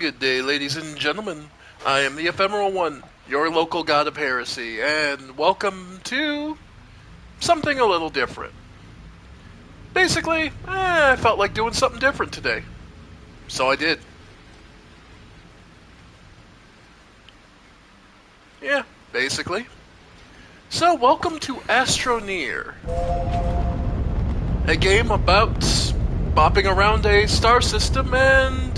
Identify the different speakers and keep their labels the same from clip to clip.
Speaker 1: Good day, ladies and gentlemen. I am the Ephemeral One, your local god of heresy, and welcome to something a little different. Basically, I felt like doing something different today, so I did. Yeah, basically. So, welcome to Astroneer, a game about bopping around a star system and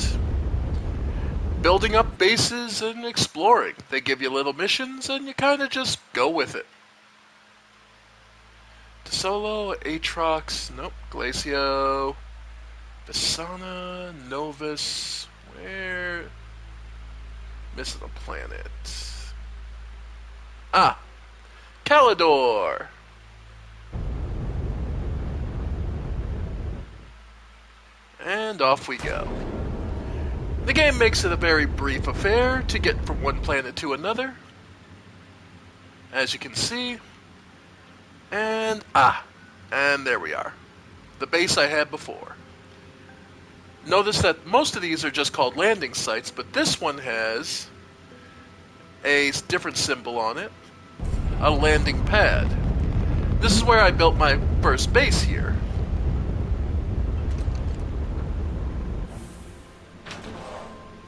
Speaker 1: building up bases and exploring. They give you little missions, and you kind of just go with it. Solo, Atrox, nope, Glacio, Visana, Novus, where? Missing a planet. Ah, Calidor! And off we go. The game makes it a very brief affair to get from one planet to another, as you can see. And there we are. The base I had before. Notice that most of these are just called landing sites, but this one has a different symbol on it, a landing pad. This is where I built my first base here.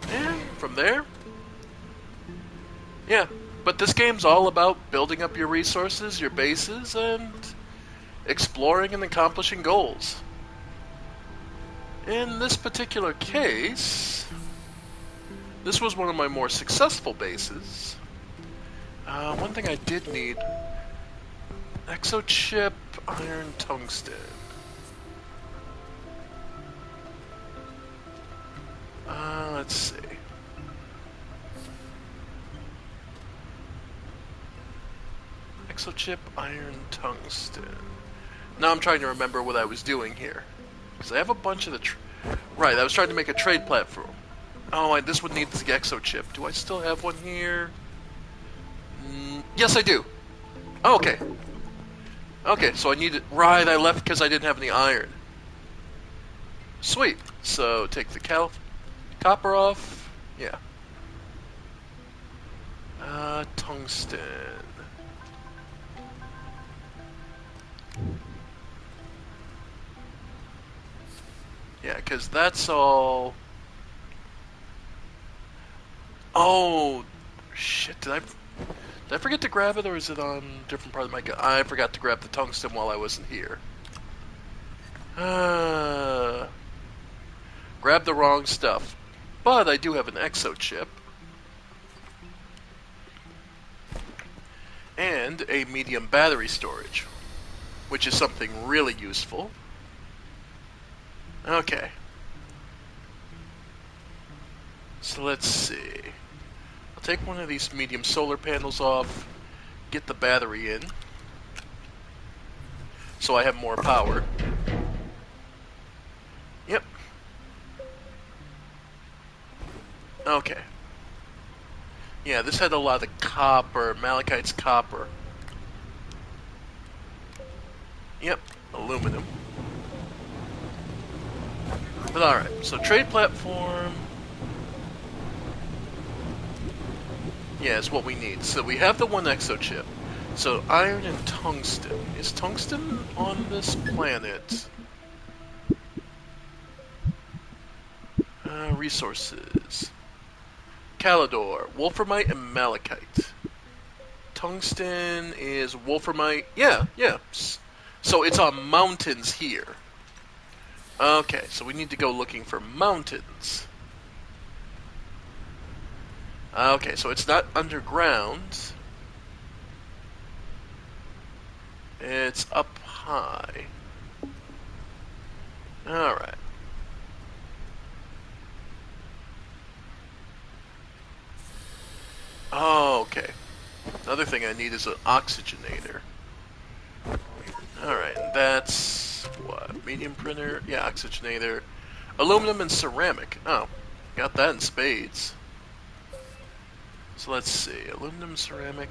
Speaker 1: And from there, yeah, but this game's all about building up your resources, your bases, and exploring and accomplishing goals. In this particular case, this was one of my more successful bases. One thing I did need: exochip, iron, tungsten. Let's see. Exochip, iron, tungsten. Now I'm trying to remember what I was doing here. Because I have a bunch of the... Right, I was trying to make a trade platform. Oh, this one needs the exochip. Do I still have one here? Yes, I do. Oh, okay. Okay, so I need it... Right, I left because I didn't have any iron. Sweet. So, take the copper off. Yeah. Tungsten. Yeah, because that's all... Oh, shit, did I forget to grab it, or is it on a different part of my gun? I forgot to grab the tungsten while I wasn't here. Grab the wrong stuff. But I do have an exochip. And a medium battery storage, which is something really useful. Okay. So let's see. I'll take one of these medium solar panels off, get the battery in, so I have more power. Yep. Okay. Yeah, this had a lot of copper, malachite's copper. Yep, aluminum. But alright, so trade platform. Yeah, it's what we need. So we have the one exochip. So iron and tungsten. Is tungsten on this planet? Resources. Calidor, wolframite, and malachite. Tungsten is wolframite. Yeah. So it's on mountains here. Okay, so we need to go looking for mountains. Okay, so it's not underground. It's up high. Alright. Oh, okay. Another thing I need is an oxygenator. Alright, that's... what? Medium printer? Yeah, oxygenator. Aluminum and ceramic. Oh, got that in spades. So let's see. Aluminum, ceramic...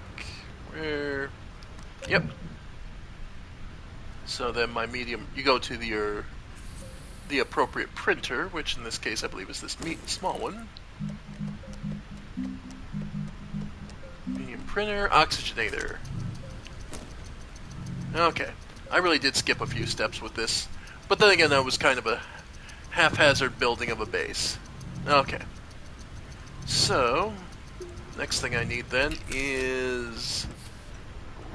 Speaker 1: Where... Yep. So then my medium... You go to the appropriate printer, which in this case I believe is this small one. printer, oxygenator. Okay. I really did skip a few steps with this. But then again, that was kind of a haphazard building of a base. Okay. So, next thing I need then is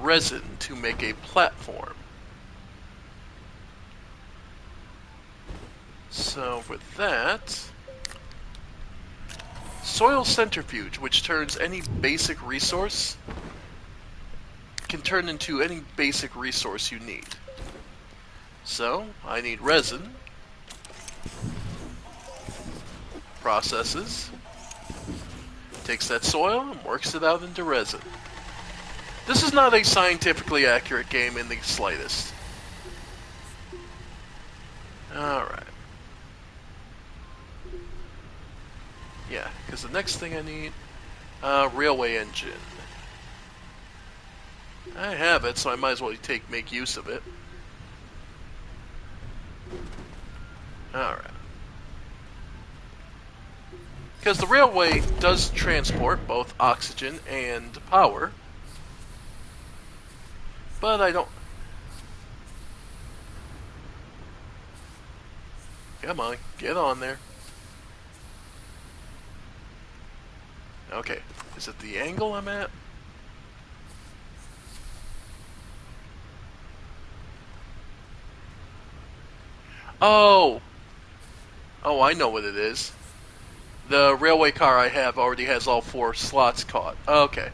Speaker 1: resin to make a platform. So, with that, soil centrifuge, which turns any basic resource, can turn into any basic resource you need. So, I need resin, processes, takes that soil and works it out into resin. This is not a scientifically accurate game in the slightest. Alright. Yeah, because the next thing I need, railway engine. I have it, so I might as well make use of it. Alright. Because the railway does transport both oxygen and power. But I don't... Come on, get on there. Okay, is it the angle I'm at? Oh! Oh, I know what it is. The railway car I have already has all 4 slots caught. Okay.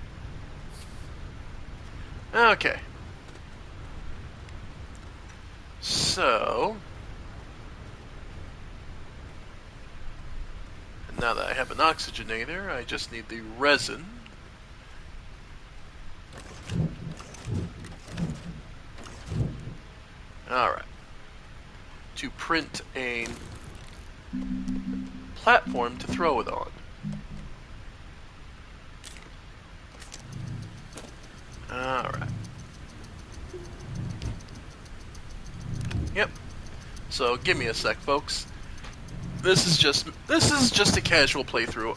Speaker 1: Okay. So... now that I have an oxygenator, I just need the resin. Alright. To print a platform to throw it on. Alright. Yep. So give me a sec, folks. This is just a casual playthrough.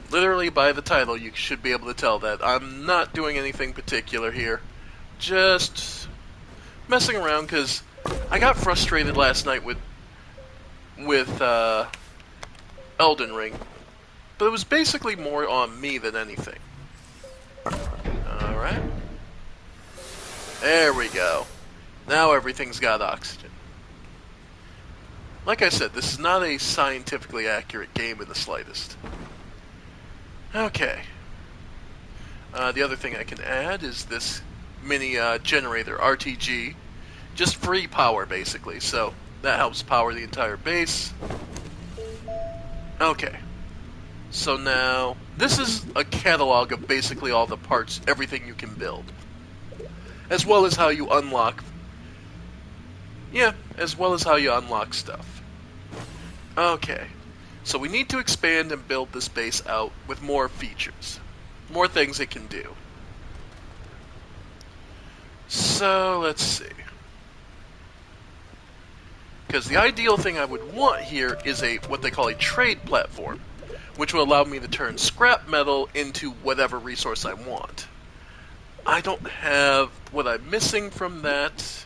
Speaker 1: Literally by the title you should be able to tell that I'm not doing anything particular here. Just messing around because I got frustrated last night with Elden Ring. But it was basically more on me than anything. Alright. There we go. Now everything's got oxygen. Like I said, this is not a scientifically accurate game in the slightest. Okay. The other thing I can add is this mini generator, RTG. Just free power, basically, so that helps power the entire base. Okay. So now, this is a catalog of basically all the parts, everything you can build. As well as how you unlock... yeah, as well as how you unlock stuff. Okay. So we need to expand and build this base out with more features. More things it can do. So, let's see. Because the ideal thing I would want here is what they call a trade platform, which will allow me to turn scrap metal into whatever resource I want. I don't have what I'm missing from that.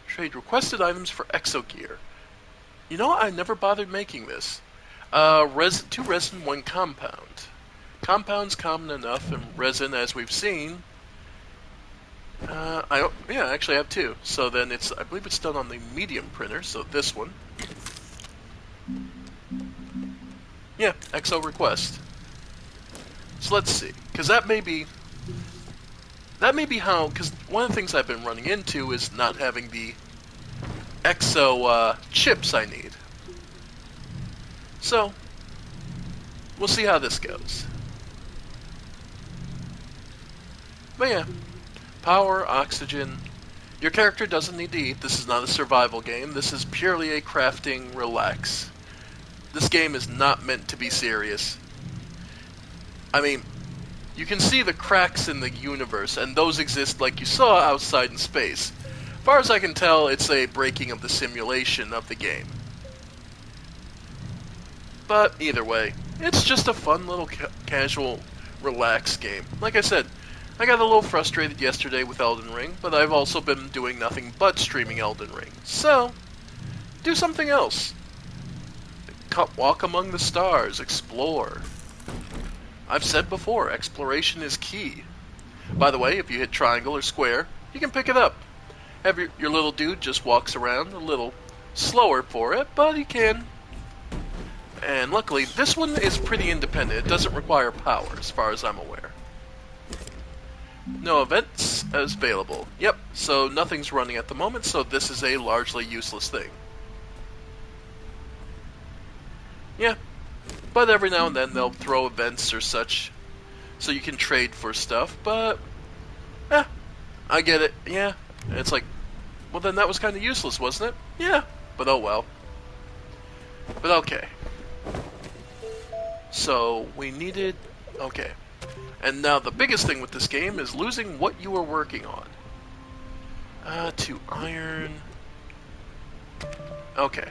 Speaker 1: Trade requested items for exogear. You know what? I never bothered making this. 2 resin, 1 compound. Compound's common enough, and resin, as we've seen... I actually have 2. So then I believe it's done on the medium printer, so this one. Yeah, exo request. So let's see, because that may be how, because one of the things I've been running into is not having the exo chips I need. So, we'll see how this goes. But yeah, power, oxygen. Your character doesn't need to eat. This is not a survival game. This is purely a crafting relax. This game is not meant to be serious. I mean, you can see the cracks in the universe, and those exist like you saw outside in space. As far as I can tell, it's a breaking of the simulation of the game. But either way, it's just a fun little casual, relaxed game. Like I said, I got a little frustrated yesterday with Elden Ring, but I've also been doing nothing but streaming Elden Ring. So, do something else. Walk among the stars, explore. I've said before, exploration is key. By the way, if you hit triangle or square, you can pick it up. Have your little dude just walks around a little slower for it, but he can. And luckily, this one is pretty independent. It doesn't require power, as far as I'm aware. No events as available. Yep, so nothing's running at the moment, so this is a largely useless thing. Yeah, but every now and then they'll throw events or such, so you can trade for stuff, but... I get it, yeah. It's like, well then that was kind of useless, wasn't it? Yeah, but oh well. But okay. So, we needed... Okay. And now the biggest thing with this game is losing what you were working on. To iron... Okay.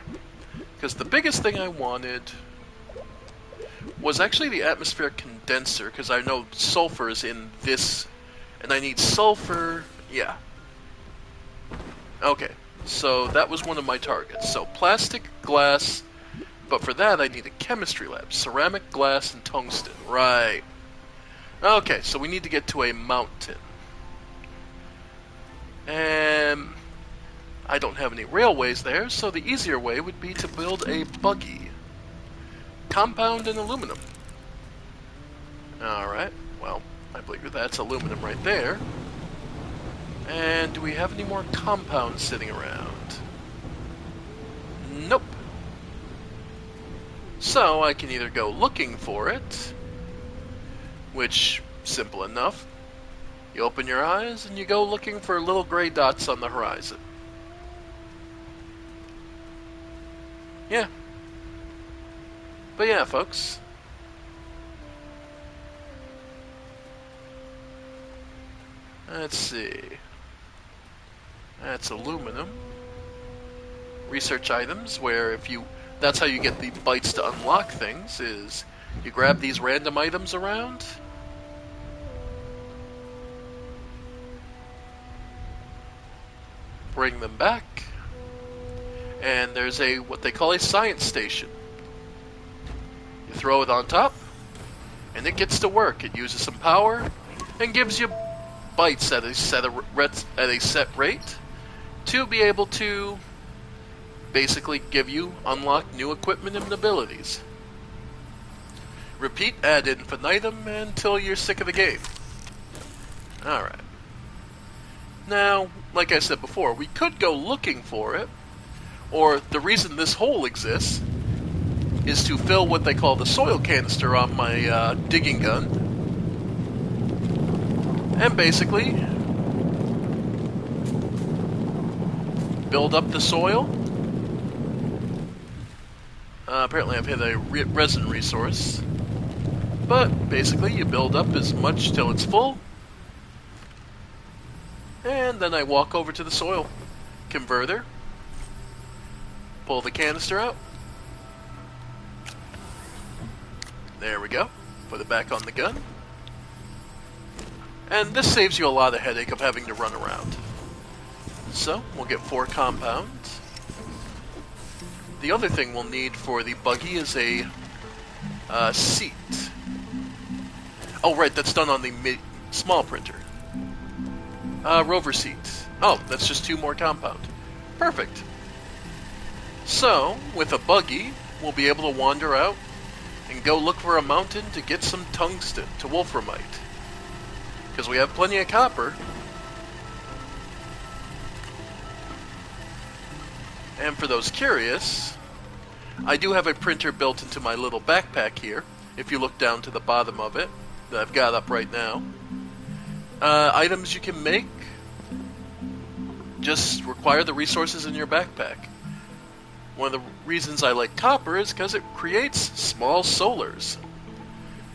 Speaker 1: Because the biggest thing I wanted was actually the atmospheric condenser, because I know sulfur is in this, and I need sulfur... Yeah. Okay. So that was one of my targets. So plastic, glass... But for that, I need a chemistry lab. Ceramic, glass, and tungsten. Right. Okay, so we need to get to a mountain. And I don't have any railways there, so the easier way would be to build a buggy. Compound and aluminum. Alright, well, I believe that's aluminum right there. And do we have any more compounds sitting around? Nope. So I can either go looking for it, which, simple enough. You open your eyes and you go looking for little gray dots on the horizon. Yeah. But yeah, folks. Let's see. That's aluminum. Research items, where if you... That's how you get the bytes to unlock things, is you grab these random items around. Bring them back. And there's a, what they call a science station. You throw it on top, and it gets to work. It uses some power, and gives you bytes at a set rate to be able to basically give you unlock new equipment and abilities. Repeat ad infinitum until you're sick of the game. Alright. Now, like I said before, we could go looking for it, or the reason this hole exists is to fill what they call the soil canister on my digging gun. And basically build up the soil. Apparently I've hit a resin resource. But basically you build up as much till it's full. And then I walk over to the soil converter. Pull the canister out. There we go. Put it back on the gun. And this saves you a lot of headache of having to run around. So, we'll get 4 compounds. The other thing we'll need for the buggy is a seat. Oh, right, that's done on the small printer. Rover seat. Oh, that's just 2 more compound. Perfect. So, with a buggy, we'll be able to wander out and go look for a mountain to get some tungsten to wolframite. Because we have plenty of copper. And for those curious, I do have a printer built into my little backpack here, if you look down to the bottom of it, that I've got up right now. Items you can make just require the resources in your backpack. One of the reasons I like copper is because it creates small solars,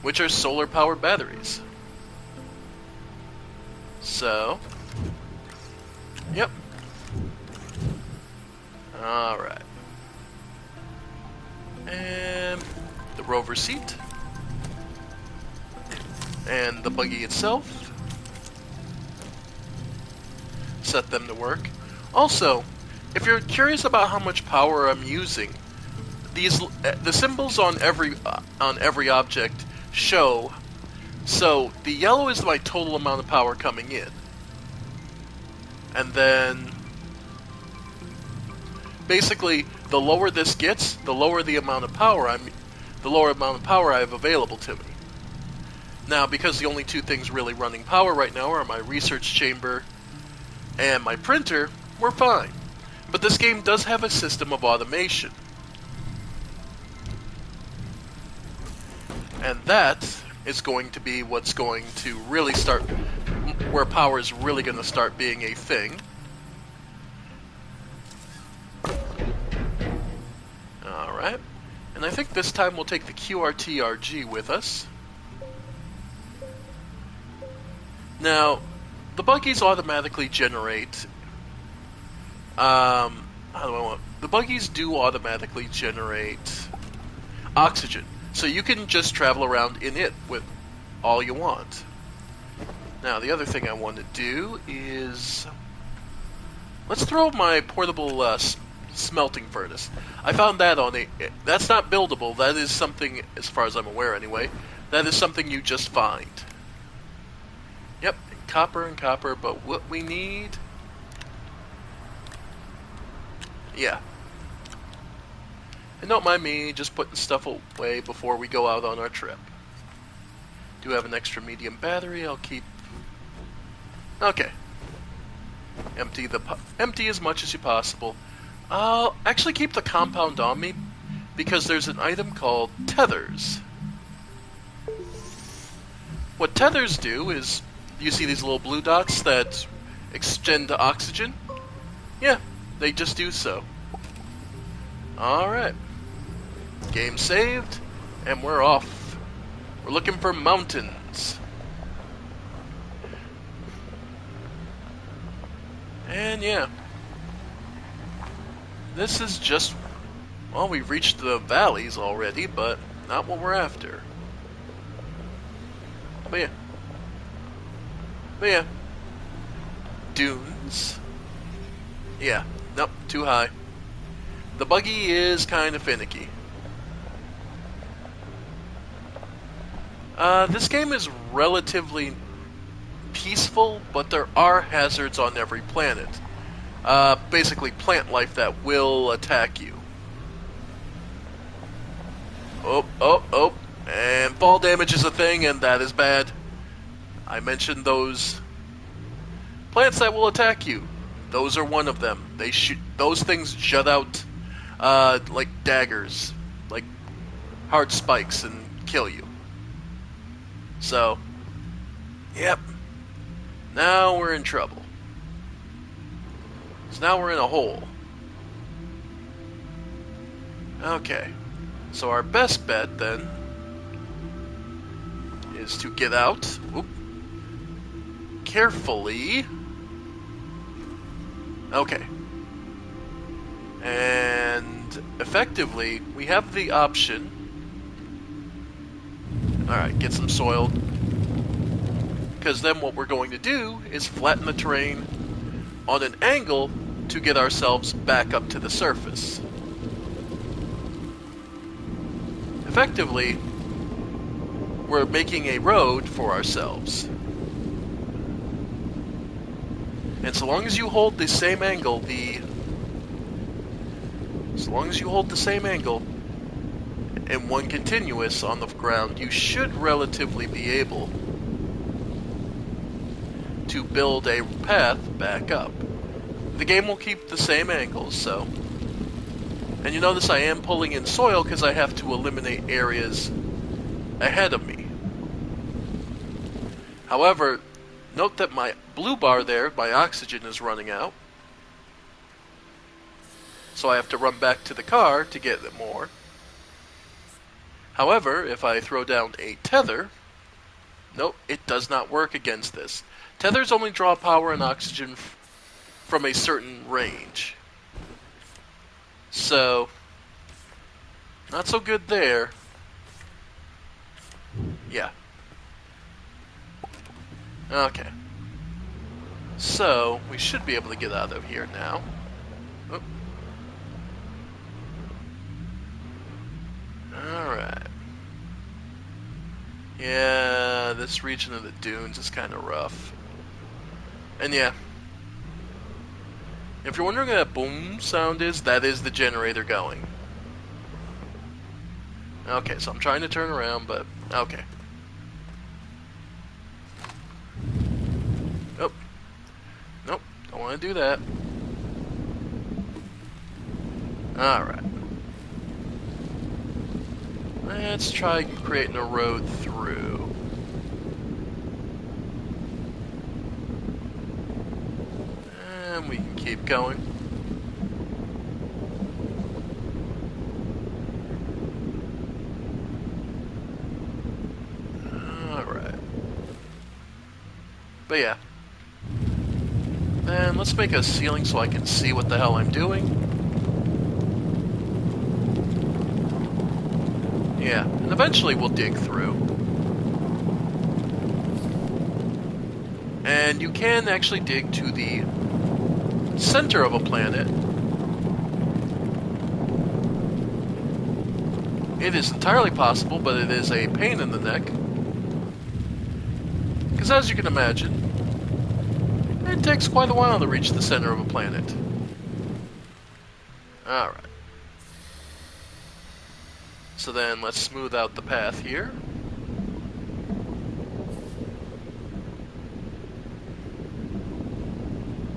Speaker 1: which are solar-powered batteries. So, yep. Alright. And rover seat and the buggy itself. Set them to work. Also, if you're curious about how much power I'm using, the symbols on every object show. So the yellow is my total amount of power coming in, and then basically the lower this gets, the lower the amount of power I have available to me. Now, because the only two things really running power right now are my research chamber and my printer, we're fine. But this game does have a system of automation. And that is going to be what's going to really start, where power is really going to start being a thing. Alright. And I think this time we'll take the QRT-RG with us. Now, the buggies automatically generate... the buggies do automatically generate oxygen. So you can just travel around in it with all you want. Now, the other thing I want to do is... let's throw my portable smelting furnace. I found that on a... that's not buildable. That is something, as far as I'm aware anyway, that is something you just find. Yep, and copper, but what we need... yeah. And don't mind me just putting stuff away before we go out on our trip. Do have an extra medium battery, I'll keep... okay. Empty as much as you possible. I'll actually keep the compound on me, because there's an item called tethers. What tethers do is, you see these little blue dots that extend to oxygen? Yeah, they just do so. Alright. Game saved, and we're off. We're looking for mountains. And yeah. This is just... well, we've reached the valleys already, but not what we're after. But yeah. Dunes. Yeah. Nope, too high. The buggy is kind of finicky. This game is relatively peaceful, but there are hazards on every planet. Basically plant life that will attack you. Oh, and fall damage is a thing, and that is bad. I mentioned those plants that will attack you. Those are one of them. They shoot. Those things jut out like daggers, like hard spikes, and kill you. So, yep. Now we're in trouble. So now we're in a hole. Okay. So our best bet then is to get out. Oop. Carefully. Okay. And effectively, we have the option. Alright, get some soil. Because then what we're going to do is flatten the terrain on an angle to get ourselves back up to the surface. Effectively, we're making a road for ourselves. And so long as you hold the same angle, and one continuous on the ground, you should relatively be able to build a path back up. The game will keep the same angles, so... and you notice I am pulling in soil because I have to eliminate areas ahead of me. However, note that my blue bar there, my oxygen is running out. So I have to run back to the car to get more. However, if I throw down a tether, nope, it does not work against this. Tethers only draw power and oxygen from a certain range. So, not so good there. Yeah. Okay. So, we should be able to get out of here now. Oh. Alright. Yeah, this region of the dunes is kind of rough. And yeah. If you're wondering what that boom sound is, that is the generator going. Okay, so I'm trying to turn around, but... Okay. Oh. Nope, don't want to do that. Alright. Let's try creating a road through. And we can keep going. Alright. But yeah. And let's make a ceiling so I can see what the hell I'm doing. Yeah, and eventually we'll dig through. And you can actually dig to the center of a planet. It is entirely possible, but it is a pain in the neck. Because as you can imagine, it takes quite a while to reach the center of a planet. Alright. So then let's smooth out the path here.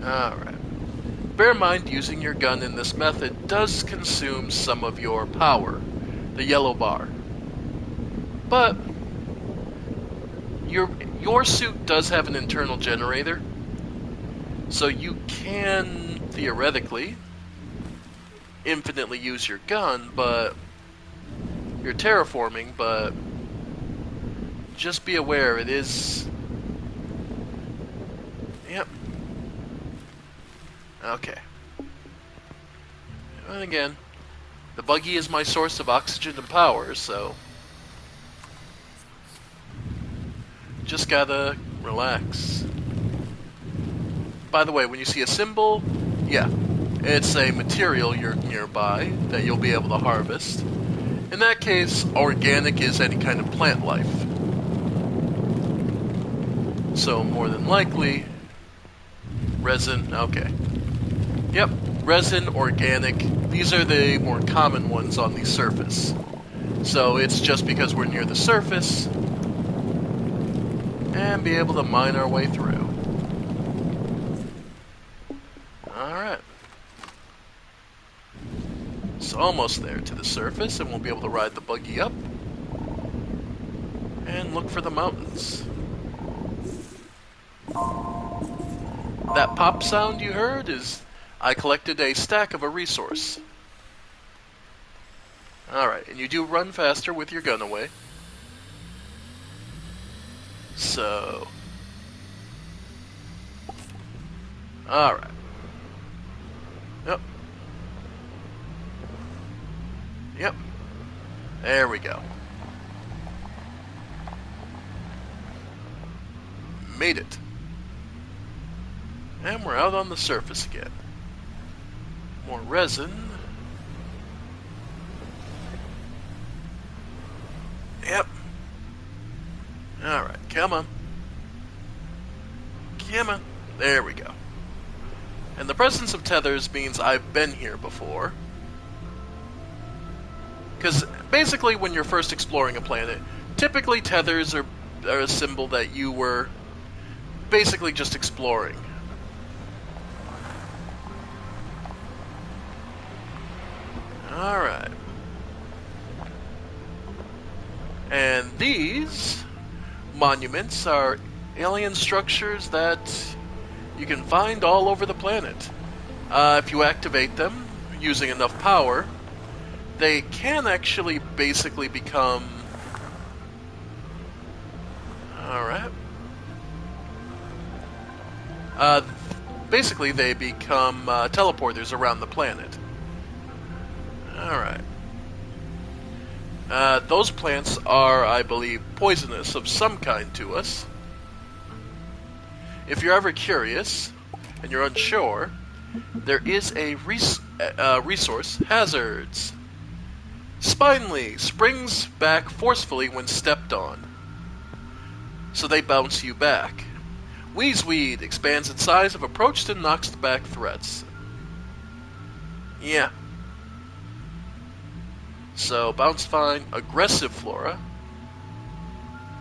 Speaker 1: Alright. Bear in mind, using your gun in this method does consume some of your power, the yellow bar. But your suit does have an internal generator, so you can, theoretically, infinitely use your gun, but you're terraforming, but just be aware it is... Yep. Okay. And again, the buggy is my source of oxygen and power, so... Just gotta relax. By the way, when you see a symbol, yeah, it's a material you're nearby that you'll be able to harvest. In that case, organic is any kind of plant life. So more than likely, resin, okay. Yep, resin, organic, these are the more common ones on the surface. So it's just because we're near the surface, and be able to mine our way through. Alright. It's almost there to the surface, and we'll be able to ride the buggy up and look for the mountains. That pop sound you heard is I collected a stack of a resource. Alright, and you do run faster with your gun away. So... Alright. Yep. Yep. There we go. Made it. And we're out on the surface again. More resin. Yep. Alright, come on. Come on. There we go. And the presence of tethers means I've been here before. Because basically when you're first exploring a planet, typically tethers are a symbol that you were basically just exploring. Alright. And these monuments are alien structures that you can find all over the planet. If you activate them using enough power, they can actually basically become... Alright. Basically they become teleporters around the planet. Alright. Those plants are, I believe, poisonous of some kind to us. If you're ever curious and you're unsure, there is a resource, hazards. Spinely springs back forcefully when stepped on, so they bounce you back. Wheezeweed expands in size if approached and knocks back threats. Yeah. So, bounce fine, aggressive flora,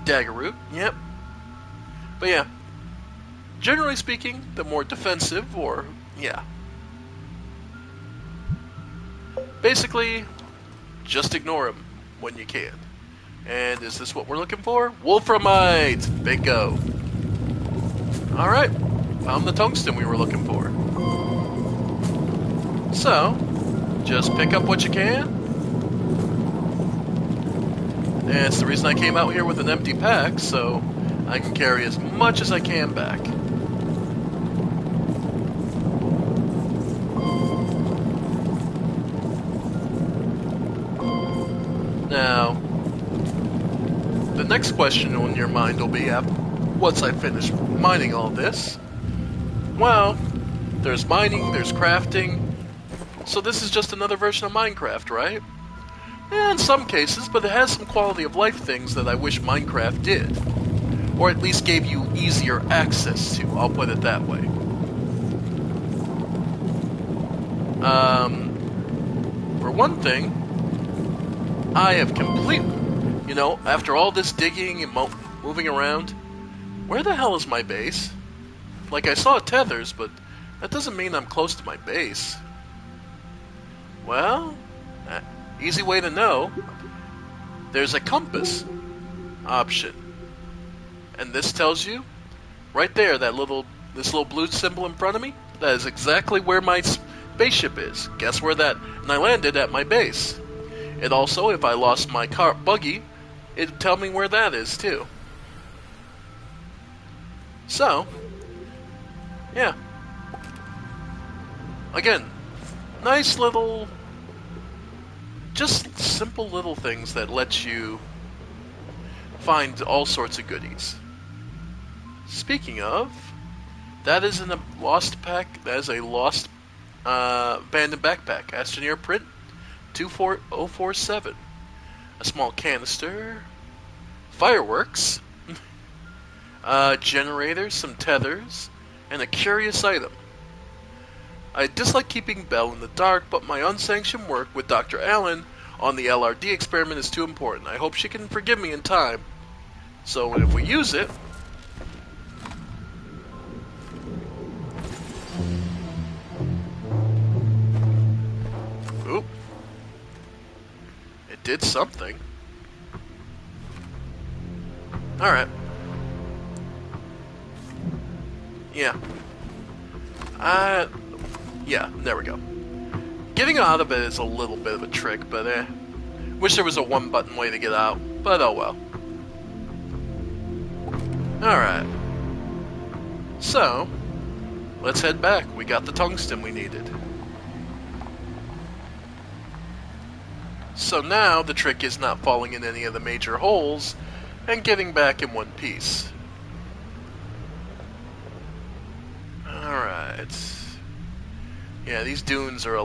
Speaker 1: daggerroot, yep. But yeah, generally speaking, the more defensive, or, yeah. Basically, just ignore them when you can. And is this what we're looking for? Wolframite! Bingo. Alright, found the tungsten we were looking for. So, just pick up what you can. And it's the reason I came out here with an empty pack, so I can carry as much as I can back. Now, the next question on your mind will be, once I finish mining all this, well, there's mining, there's crafting, so this is just another version of Minecraft, right? Yeah, in some cases, but it has some quality of life things that I wish Minecraft did. Or at least gave you easier access to, I'll put it that way. For one thing, I have completely, after all this digging and moving around, where the hell is my base? Like, I saw tethers, but that doesn't mean I'm close to my base. Well, easy way to know. There's a compass option. And this tells you, right there, this little blue symbol in front of me, that is exactly where my spaceship is. Guess where that? And I landed at my base. It also, if I lost my buggy, it'd tell me where that is, too. So, yeah. Again, nice little, just simple little things that let you find all sorts of goodies. Speaking of, that is in a lost pack, that is a lost abandoned backpack, Astroneer print 24047. A small canister, fireworks, generators, some tethers, and a curious item. I dislike keeping Belle in the dark, but my unsanctioned work with Dr. Allen on the LRD experiment is too important. I hope she can forgive me in time. So if we use it... Oop. It did something. Alright. Yeah. Yeah, there we go. Getting out of it is a little bit of a trick, but wish there was a one-button way to get out, but oh well. Alright. So, let's head back. We got the tungsten we needed. So now, the trick is not falling in any of the major holes and getting back in one piece. Alright. Yeah, these dunes are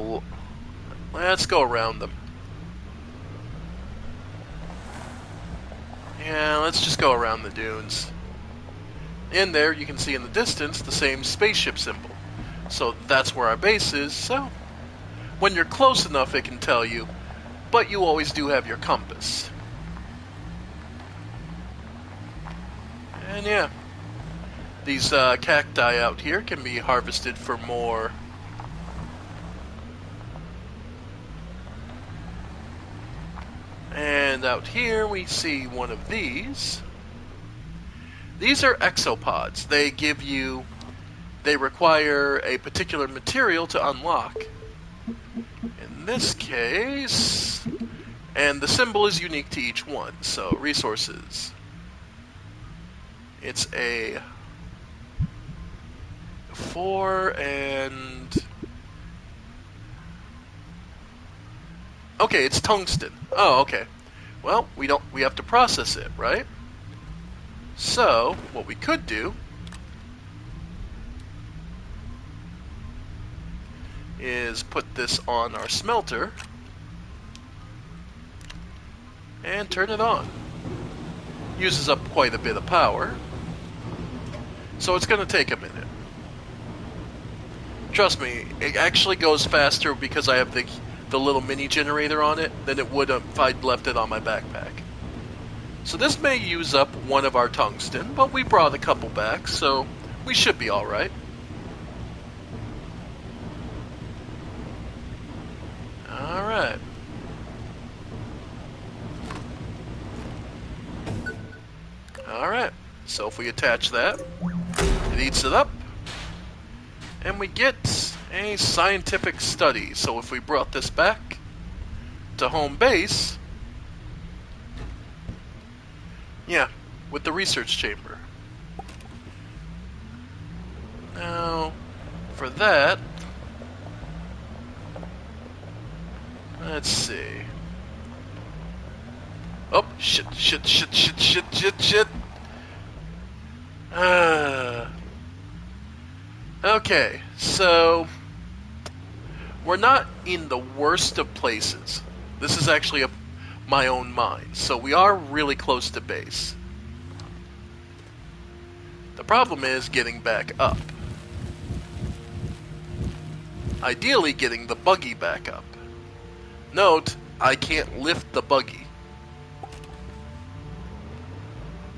Speaker 1: let's go around them. Yeah, let's just go around the dunes. In there, you can see in the distance the same spaceship symbol. So that's where our base is, so when you're close enough it can tell you, but you always do have your compass. And yeah, these cacti out here can be harvested for more. And out here we see one of these. These are exopods. They require a particular material to unlock. In this case, and the symbol is unique to each one, so resources. It's a 4 and... Okay, it's tungsten. Oh, okay. Well, we have to process it, right? So, what we could do is put this on our smelter and turn it on. Uses up quite a bit of power, so it's going to take a minute. Trust me, it actually goes faster because I have the little mini generator on it than it would if I'd left it on my backpack. So this may use up one of our tungsten, but we brought a couple back, so we should be alright. Alright. Alright, so if we attach that, it eats it up, and we get a scientific study. So if we brought this back to home base, yeah, with the research chamber. Now, for that, let's see. Oh, shit. Okay, so we're not in the worst of places. This is actually my own mine, so we are really close to base. The problem is getting back up. Ideally, getting the buggy back up. Note, I can't lift the buggy.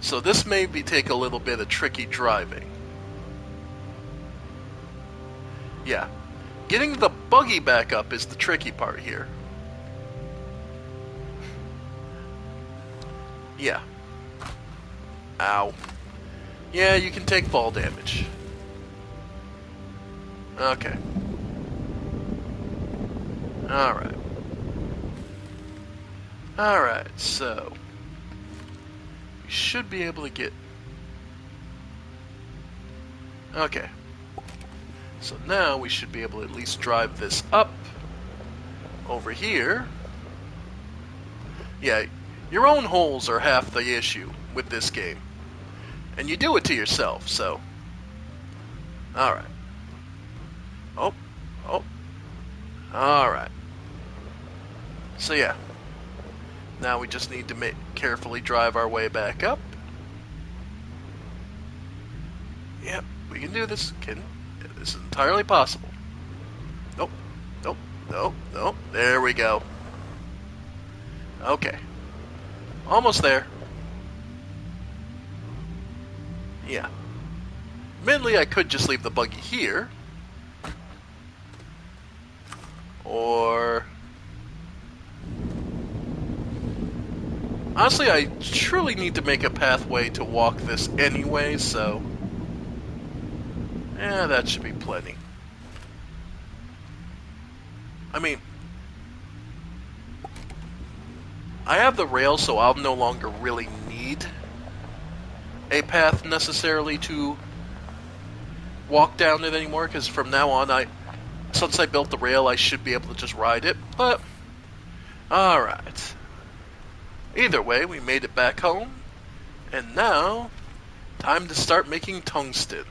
Speaker 1: So this may take a little bit of tricky driving. Yeah, getting the buggy back up is the tricky part here. Yeah. Ow. Yeah, you can take fall damage. Okay. Alright. Alright, so we should be able to get... Okay. So now we should be able to at least drive this up over here. Yeah, your own holes are half the issue with this game. And you do it to yourself, so... Alright. Oh. Alright. So yeah. Now we just need to carefully drive our way back up. Yep, we can do this. This is entirely possible. Nope. There we go. Okay. Almost there. Yeah. Admittedly, I could just leave the buggy here. Or... Honestly, I truly need to make a pathway to walk this anyway, so... Yeah, that should be plenty. I mean... I have the rail, so I'll no longer really need a path necessarily to walk down it anymore, because from now on, since I built the rail, I should be able to just ride it, but... Alright. Either way, we made it back home, and now, time to start making tungsten.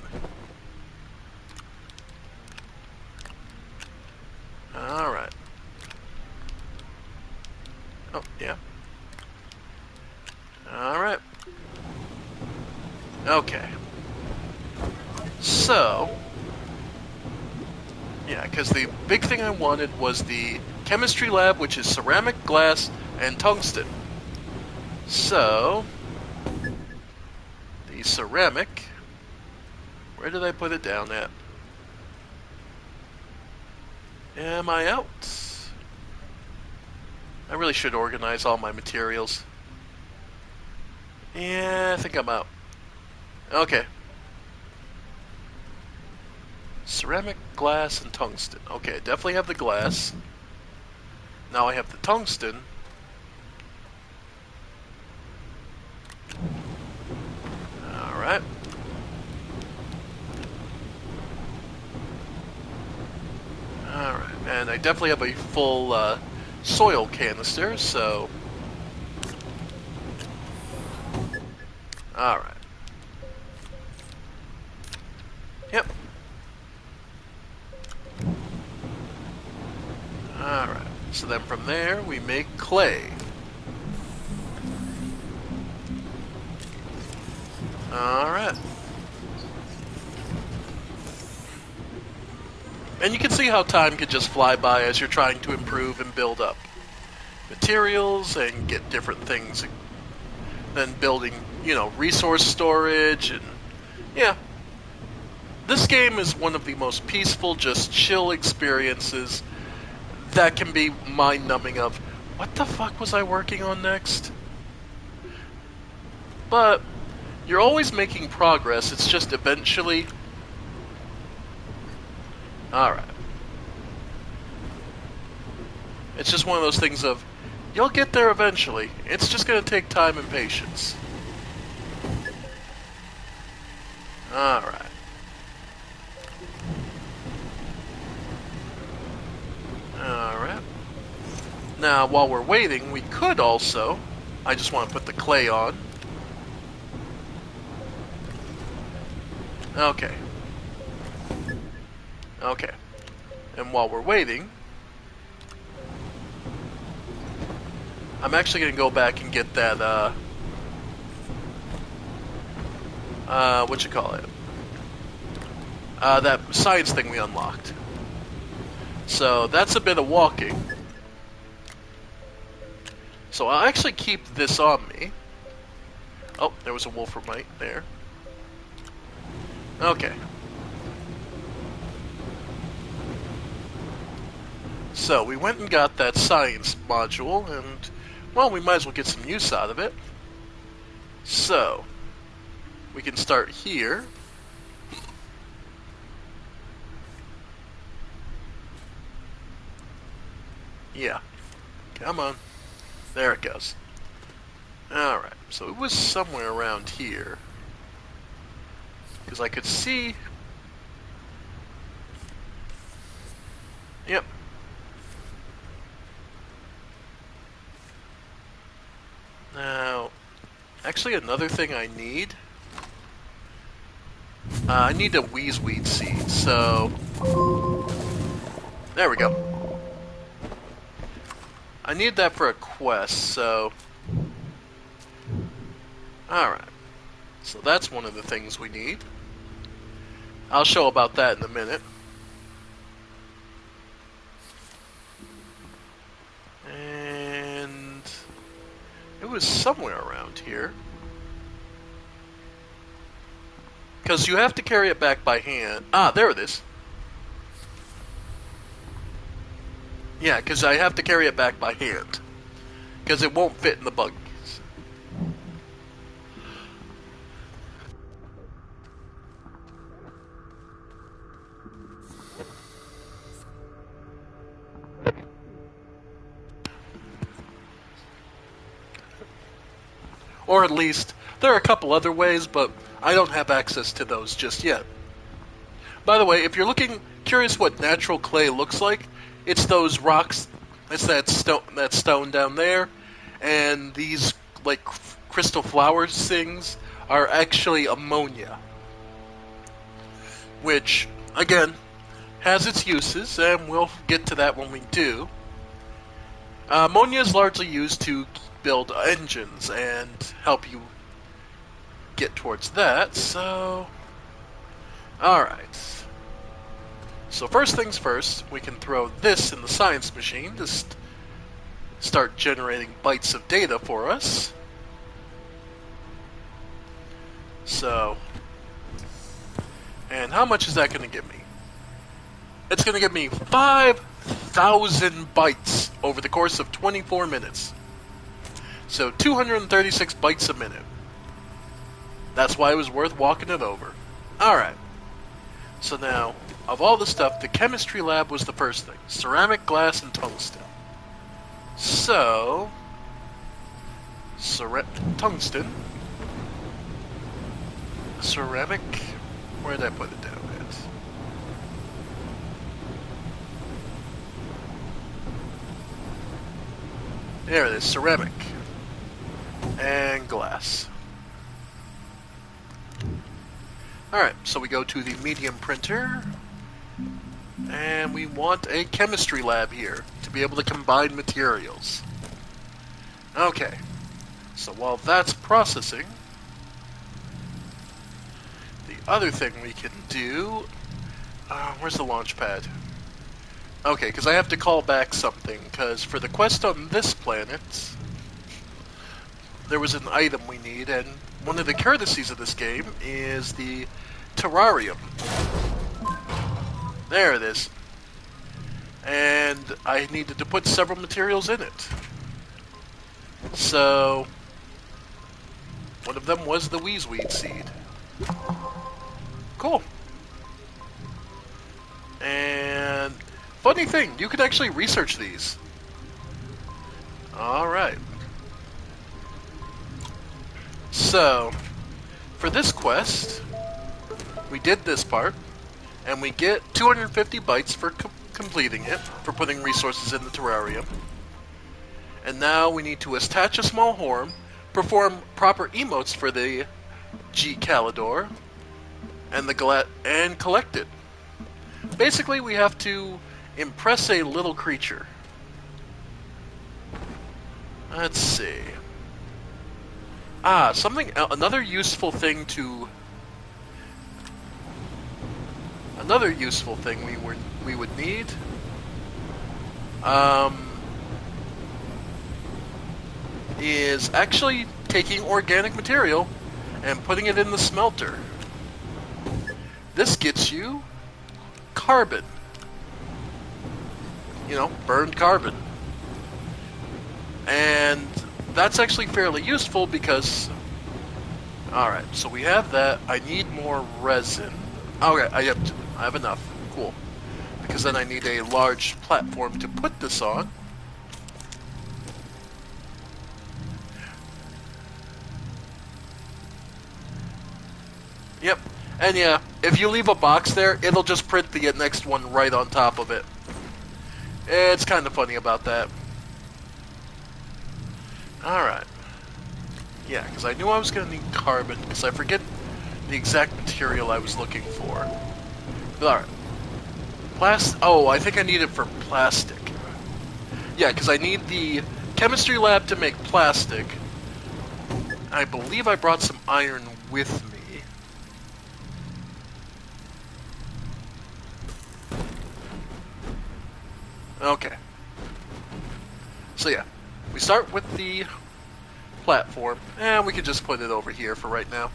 Speaker 1: Alright. Oh, yeah. Alright. Okay. So... Yeah, because the big thing I wanted was the chemistry lab, which is ceramic, glass, and tungsten. So... The ceramic... Where did I put it down at? Am I out? I really should organize all my materials. Yeah, I think I'm out. Okay. Ceramic, glass, and tungsten. Okay, I definitely have the glass. Now I have the tungsten. Alright. Alright, and I definitely have a full soil canister, so Alright. Yep. Alright. So then from there, we make clay. Alright. And you can see how time could just fly by as you're trying to improve and build up materials and get different things. Then building, you know, resource storage and... yeah. This game is one of the most peaceful, just chill experiences that can be mind-numbing of, what the fuck was I working on next? But you're always making progress, it's just eventually... Alright. It's just one of those things of, you'll get there eventually. It's just going to take time and patience. Alright. Alright. Now, while we're waiting, we could also... I just want to put the clay on. Okay. Okay. And while we're waiting... I'm actually going to go back and get that, what you call it? That science thing we unlocked. So, that's a bit of walking. So I'll actually keep this on me. Oh, there was a wolframite there. Okay. So, we went and got that science module, and, well, we might as well get some use out of it. So, we can start here. Yeah. Come on. There it goes. Alright, so it was somewhere around here. Because I could see... Yep. Now, actually another thing I need... I need a weed seed, so... There we go. I need that for a quest, so... Alright. So that's one of the things we need. I'll show about that in a minute. And... it was somewhere around here. Because you have to carry it back by hand. Ah, there it is. Yeah, because I have to carry it back by hand. Because it won't fit in the buggies. Or at least, there are a couple other ways, but I don't have access to those just yet. By the way, if you're curious what natural clay looks like, it's those rocks, it's that stone down there, and these, like, crystal flowers things are actually ammonia. Which, again, has its uses, and we'll get to that when we do. Ammonia is largely used to build engines and help you get towards that, so... Alright. So first things first, we can throw this in the science machine to start generating bytes of data for us. So... and how much is that going to give me? It's going to give me 5,000 bytes over the course of 24 minutes. So 236 bytes a minute. That's why it was worth walking it over. Alright. So now, of all the stuff, the chemistry lab was the first thing. Ceramic, glass, and tungsten. So... tungsten. Ceramic... where did I put it down at? There it is, ceramic. And glass. Alright, so we go to the medium printer, and we want a chemistry lab here to be able to combine materials. Okay, so while that's processing, the other thing we can do... where's the launch pad? Okay, because I have to call back something, because for the quest on this planet, there was an item we need, and one of the courtesies of this game is the terrarium. There it is. And I needed to put several materials in it. So, one of them was the Weezweed seed. Cool. And, funny thing, you can actually research these. Alright. So, for this quest, we did this part, and we get 250 bytes for completing it, for putting resources in the terrarium. And now we need to attach a small horn, perform proper emotes for the G Calidor, and collect it. Basically, we have to impress a little creature. Let's see. Another useful thing we would need, is actually taking organic material and putting it in the smelter. This gets you carbon. You know, burned carbon. And that's actually fairly useful because... Alright, so we have that. I need more resin. Okay, I have enough. Cool. Because then I need a large platform to put this on. Yep. And yeah, if you leave a box there, it'll just print the next one right on top of it. It's kind of funny about that. Alright. Yeah, because I knew I was going to need carbon, because I forget the exact material I was looking for. Alright. Oh, I think I need it for plastic. Yeah, because I need the chemistry lab to make plastic. I believe I brought some iron with me. Okay. So yeah, we start with the platform, and we can just put it over here for right now.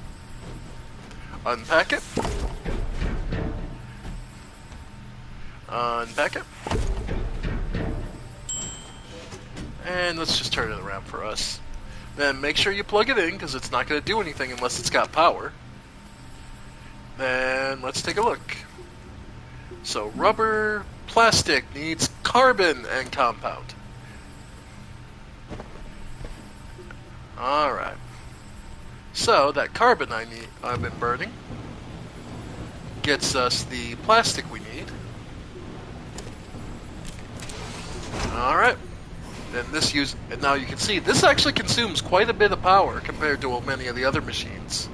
Speaker 1: Unpack it. Unpack it. And let's just turn it around for us. Then make sure you plug it in, because it's not going to do anything unless it's got power. Then let's take a look. So rubber plastic needs carbon and compound. Alright. So that carbon I've been burning gets us the plastic we need. Alright. And now you can see this actually consumes quite a bit of power compared to many of the other machines.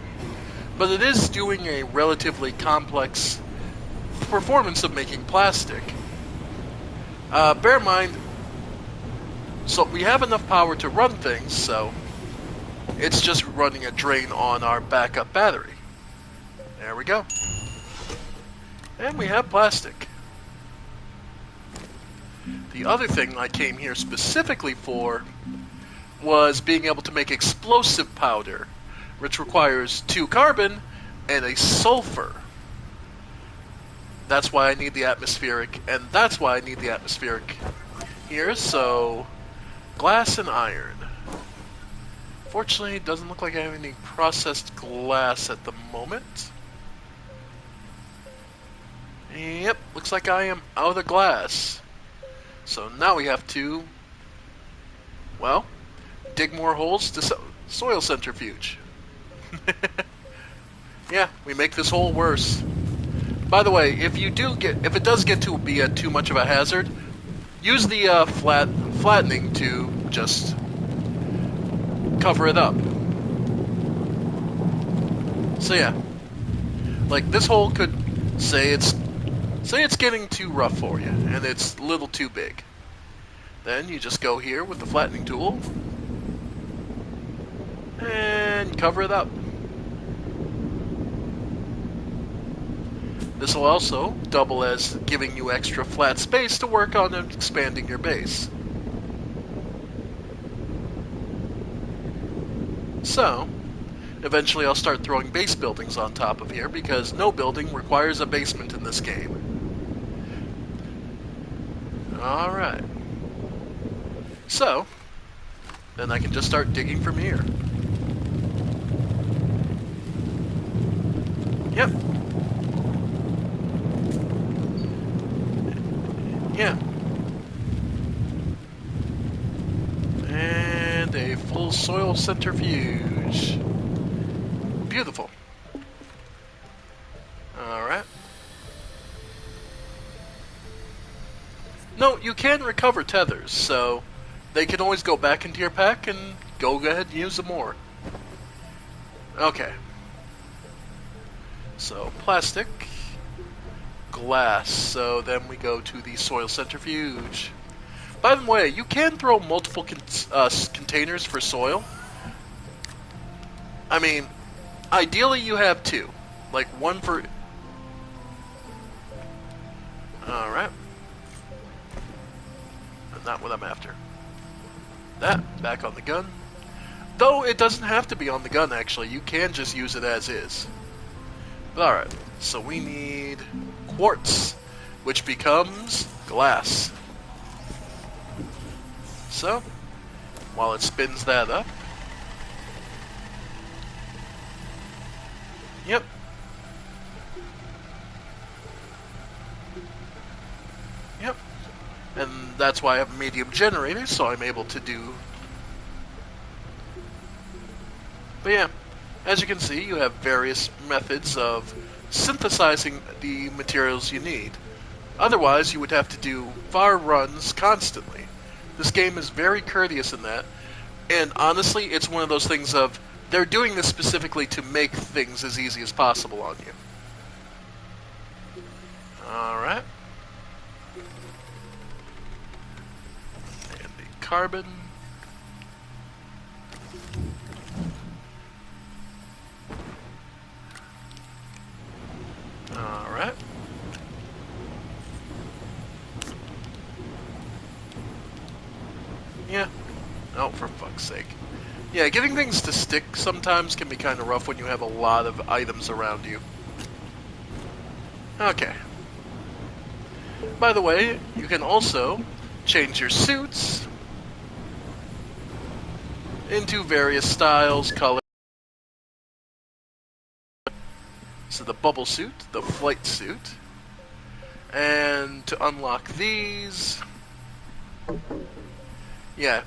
Speaker 1: But it is doing a relatively complex performance of making plastic. Bear in mind, so we have enough power to run things, so it's just running a drain on our backup battery. There we go. And we have plastic. The other thing I came here specifically for was being able to make explosive powder, which requires 2 carbon and a sulfur. That's why I need the atmospheric, and that's why I need the atmospheric here, so glass and iron. Fortunately, it doesn't look like I have any processed glass at the moment. Yep, looks like I am out of glass. So now we have to, well, dig more holes to soil centrifuge. Yeah, we make this hole worse. By the way, if it does get to be too much of a hazard, use the flattening to just cover it up. So yeah. Like, this hole could say it's getting too rough for you, and it's a little too big. Then you just go here with the flattening tool, and cover it up. This will also double as giving you extra flat space to work on expanding your base. So, eventually I'll start throwing base buildings on top of here, because no building requires a basement in this game. Alright. So, then I can just start digging from here. Yep. Yeah. And a full soil centrifuge. Beautiful. Alright. No, you can recover tethers, so they can always go back into your pack and go ahead and use them more. Okay. So, plastic, glass, so then we go to the soil centrifuge. By the way, you can throw multiple containers for soil. I mean, ideally you have two. Like, one for... Alright. Not what I'm after. That, back on the gun. Though it doesn't have to be on the gun, actually. You can just use it as is. But alright, so we need quartz, which becomes glass. So, while it spins that up... Yep. Yep. And that's why I have a medium generator, so I'm able to do... But yeah, as you can see, you have various methods of synthesizing the materials you need. Otherwise, you would have to do far runs constantly. This game is very courteous in that, and honestly, it's one of those things of, they're doing this specifically to make things as easy as possible on you. Alright. And the carbon. Alright. Yeah. Oh, for fuck's sake. Yeah, getting things to stick sometimes can be kind of rough when you have a lot of items around you. Okay. By the way, you can also change your suits into various styles, colors. So the bubble suit, the flight suit, and to unlock these, yeah,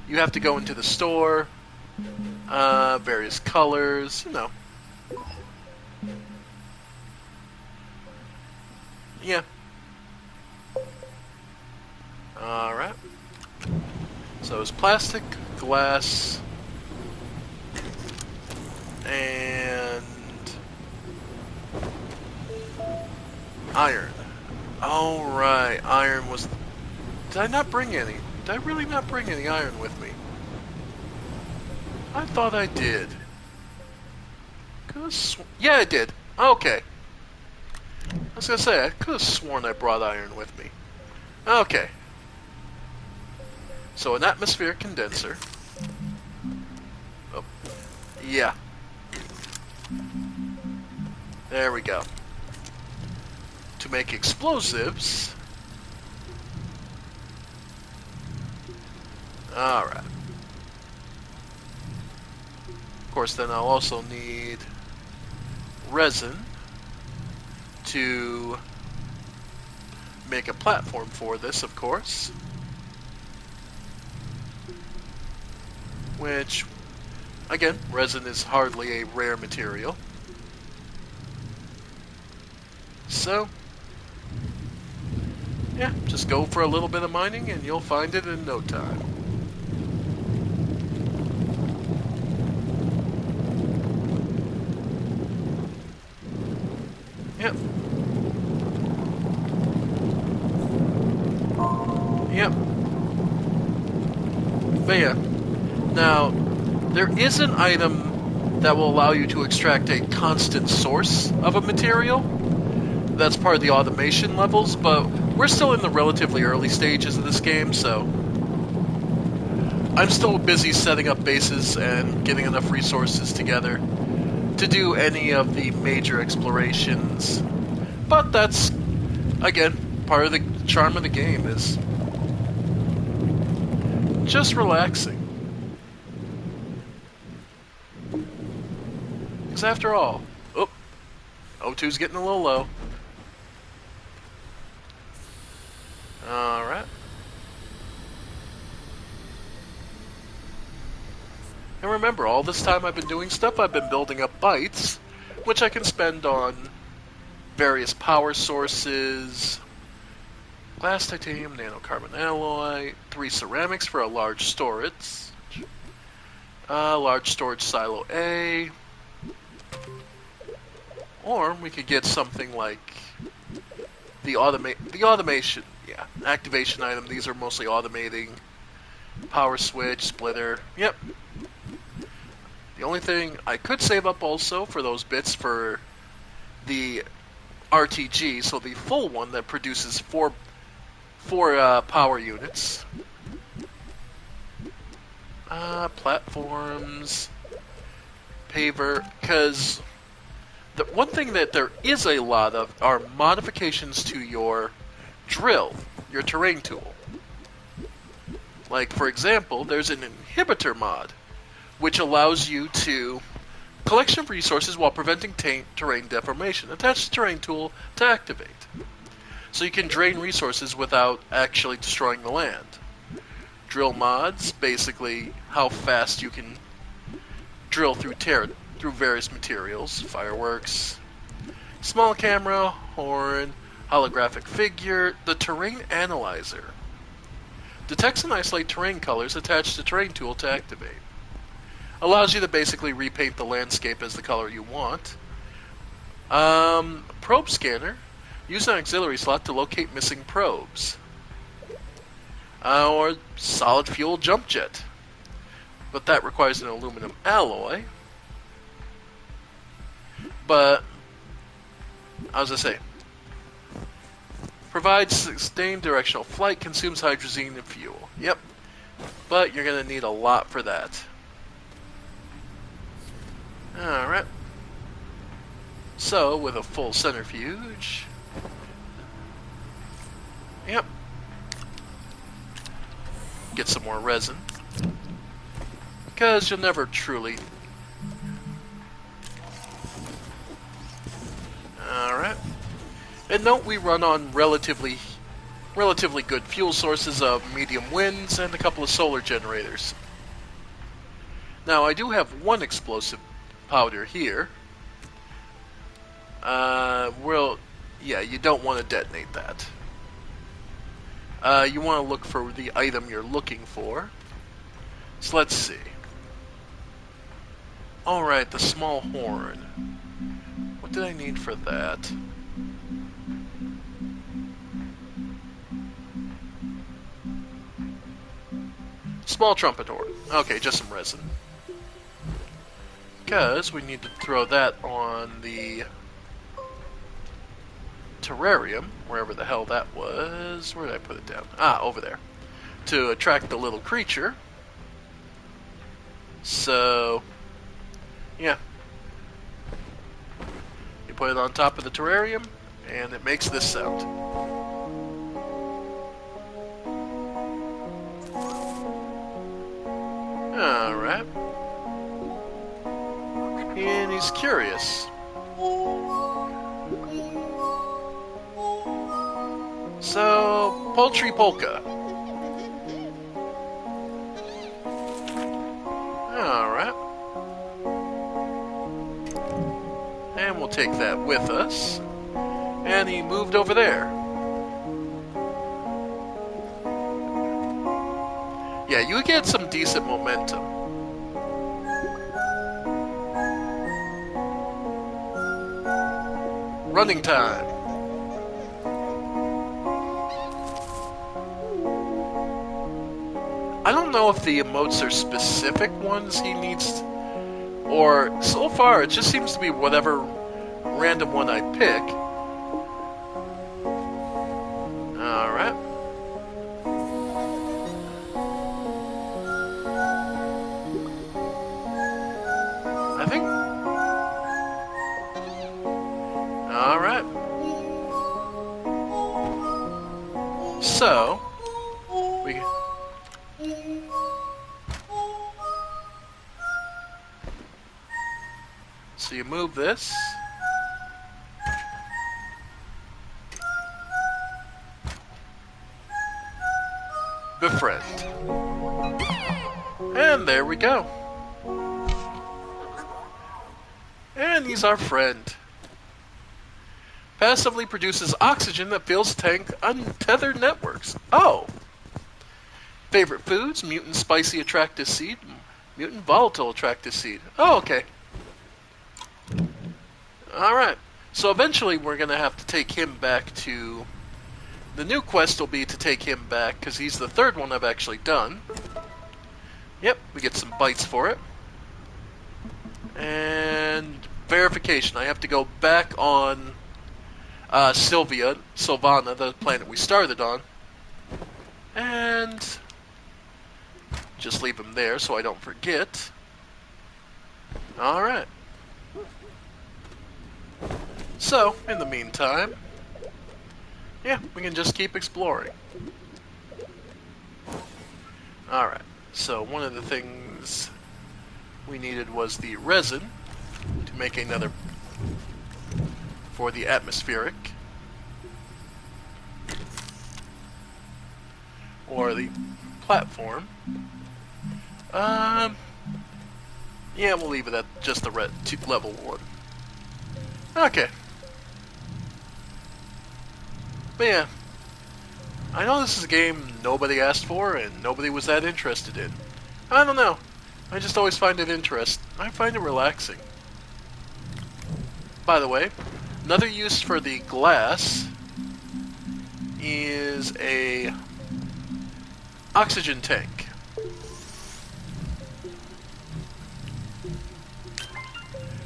Speaker 1: you have to go into the store, various colors, you know. Yeah. Alright. So it's plastic, glass, and iron. Oh, right. Iron was... Did I not bring any? Did I really not bring any iron with me? I thought I did. Yeah, I did. Okay. I was gonna say, I could have sworn I brought iron with me. Okay. So an atmospheric condenser. Oh. Yeah. There we go. To make explosives. Alright. Of course, then I'll also need resin to make a platform for this, of course. Which, again, resin is hardly a rare material. So, yeah, just go for a little bit of mining and you'll find it in no time. But yeah, now there is an item that will allow you to extract a constant source of a material. That's part of the automation levels, but we're still in the relatively early stages of this game, so I'm still busy setting up bases and getting enough resources together to do any of the major explorations. But that's, again, part of the charm of the game is just relaxing. Because after all, O2's getting a little low. Alright. And remember, all this time I've been doing stuff, I've been building up bytes, which I can spend on various power sources, glass, titanium, nanocarbon alloy, 3 ceramics for a large storage, large storage silo A, or we could get something like the automation, activation item. These are mostly automating. Power switch, splitter, yep. The only thing I could save up also for those bits for the RTG, so the full one that produces four power units. Platforms, paver, because the one thing that there is a lot of are modifications to your drill, your terrain tool. Like, for example, there's an inhibitor mod, which allows you to collection of resources while preventing terrain deformation. Attach the terrain tool to activate. So you can drain resources without actually destroying the land. Drill mods, basically how fast you can drill through various materials. Fireworks, small camera, horn, holographic figure, the terrain analyzer. Detects and isolate terrain colors, attach the terrain tool to activate. Allows you to basically repaint the landscape as the color you want. Probe scanner. Use an auxiliary slot to locate missing probes. Or solid fuel jump jet. But that requires an aluminum alloy. But, as I say, provides sustained directional flight, consumes hydrazine and fuel. Yep. But you're going to need a lot for that. Alright. So, with a full centrifuge. Yep. Get some more resin. Because you'll never truly... Alright. And note we run on relatively good fuel sources of medium winds and a couple of solar generators. Now, I do have one explosive powder here. You don't want to detonate that. You want to look for the item you're looking for. So let's see. Alright, the small horn. What did I need for that? Small trumpet horn. Okay, just some resin. Because we need to throw that on the terrarium, wherever the hell that was. Where did I put it down? Ah, over there. To attract the little creature. So, yeah. You put it on top of the terrarium, and it makes this sound. Alright. And he's curious. So, poultry polka. Alright. And we'll take that with us. And he moved over there. Yeah, you get some decent momentum. Running time. I don't know if the emotes are specific ones he needs, or so far it just seems to be whatever random one I pick. Alright. I think... Alright. So... we... So you move this. Befriend. And there we go. And he's our friend. Passively produces oxygen that fills tank untethered networks. Oh! Favorite foods? Mutant spicy attractive seed. Mutant volatile attractive seed. Oh, okay. Alright. So eventually we're going to have to take him back to... The new quest will be to take him back, because he's the third one I've actually done. Yep, we get some bites for it. And verification. I have to go back on Sylvana, the planet we started on. And just leave him there so I don't forget. Alright. So, in the meantime, yeah, we can just keep exploring. Alright, so one of the things we needed was the resin to make another for the atmospheric. Or the platform. Yeah, we'll leave it at just the level 1. Okay. But yeah, I know this is a game nobody asked for and nobody was that interested in. I don't know. I just always find it interesting. I find it relaxing. By the way, another use for the glass is a oxygen tank.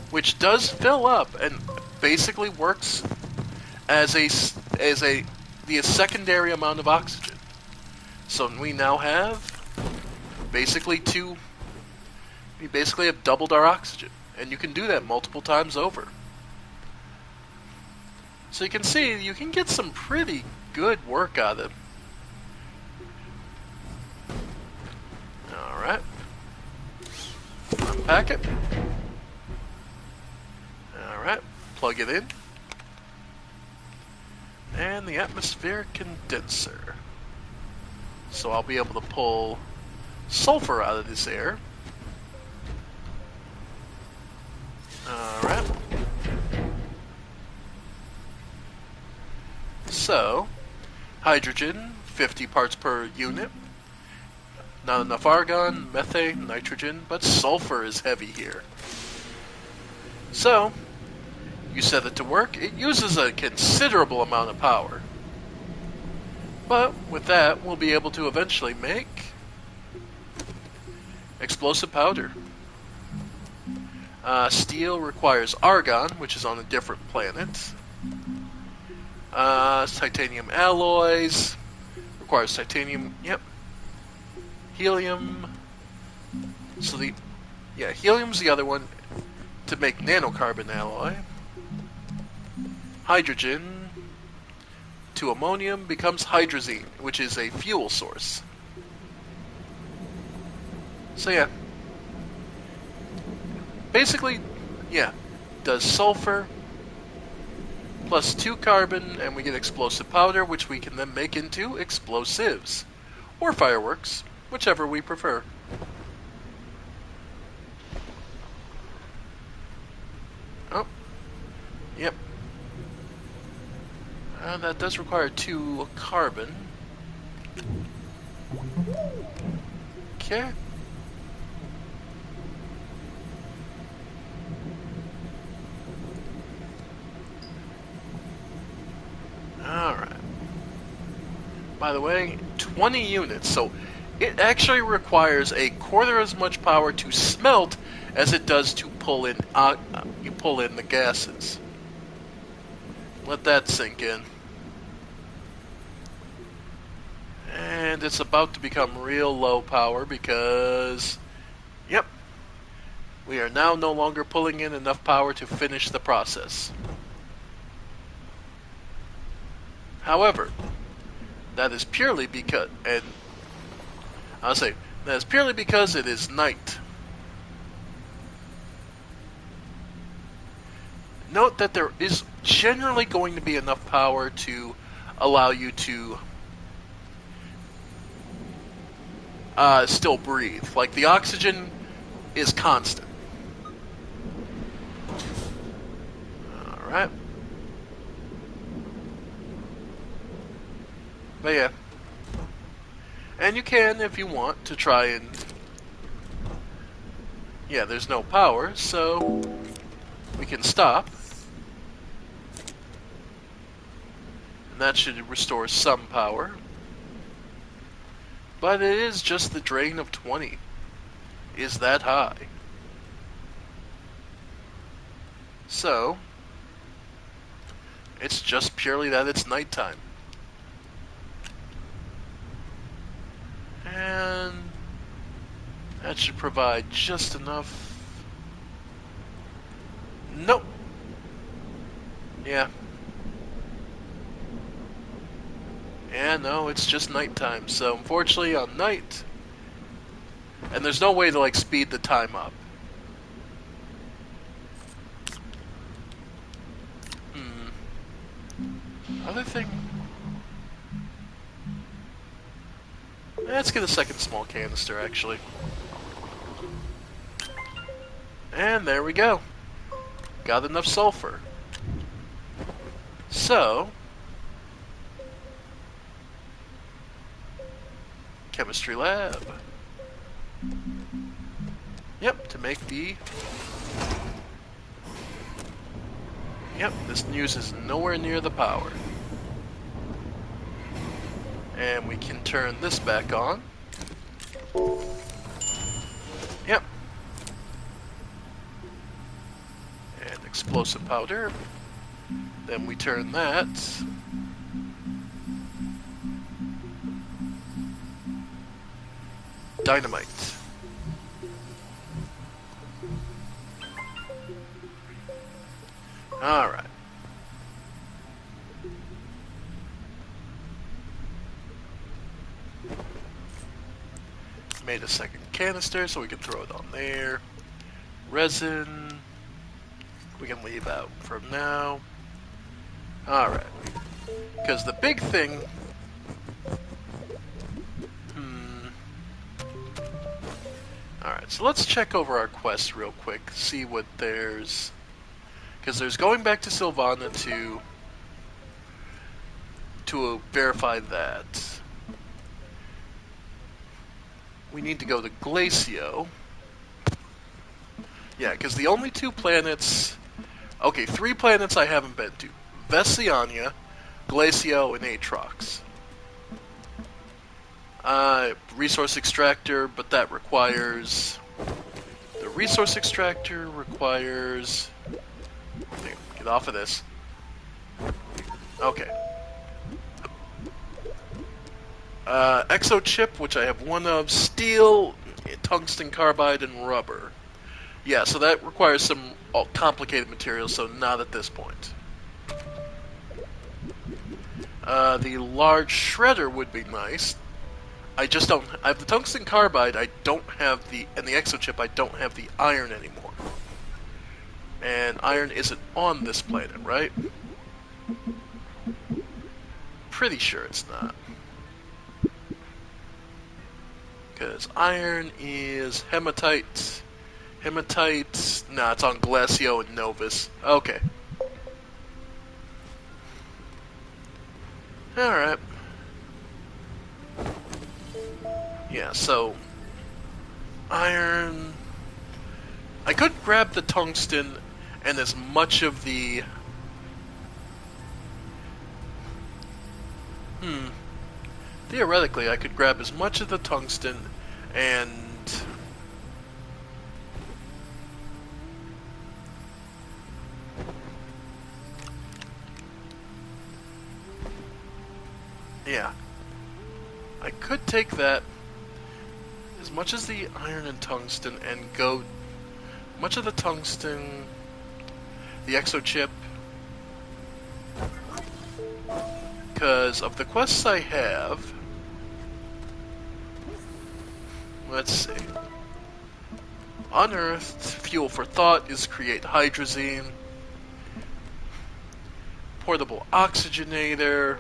Speaker 1: Which does fill up and basically works as a secondary amount of oxygen. So we now have basically we basically have doubled our oxygen, and you can do that multiple times over. So you can see you can get some pretty good work out of it. Alright. Unpack it. Alright, plug it in. And the atmospheric condenser. So I'll be able to pull sulfur out of this air. Alright. So, hydrogen, 50 parts per unit. Not enough argon, methane, nitrogen, but sulfur is heavy here. So, you set it to work. It uses a considerable amount of power. But with that, we'll be able to eventually make explosive powder. Steel requires argon, which is on a different planet. Titanium alloys requires titanium. Yep. Helium. So helium's the other one to make nanocarbon alloy. Hydrogen to ammonium becomes hydrazine, which is a fuel source. So yeah. Basically, yeah, does sulfur plus 2 carbon, and we get explosive powder, which we can then make into explosives. Or fireworks, whichever we prefer. Oh. Yep. That does require 2 carbon. Okay. Alright. By the way, 20 units, so it actually requires a quarter as much power to smelt as it does to pull in the gases. Let that sink in. And it's about to become real low power because, yep, we are now no longer pulling in enough power to finish the process. However, that is purely because, and I'll say, that is purely because it is night. Note that there is generally going to be enough power to allow you to still breathe. Like, the oxygen is constant. Alright. But yeah. And you can, if you want, to try and... Yeah, there's no power, so we can stop. And that should restore some power. But it is just the drain of 20. Is that high? So, it's just purely that it's nighttime. And that should provide just enough. Nope. Yeah. Yeah, no, it's just nighttime. So unfortunately on night, and there's no way to like speed the time up. Other thing. Let's get a second small canister actually. And there we go. Got enough sulfur. So, chemistry lab. Yep, to make the... Yep, this uses nowhere near the power. And we can turn this back on. Yep. And explosive powder. Then we turn that. Dynamite. Alright. Made a second canister so we can throw it on there. Resin. We can leave out from now. Alright. Because the big thing... Alright, so let's check over our quest real quick. See what there's... Because there's going back to Sylvana to verify that. We need to go to Glacio. Yeah, because the only two planets... Okay, 3 planets I haven't been to. Vesiania, Glacio, and Atrox. Resource extractor, but that requires... The resource extractor requires... Get off of this. Okay. Exochip, which I have one of, steel, tungsten carbide, and rubber. Yeah, so that requires some complicated materials, so not at this point. The large shredder would be nice. I just don't... I have the tungsten carbide, I don't have the... And the exochip, I don't have the iron anymore. And iron isn't on this planet, right? Pretty sure it's not. Because iron is hematite. Hematite... Nah, it's on Glacio and Novus. Okay. Alright. Yeah, so... Iron... I could grab the tungsten and as much of the... theoretically, I could grab as much of the tungsten and... yeah. I could take that, as much as the iron and tungsten, and go... much of the tungsten, the exochip, because of the quests I have... let's see. Unearthed fuel for thought is create hydrazine. Portable oxygenator.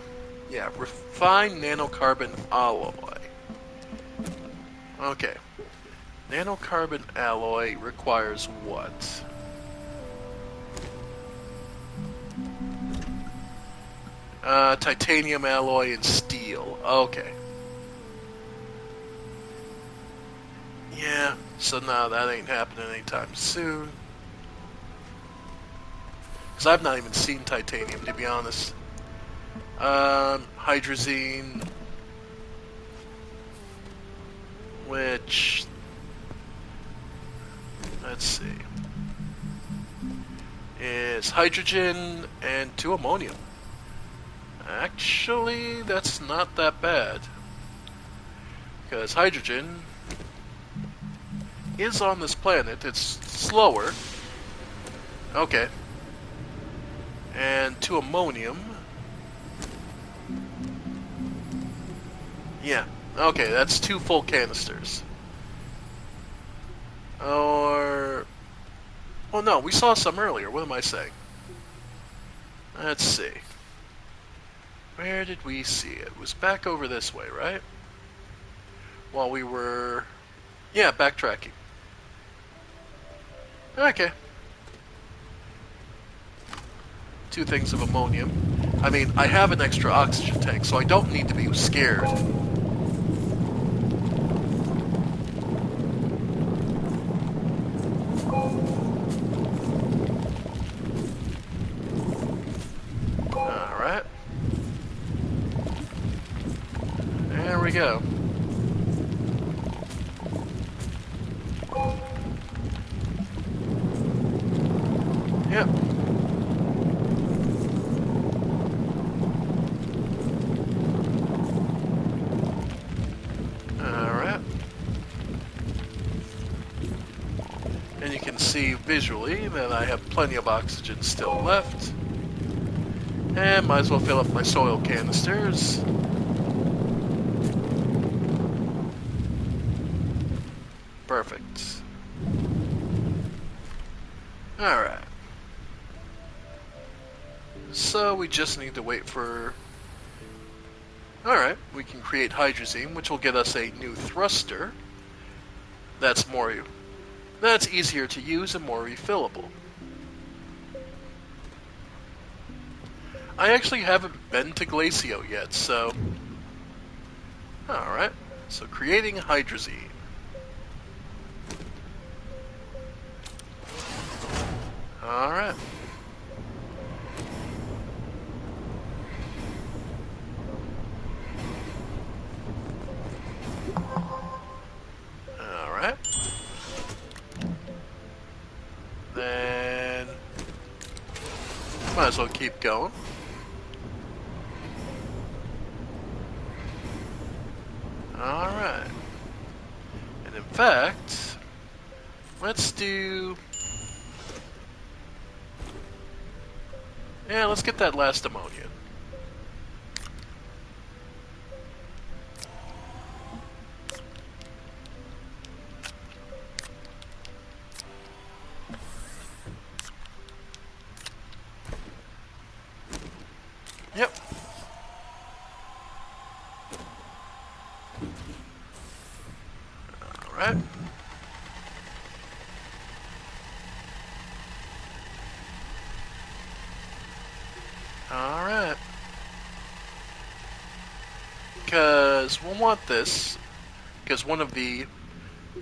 Speaker 1: Yeah, refined nanocarbon alloy. Okay. Nanocarbon alloy requires what? Titanium alloy and steel. Okay. Yeah, so no, that ain't happening anytime soon. Because I've not even seen titanium, to be honest. Hydrazine, which, let's see, is hydrogen and 2 ammonium. Actually, that's not that bad, because hydrogen is on this planet. It's slower. Okay. And 2 ammonium. Yeah. Okay, that's 2 full canisters. Or... well, no, we saw some earlier. What am I saying? Let's see. Where did we see it? It was back over this way, right? While we were... yeah, backtracking. Okay. 2 things of ammonium. I mean, I have an extra oxygen tank, so I don't need to be scared. Alright. There we go. Yep. Alright. And you can see visually that I have plenty of oxygen still left. And might as well fill up my soil canisters. Perfect. Alright. So we just need to wait for... alright, we can create hydrazine, which will get us a new thruster. That's easier to use and more refillable. I actually haven't been to Glacio yet, so... alright, so creating hydrazine. Alright. Alright. Then... might as well keep going. Alright. And in fact, let's do... yeah, let's get that last ammonia. Yep. Alright. Alright. Because we'll want this, because one of the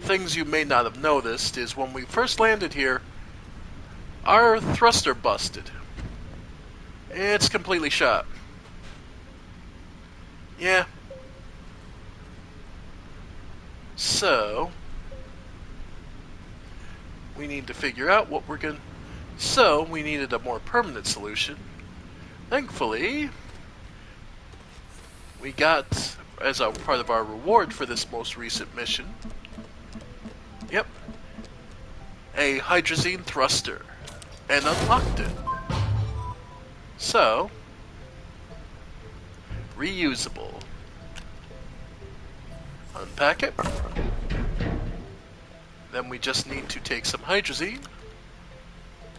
Speaker 1: things you may not have noticed is when we first landed here, our thruster busted. It's completely shot. Yeah. So, we need to figure out what we're going to... So, we needed a more permanent solution. Thankfully, we got, as a part of our reward for this most recent mission, yep, a hydrazine thruster, and unlocked it. So, reusable. Unpack it. Then we just need to take some hydrazine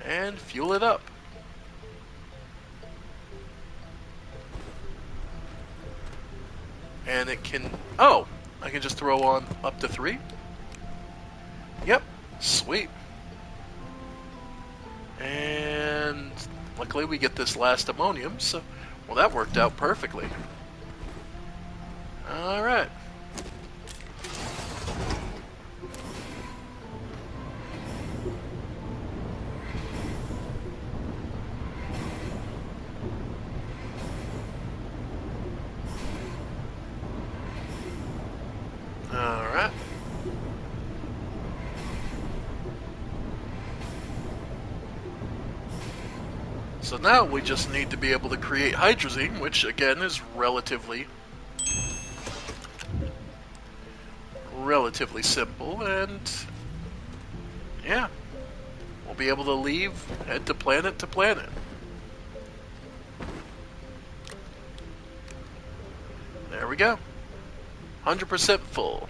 Speaker 1: and fuel it up. And it can... Oh! I can just throw on up to 3? Yep. Sweet. And luckily we get this last ammonium, so... Well, that worked out perfectly. Alright. Alright. So now we just need to be able to create hydrazine, which again is relatively simple, and yeah, we'll be able to head to planet to planet. There we go. 100% full.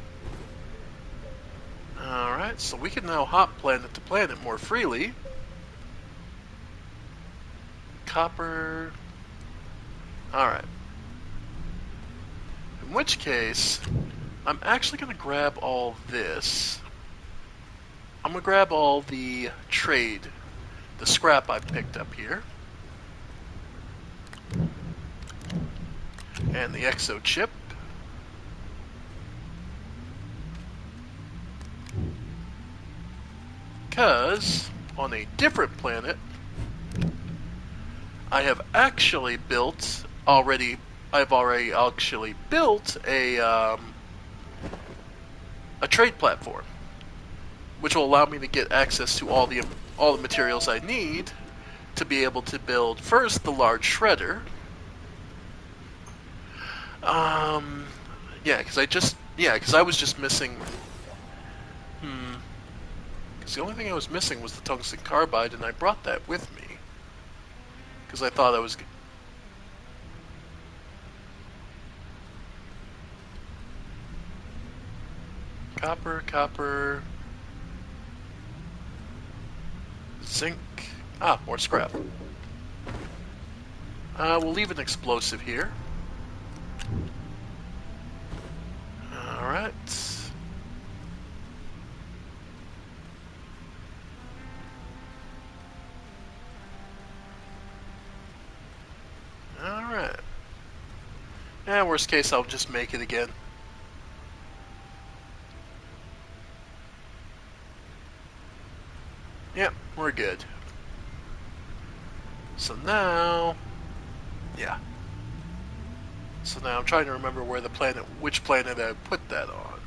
Speaker 1: Alright, so we can now hop planet to planet more freely. Copper. Alright. In which case, I'm actually going to grab all this. I'm going to grab all the the scrap I picked up here. And the exo chip. Because on a different planet, I've already actually built a trade platform, which will allow me to get access to all the materials I need to be able to build first the large shredder. Because I was just missing. Because the only thing I was missing was the tungsten carbide, and I brought that with me. Because I thought I was... Copper... Zinc... Ah, more scrap. We'll leave an explosive here. Alright. Alright. Yeah, worst case, I'll just make it again. Yep, we're good. So now... Yeah. So now I'm trying to remember which planet I put that on.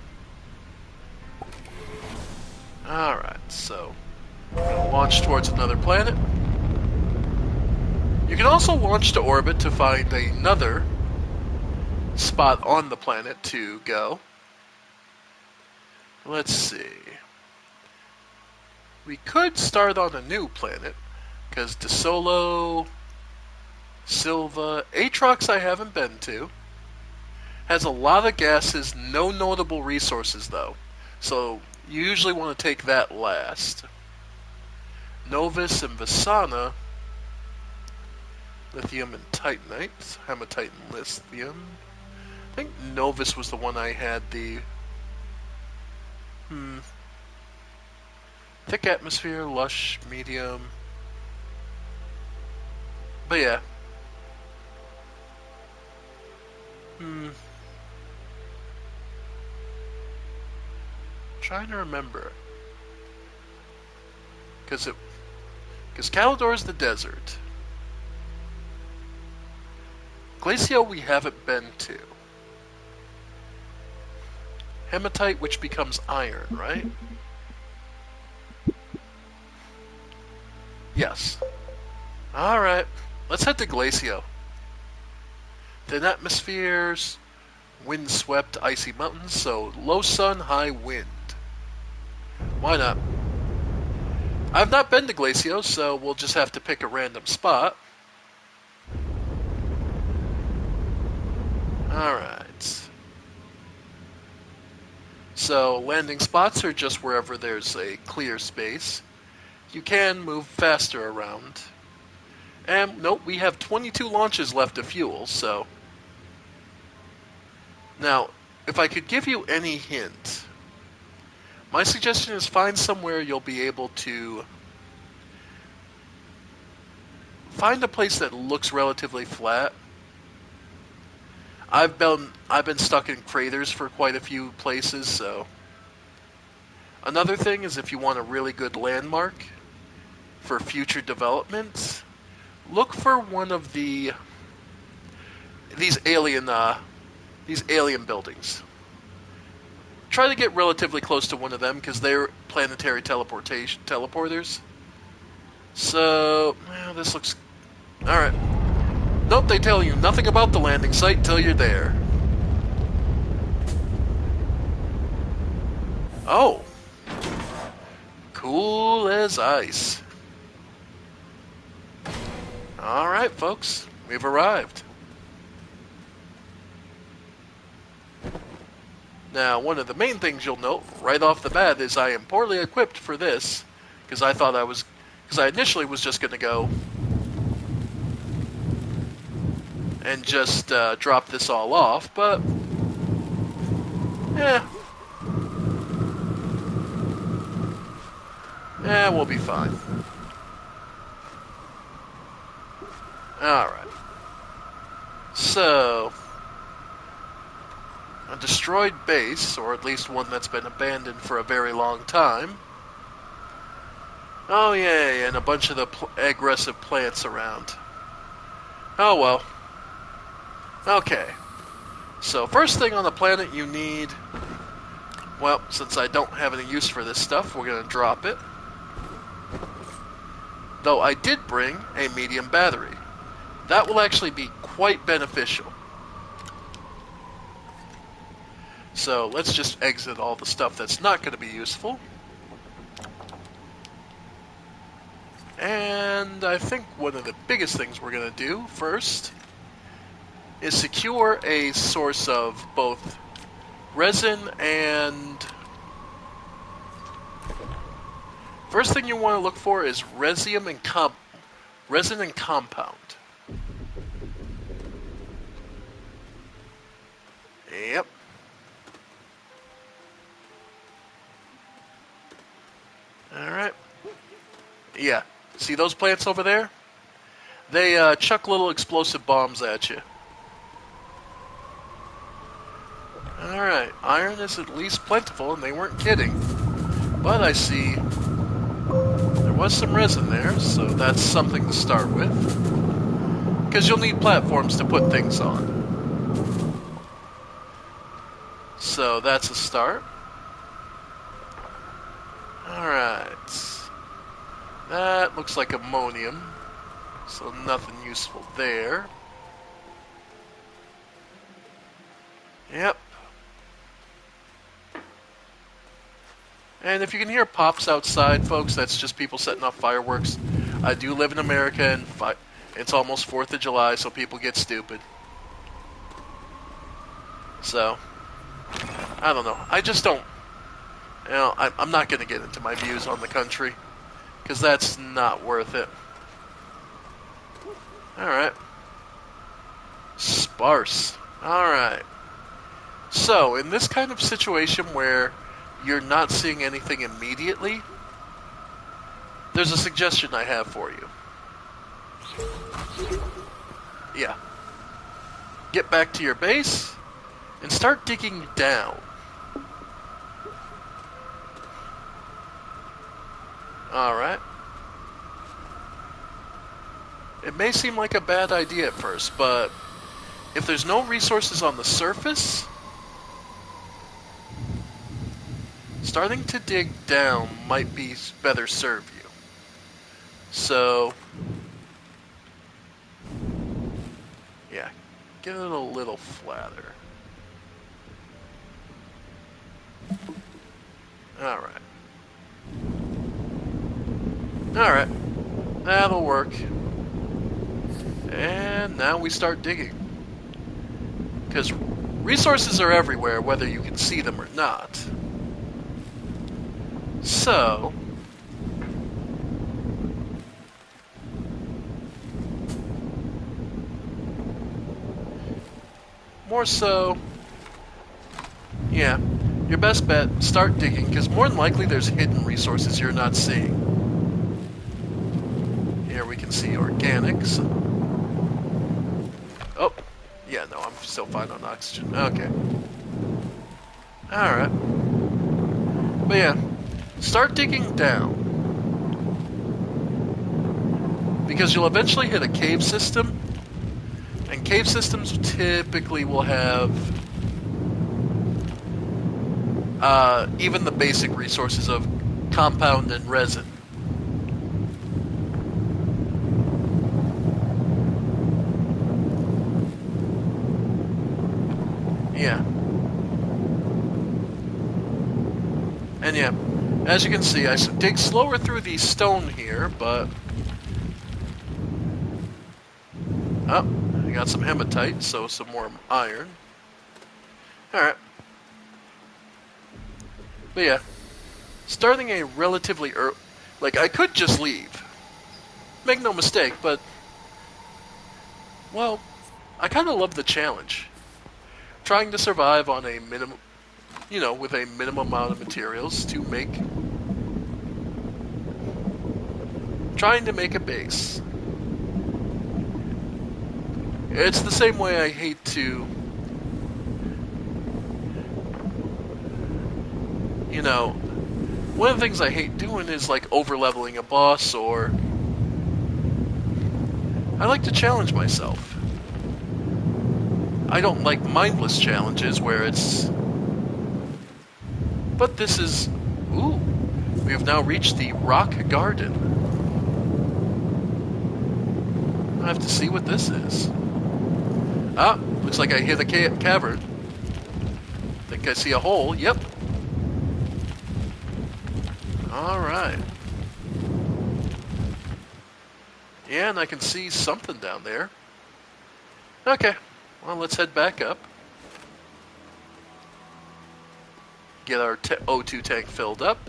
Speaker 1: Alright, so... I'm going to launch towards another planet. You can also launch to orbit to find another spot on the planet to go. Let's see. We could start on a new planet, because DeSolo, Silva, Atrox I haven't been to. Has a lot of gases, no notable resources though. So you usually want to take that last. Novus and Visana, lithium and titanite, hematite and lithium. I think Novus was the one I had the... Thick atmosphere, lush, medium. But yeah. Trying to remember. Because Calidor's the desert. Glacio we haven't been to. hematite, which becomes iron, right? Yes. Alright, let's head to Glacio. Thin atmospheres, wind-swept, icy mountains, so low sun, high wind. Why not? I've not been to Glacio, so we'll just have to pick a random spot. Alright. So, landing spots are just wherever there's a clear space. You can move faster around. And, nope, we have 22 launches left of fuel, so... Now, if I could give you any hint, my suggestion is find somewhere you'll be able to... Find a place that looks relatively flat. I've been stuck in craters for quite a few places, so... Another thing is if you want a really good landmark for future development, look for one of these alien buildings. Try to get relatively close to one of them because they're planetary teleporters. So, well, this looks all right. Nope, they tell you nothing about the landing site until you're there. Oh, cool as ice. All right, folks, we've arrived. Now, one of the main things you'll note right off the bat is I am poorly equipped for this because I initially was just going to go and just drop this all off, but we'll be fine. Alright. So, a destroyed base, or at least one that's been abandoned for a very long time. Oh yay, and a bunch of the aggressive plants around. Oh well. Okay. So first thing on the planet you need... Well, since I don't have any use for this stuff, we're going to drop it. Though I did bring a medium battery. That will actually be quite beneficial. So let's just exit all the stuff that's not going to be useful. And I think one of the biggest things we're going to do first is secure a source of both resin and... First thing you want to look for is resin and compound. Yep. Alright. Yeah. See those plants over there? They chuck little explosive bombs at you. Alright. Iron is at least plentiful, and they weren't kidding. But I see there was some resin there, so that's something to start with. Because you'll need platforms to put things on. So that's a start. Alright. That looks like ammonium, so nothing useful there. Yep. And if you can hear pops outside, folks, that's just people setting off fireworks. I do live in America, and it's almost 4th of July, so people get stupid. So, I don't know. I just don't... You know, I'm not going to get into my views on the country, because that's not worth it. Alright. Sparse. Alright. So, in this kind of situation where you're not seeing anything immediately, there's a suggestion I have for you. Yeah. Get back to your base and start digging down. Alright. It may seem like a bad idea at first, but if there's no resources on the surface, starting to dig down might be better serve you. So, yeah, get it a little flatter. Alright. Alright, that'll work. And now we start digging. Because resources are everywhere, whether you can see them or not. So, more so, yeah, your best bet, start digging, because more than likely there's hidden resources you're not seeing. Here we can see organics. Oh, yeah, no, I'm still fine on oxygen. Okay. Alright. But yeah, start digging down. Because you'll eventually hit a cave system, and cave systems typically will have even the basic resources of compound and resin. Yeah. And yeah, as you can see, I dig slower through the stone here, but... Oh, I got some hematite, so some more iron. Alright. But yeah, starting a relatively early... Like, I could just leave. Make no mistake, but... Well, I kind of love the challenge. Trying to survive on a minimum... You know, with a minimum amount of materials to make... Trying to make a base. It's the same way I hate to... You know, one of the things I hate doing is, like, over-leveling a boss, or... I like to challenge myself. I don't like mindless challenges where it's... But this is... Ooh. We have now reached the Rock Garden. I have to see what this is. Ah, looks like I hit a cavern. Think I see a hole. Yep. Alright. Yeah, and I can see something down there. Okay. Well, let's head back up. Get our O2 tank filled up.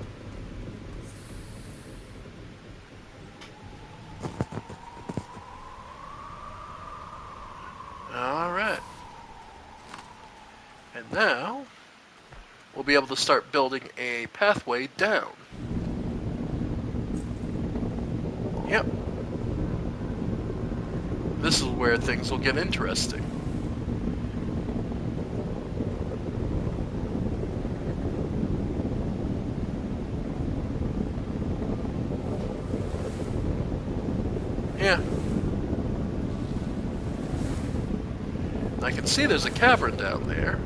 Speaker 1: Alright. And now, we'll be able to start building a pathway down. Yep. This is where things will get interesting. Yeah. I can see there's a cavern down there.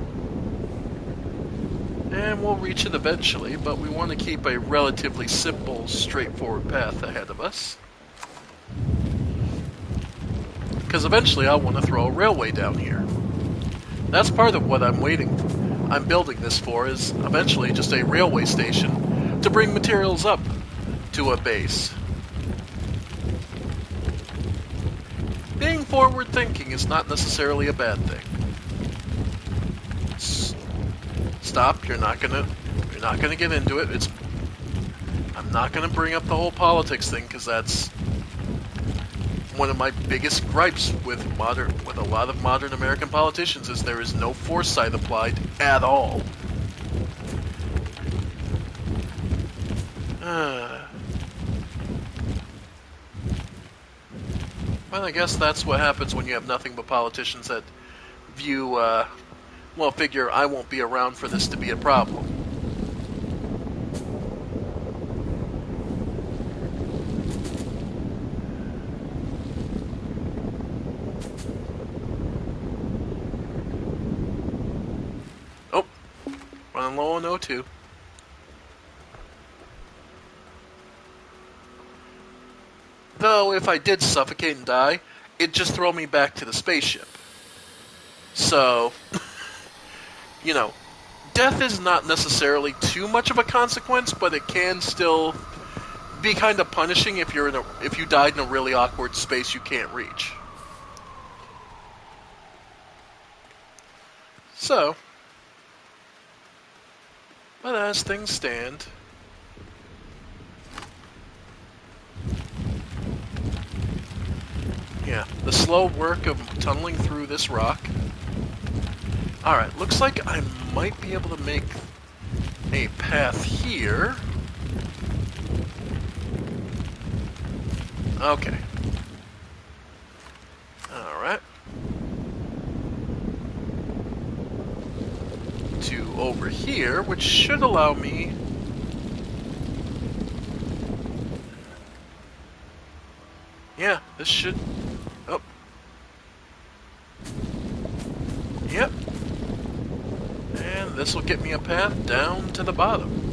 Speaker 1: And we'll reach it eventually, but we want to keep a relatively simple, straightforward path ahead of us. Because eventually I'll want to throw a railway down here. That's part of what I'm building this for, is eventually just a railway station to bring materials up to a base. Being forward-thinking is not necessarily a bad thing. Stop! You're not gonna get into it. I'm not gonna bring up the whole politics thing, because that's one of my biggest gripes with a lot of modern American politicians, is there is no foresight applied at all. Well, I guess that's what happens when you have nothing but politicians that view, well, figure I won't be around for this to be a problem. Oh, running low on O2. Though, if I did suffocate and die, it'd just throw me back to the spaceship. So, you know, death is not necessarily too much of a consequence, but it can still be kind of punishing if if you died in a really awkward space you can't reach. So, but as things stand, yeah, the slow work of tunneling through this rock. Alright, looks like I might be able to make a path here. Okay. Alright. To over here, which should allow me... Yeah, this should... Oh. Yep. And this will get me a path down to the bottom.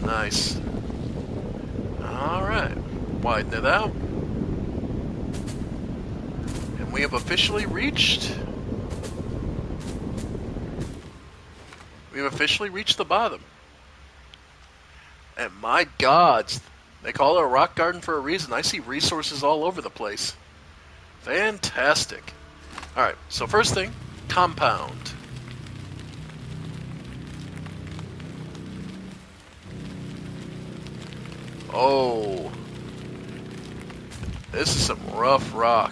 Speaker 1: Nice. Alright. Widen it out. And we have officially reached... We've officially reached the bottom. And my gods, they call it a rock garden for a reason. I see resources all over the place. Fantastic. Alright, so first thing, compound. Oh. This is some rough rock.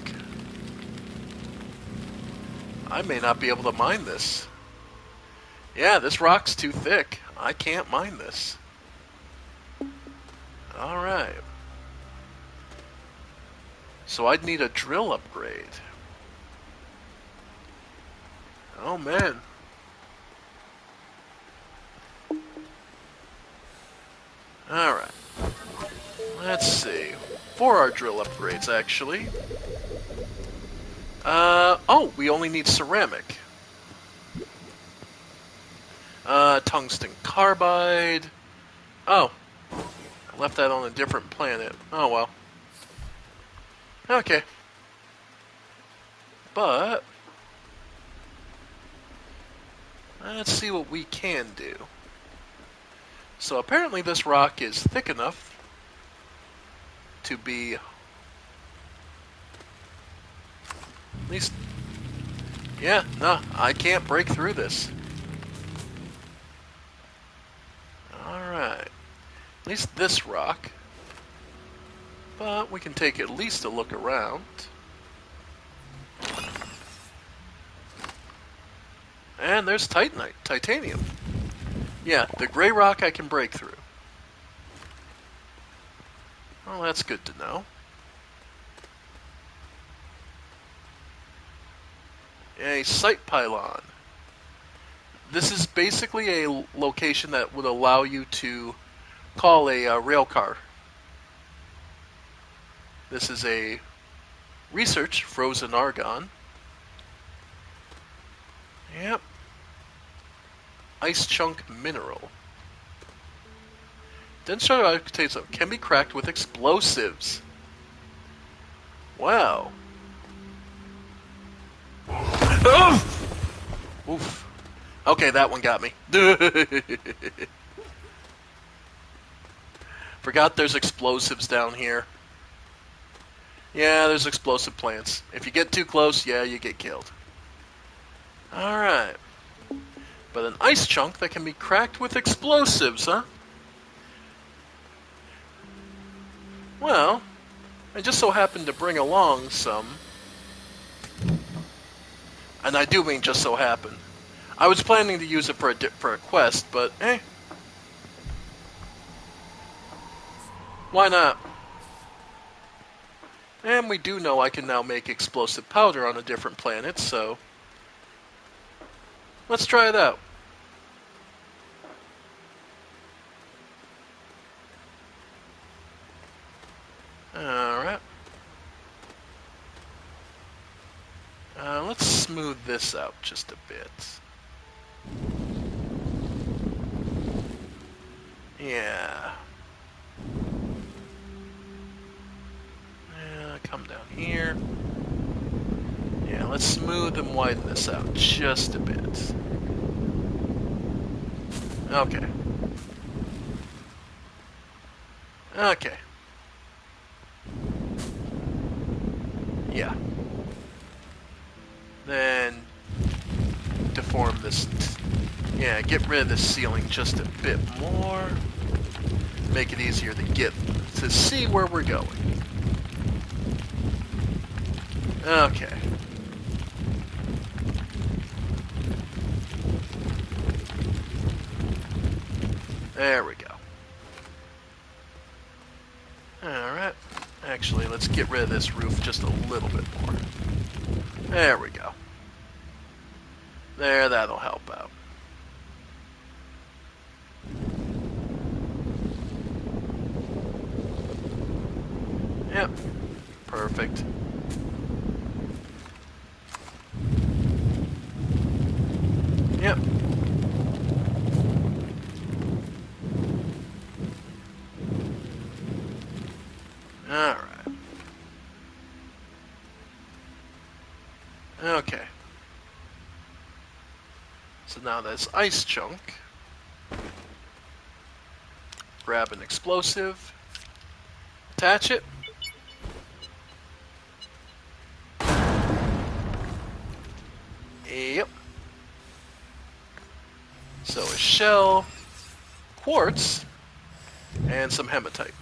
Speaker 1: I may not be able to mine this. Yeah, this rock's too thick. I can't mine this. Alright. So I'd need a drill upgrade. Oh man. Alright. Let's see. For our drill upgrades, actually. Oh, we only need ceramic. Tungsten carbide. Oh. I left that on a different planet. Oh well. Okay. But let's see what we can do. So apparently this rock is thick enough to be at least... Yeah, no, I can't break through this. Alright. At least this rock. But we can take at least a look around. And there's titanite, titanium. Yeah, the gray rock I can break through. Well, that's good to know. A sight pylon. This is basically a location that would allow you to call a rail car. This is a research frozen argon. Yep. Ice chunk mineral. Dense potato can be cracked with explosives. Wow. Oof. Okay, that one got me. Forgot there's explosives down here. Yeah, there's explosive plants. If you get too close, yeah, you get killed. Alright. But an ice chunk that can be cracked with explosives, huh? Well, I just so happened to bring along some. And I do mean just so happened. I was planning to use it for a quest, but why not? And we do know I can now make explosive powder on a different planet, so let's try it out. Alright. Let's smooth this out just a bit. Yeah. Yeah, come down here. Yeah, let's smooth and widen this out just a bit. Okay. Okay. Yeah. Then deform this. Yeah, get rid of this ceiling just a bit more. Make it easier to see where we're going. Okay. There we go. Alright. Actually, let's get rid of this roof just a little bit more. There we go. There, that'll help out. Yep. Perfect. Yep. Alright. Okay. So now that's ice chunk. Grab an explosive. Attach it. Yep. So a shell, quartz, and some hematite.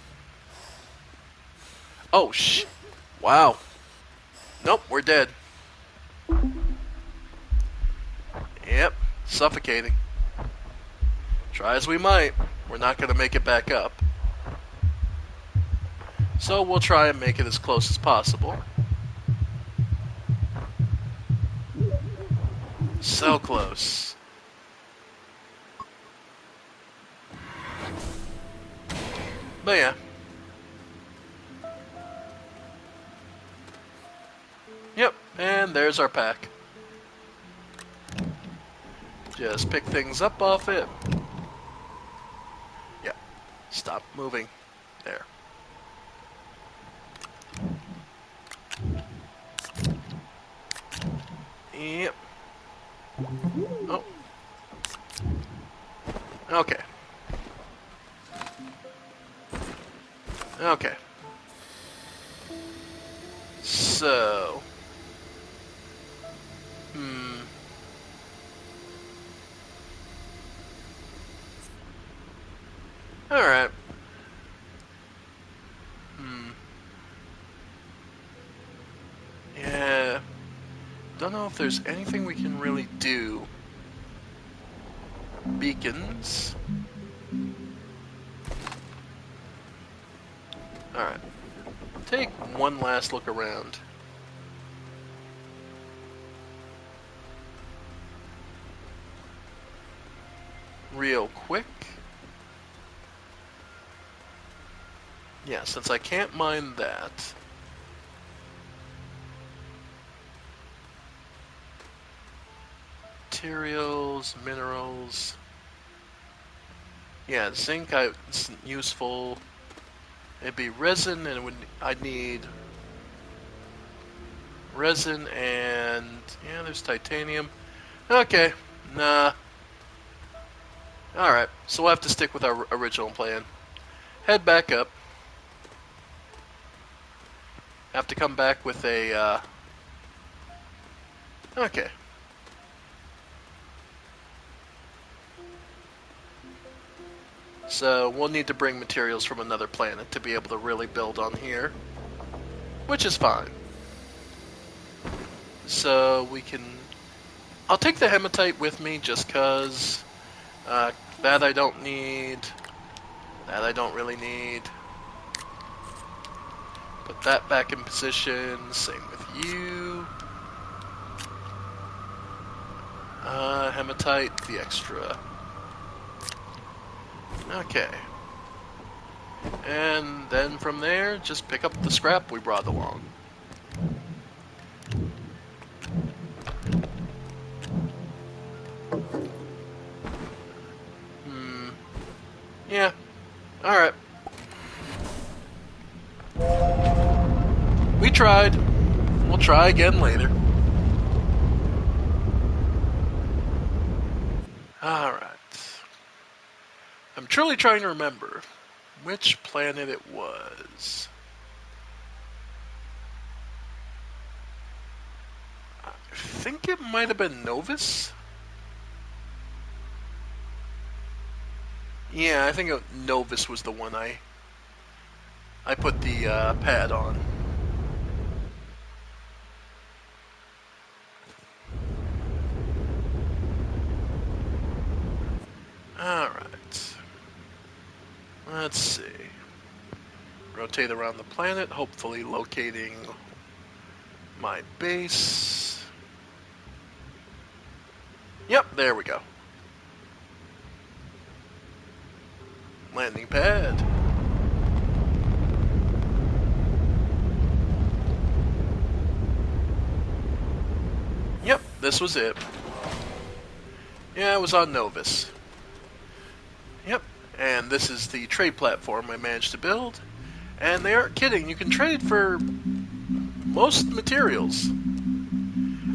Speaker 1: Oh, wow. Nope, we're dead. Yep, suffocating. Try as we might, we're not going to make it back up. So we'll try and make it as close as possible. So close. But yeah. Yep, and there's our pack. Just pick things up off it. Yep. Stop moving. There. Yep. Oh. Okay. Okay. So. Alright. Yeah. Don't know if there's anything we can really do. Beacons. Alright. Take one last look around. Real quick. Yeah, since I can't mine that. Materials, minerals. Yeah, zinc is useful. It'd be resin, and I'd need resin and yeah, there's titanium. Okay, nah. All right, so we'll have to stick with our original plan. Head back up. Have to come back with a. Okay. So we'll need to bring materials from another planet to be able to really build on here, which is fine. So we can. I'll take the hematite with me just cause. That I don't need. That I don't really need. Put that back in position. Same with you. Hematite, the extra. Okay. And then from there, just pick up the scrap we brought along. Yeah. Alright. We tried. We'll try again later. Alright. I'm truly trying to remember which planet it was. I think it might have been Novus? Yeah, I think Novus was the one I put the pad on. Alright. Let's see. Rotate around the planet, hopefully locating my base. Yep, there we go. Landing pad. Yep, this was it. Yeah, it was on Novus. Yep, and this is the trade platform I managed to build. And they aren't kidding, you can trade for most materials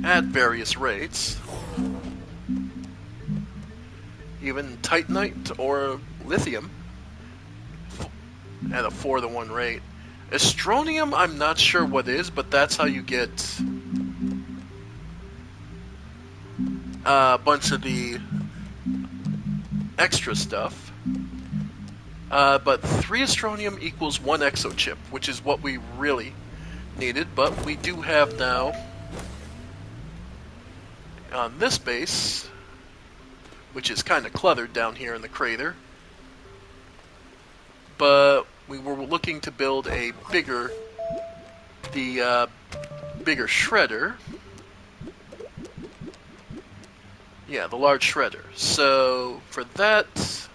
Speaker 1: at various rates. Even Titanite or lithium at a 4-to-1 rate. Astronium, I'm not sure what is, but that's how you get a bunch of the extra stuff. But 3 Astronium equals 1 exochip, which is what we really needed, but we do have now on this base, which is kind of cluttered down here in the crater, but we were looking to build a bigger shredder. Yeah, the large shredder. So for that,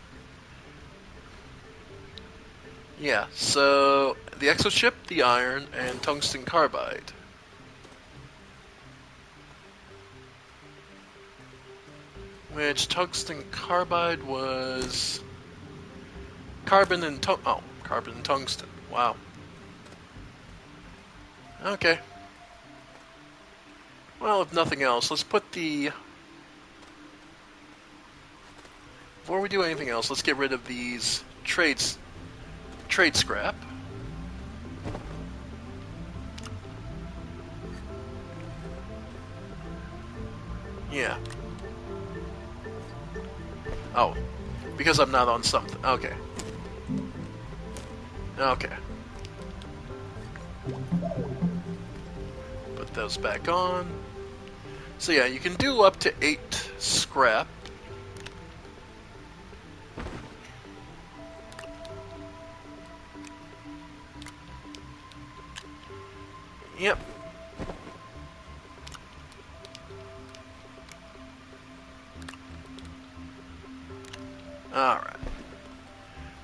Speaker 1: yeah, so the exochip, the iron, and tungsten carbide. Which tungsten carbide was carbon and tungsten. Wow. Okay. Well, if nothing else, let's put the... Before we do anything else, let's get rid of these trade scrap. Yeah. Oh, because I'm not on something. Okay. Okay. Put those back on. So yeah, you can do up to 8 scrap. Yep. Alright.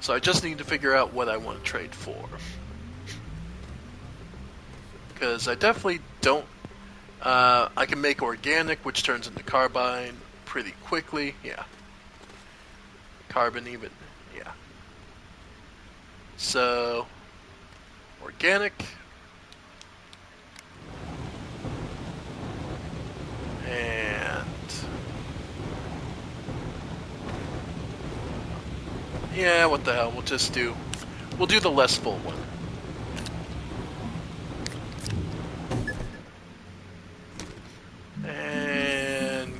Speaker 1: So I just need to figure out what I want to trade for. Because I definitely don't... I can make organic, which turns into carbide pretty quickly. Yeah. Carbon even. Yeah. So... Organic. And... Yeah, what the hell, we'll do the less full one. And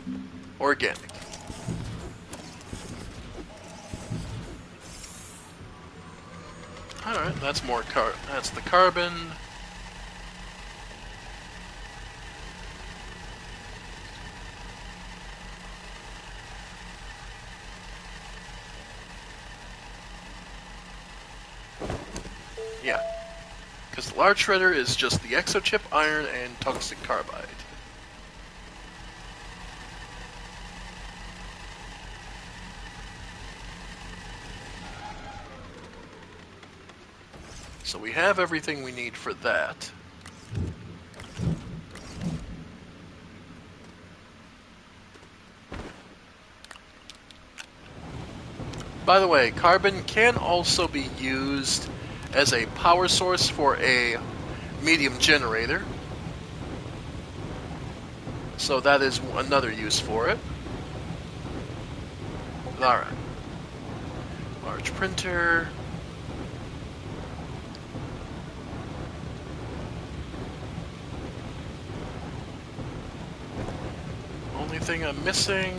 Speaker 1: organic. Alright, that's that's the carbon. Yeah. Because the large shredder is just the exochip, iron, and tungsten carbide. So we have everything we need for that. By the way, carbon can also be used as a power source for a medium generator. So that is another use for it. Alright. Large printer. Only thing I'm missing...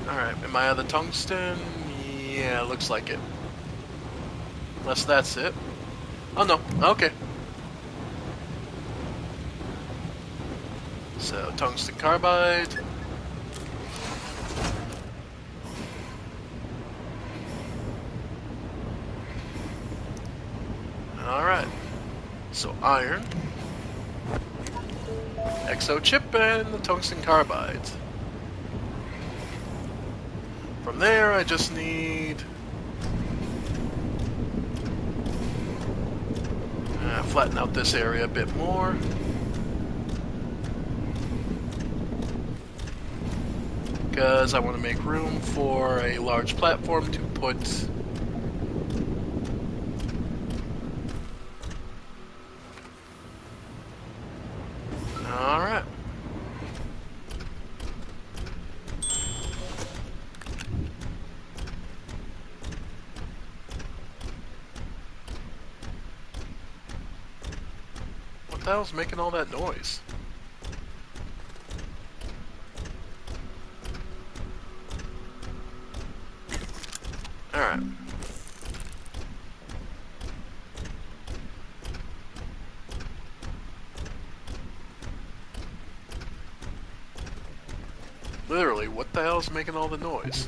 Speaker 1: Alright, am I out of tungsten? Yeah, looks like it. Unless that's it. Oh no, okay. So, tungsten carbide. Alright. So, iron. Exo chip and the tungsten carbide. From there, I just need... flatten out this area a bit more. Because I want to make room for a large platform to put... Alright. What the hell's making all that noise? Alright. Literally, what the hell's making all the noise?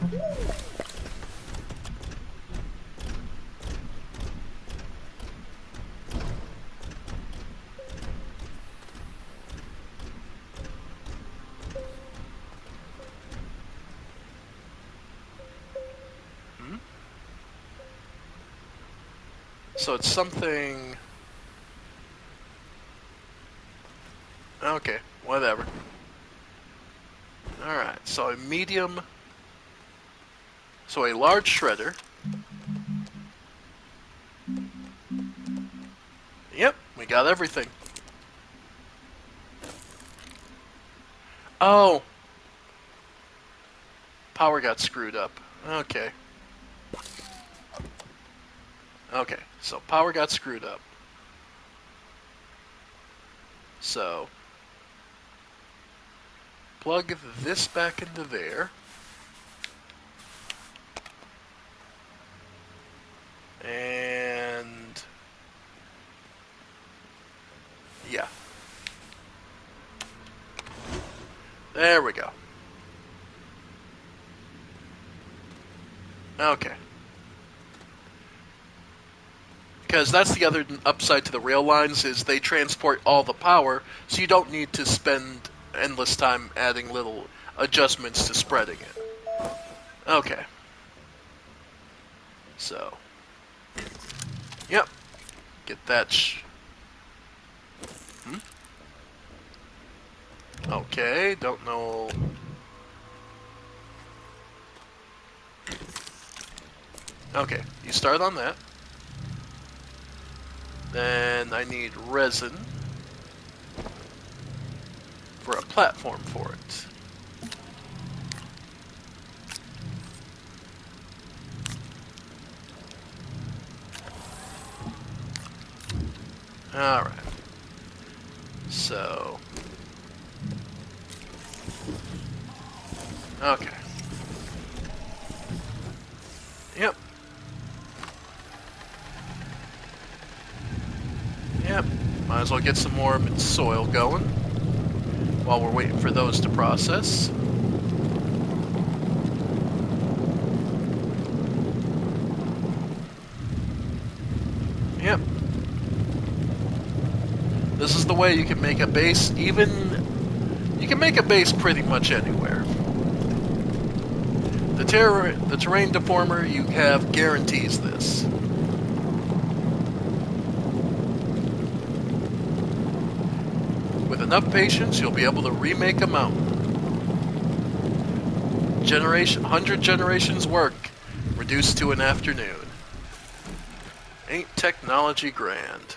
Speaker 1: So it's something... Okay, whatever. Alright, so a medium... So a large shredder. Yep, we got everything. Oh! Power got screwed up. Okay. Okay, so power got screwed up. So... plug this back into there. And... yeah. There we go. Okay. Because that's the other upside to the rail lines, is they transport all the power, so you don't need to spend endless time adding little adjustments to spreading it. Okay. So. Yep. Get that Okay, don't know... Okay, you start on that. Then I need resin for a platform for it. Alright. So... okay. Yep. Yep. Might as well get some more soil going while we're waiting for those to process. Yep. This is the way you can make a base, you can make a base pretty much anywhere. The terrain deformer you have guarantees this. With enough patience, you'll be able to remake a mountain. 100 generations work reduced to an afternoon. Ain't technology grand?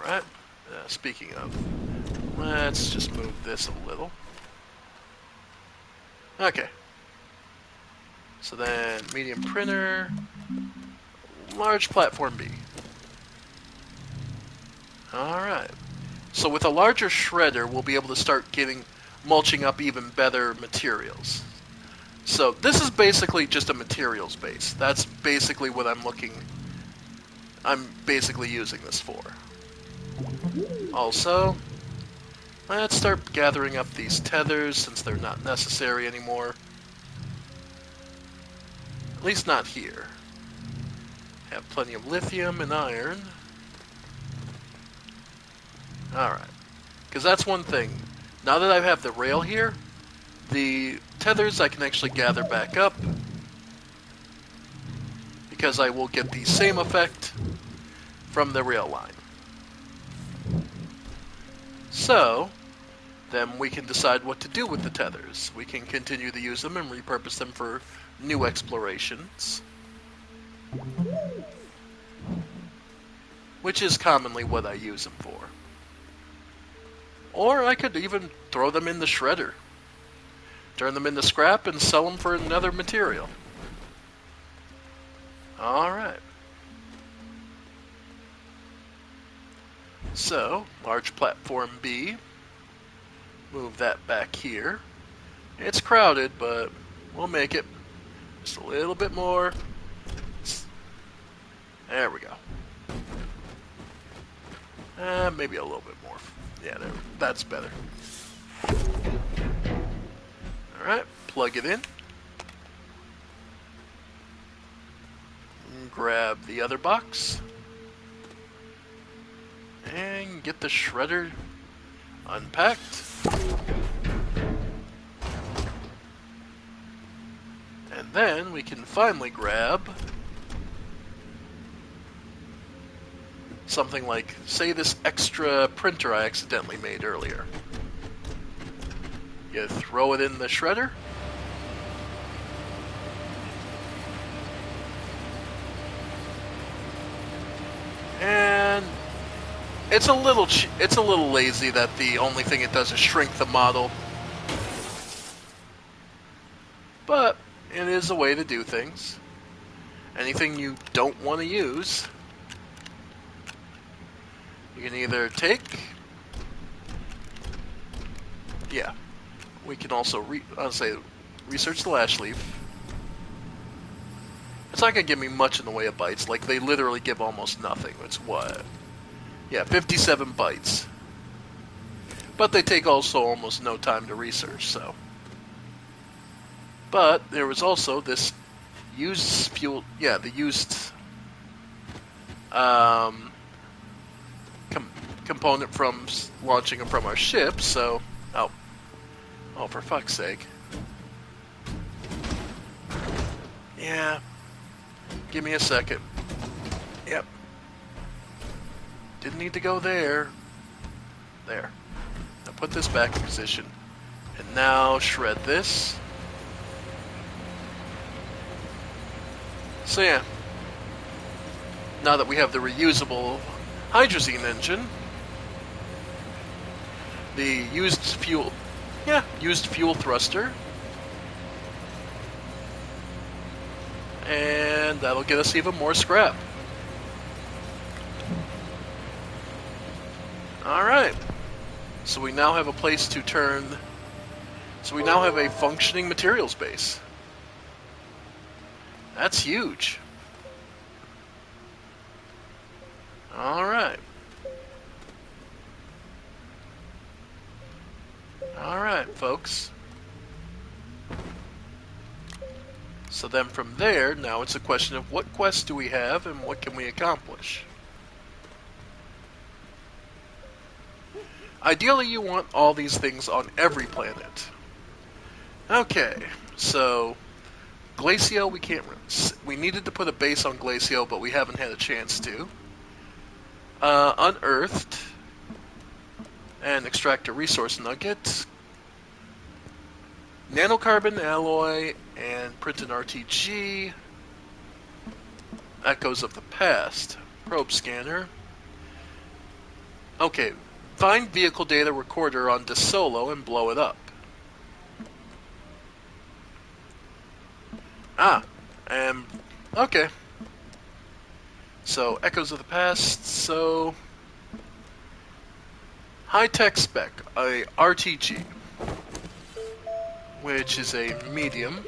Speaker 1: Alright, speaking of, let's just move this a little. Okay. So then, medium printer, large platform B. Alright. So with a larger shredder, we'll be able to start mulching up even better materials. So this is basically just a materials base. That's basically what I'm basically using this for. Also, let's start gathering up these tethers since they're not necessary anymore. At least not here. Have plenty of lithium and iron. Alright. Because that's one thing. Now that I have the rail here, the tethers I can actually gather back up. Because I will get the same effect from the rail line. So, then we can decide what to do with the tethers. We can continue to use them and repurpose them for new explorations. Which is commonly what I use them for. Or I could even throw them in the shredder. Turn them into scrap and sell them for another material. Alright. So, large platform B. Move that back here. It's crowded, but we'll make it just a little bit more. There we go. Maybe a little bit more. Yeah, that's better. Alright, plug it in. Grab the other box. And get the shredder unpacked. And then we can finally grab something like, say, this extra printer I accidentally made earlier. You throw it in the shredder. And it's a little lazy that the only thing it does is shrink the model. But it is a way to do things. Anything you don't want to use, you can either take... Yeah. We can also research the lash leaf. It's not going to give me much in the way of bytes. Like, they literally give almost nothing. It's what? Yeah, 57 bytes. But they take also almost no time to research, so. But there was also this used fuel... Yeah, the used... component from launching them from our ship, so... Oh, for fuck's sake. Yeah. Give me a second. Yep. Didn't need to go there. There. Now put this back in position. And now shred this. So yeah. Now that we have the reusable hydrazine engine, the used fuel thruster, and that'll get us even more scrap. Alright, so we now have a place to turn, so we now have a functioning materials base. That's huge. Alright. Alright, folks. So then from there, now it's a question of what quests do we have and what can we accomplish? Ideally, you want all these things on every planet. Okay, so Glacio, we needed to put a base on Glacio, but we haven't had a chance to. Unearthed, and extract a resource nugget, nanocarbon alloy, and print an RTG, echoes of the past, probe scanner. Okay, find vehicle data recorder on DeSolo and blow it up. Ah, okay. So, echoes of the past, so... high-tech spec, a RTG, which is a medium.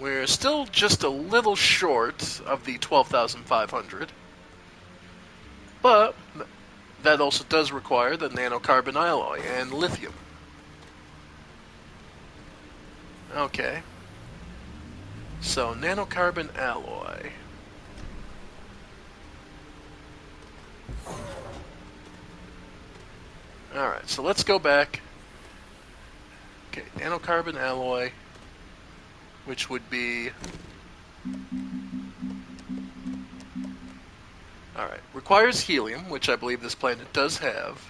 Speaker 1: We're still just a little short of the 12,500, but that also does require the nanocarbon alloy and lithium. Okay. So, nanocarbon alloy. Alright, so let's go back. Okay, nanocarbon alloy, which would be... Alright, requires helium, which I believe this planet does have.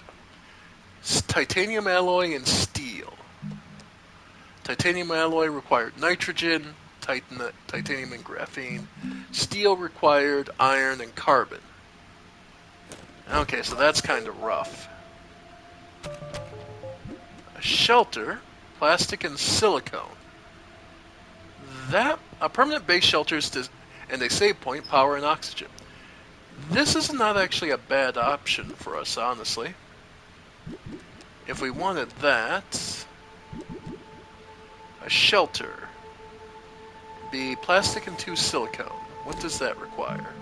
Speaker 1: Titanium alloy and steel. Titanium alloy required nitrogen, titanium and graphene. Steel required iron and carbon. Okay, so that's kind of rough. A shelter, plastic and silicone. A permanent base shelter and a save point, power and oxygen. This is not actually a bad option for us, honestly. If we wanted that, a shelter, be plastic and 2 silicone. What does that require?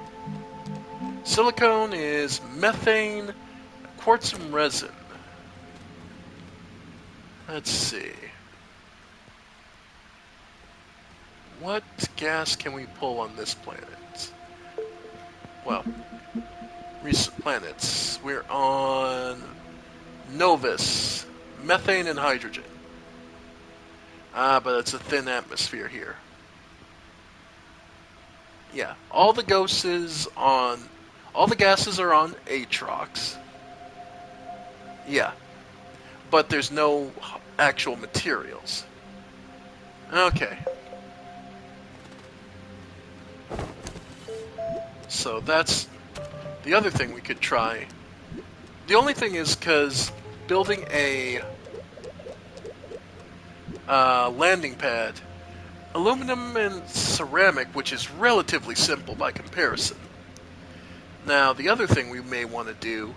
Speaker 1: Silicone is methane, quartz and resin. Let's see. What gas can we pull on this planet? Well, recent planets. We're on Novus, methane and hydrogen. But it's a thin atmosphere here. Yeah, all the gases are on Atrox. Yeah, but there's no actual materials. Okay. So that's the other thing we could try. The only thing is, because building a landing pad, aluminum and ceramic, which is relatively simple by comparison. Now, the other thing we may want to do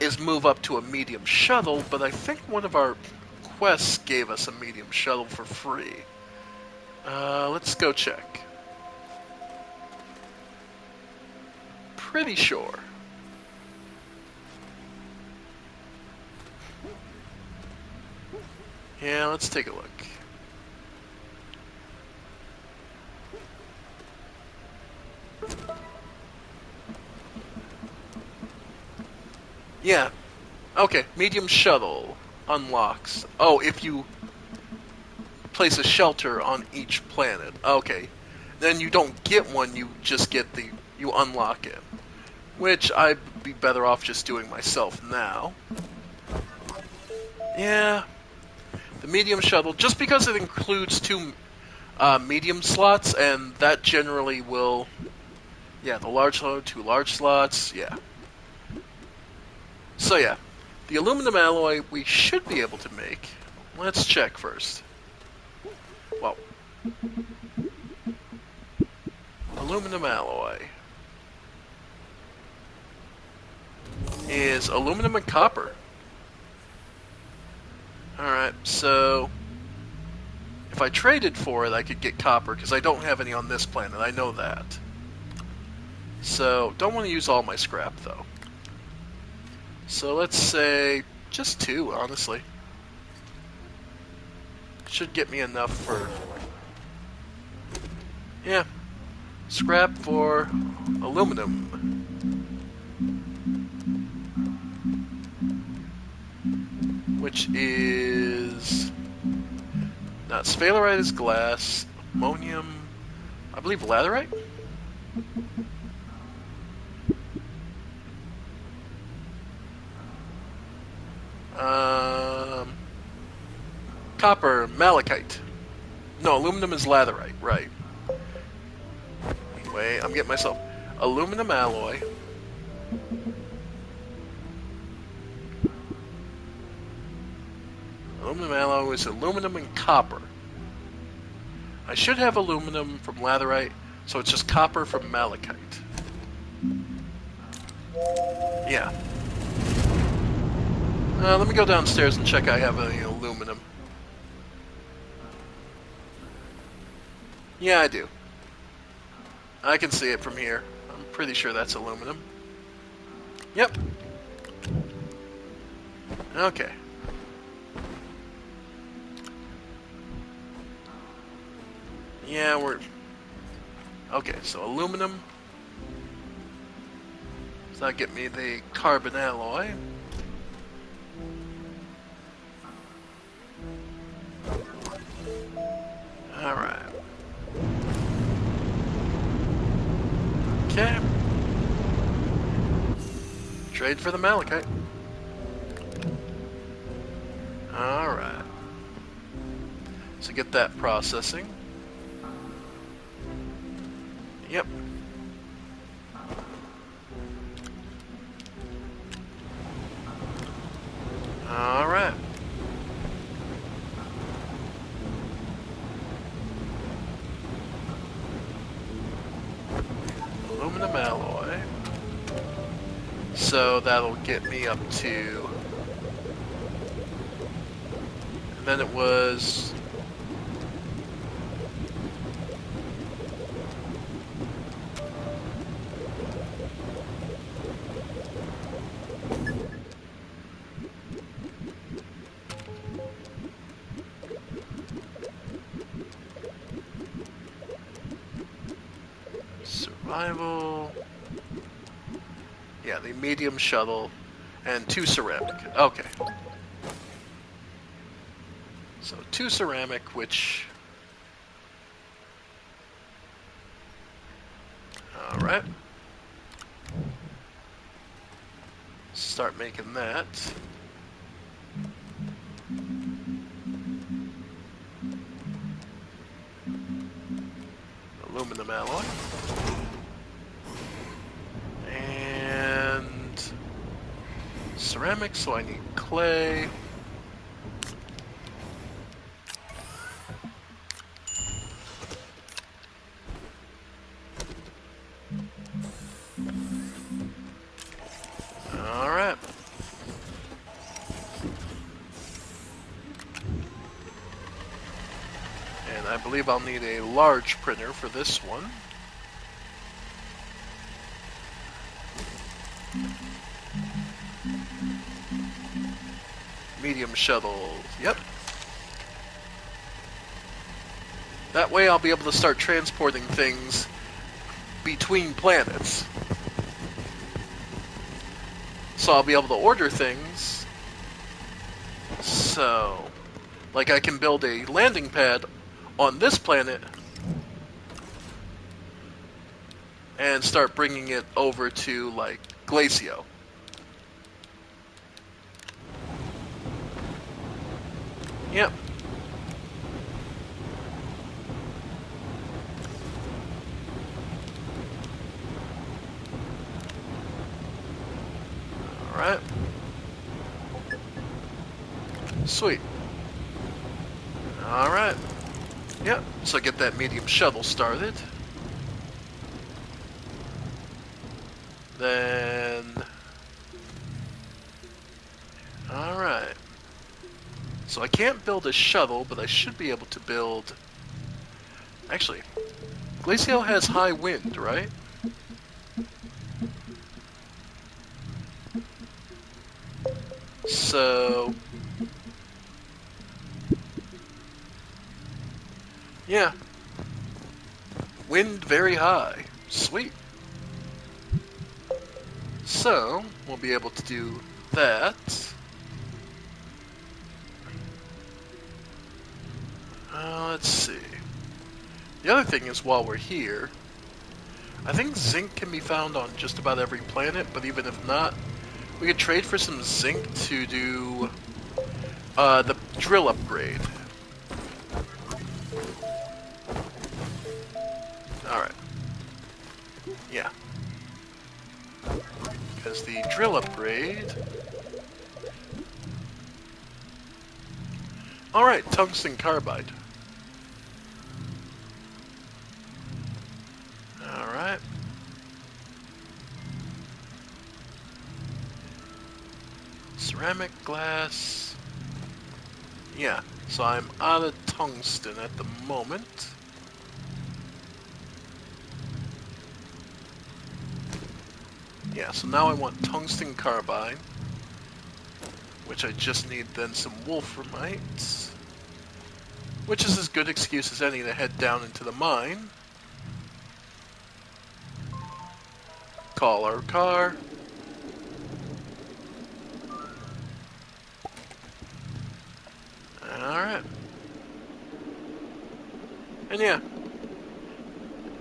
Speaker 1: is move up to a medium shuttle, but I think one of our quests gave us a medium shuttle for free. Let's go check. Pretty sure. Yeah, let's take a look. Yeah. Okay, medium shuttle unlocks. Oh, if you place a shelter on each planet. Okay. Then you don't get one, you just get you unlock it. Which I'd be better off just doing myself now. Yeah. The medium shuttle, just because it includes 2 medium slots, and that generally will... Yeah, the large load, 2 large slots, yeah. So yeah, the aluminum alloy we should be able to make. Let's check first. Well, aluminum alloy is aluminum and copper. Alright, so if I traded for it, I could get copper, because I don't have any on this planet, I know that. So, don't want to use all my scrap, though. So let's say just 2, honestly. Should get me enough for... Yeah. Scrap for aluminum. Which is... Not sphalerite is glass. Ammonium... I believe laterite? Copper, malachite. No, aluminum is laterite, right. Wait, I'm getting myself. Aluminum alloy. Aluminum alloy is aluminum and copper. I should have aluminum from laterite, so it's just copper from malachite. Yeah. Let me go downstairs and check I have any aluminum. Yeah, I do. I can see it from here. I'm pretty sure that's aluminum. Yep. Okay. Yeah, we're... Okay, so aluminum. Does that get me the carbon alloy? Alright. Okay. Trade for the malachite. Alright. So get that processing. Yep. Alright. Aluminum alloy. So that'll get me up to... And then it was... Survival. Yeah, the medium shuttle and 2 ceramic. Okay. So 2 ceramic, which... Alright. Start making that. Aluminum alloy. And ceramic, so I need clay. Alright. And I believe I'll need a large printer for this one. Medium shuttle, yep. That way I'll be able to start transporting things between planets. So I'll be able to order things. So, like I can build a landing pad on this planet and start bringing it over to, like, Glacio. Yep. Alright. Sweet. Alright. Yep, so get that medium shuttle started. Then... Alright. So I can't build a shuttle, but I should be able to build... Actually, Glacio has high wind, right? So... Yeah. Wind very high. Sweet. So, we'll be able to do that. Let's see. The other thing is, while we're here, I think zinc can be found on just about every planet, but even if not, we could trade for some zinc to do the drill upgrade. Yeah. Because the drill upgrade... Alright, tungsten carbide. Alright. Ceramic glass. Yeah, so I'm out of tungsten at the moment. Yeah, so now I want tungsten carbide, which I just need then some wolframite, which is as good excuse as any to head down into the mine. Call our car. Alright. And yeah,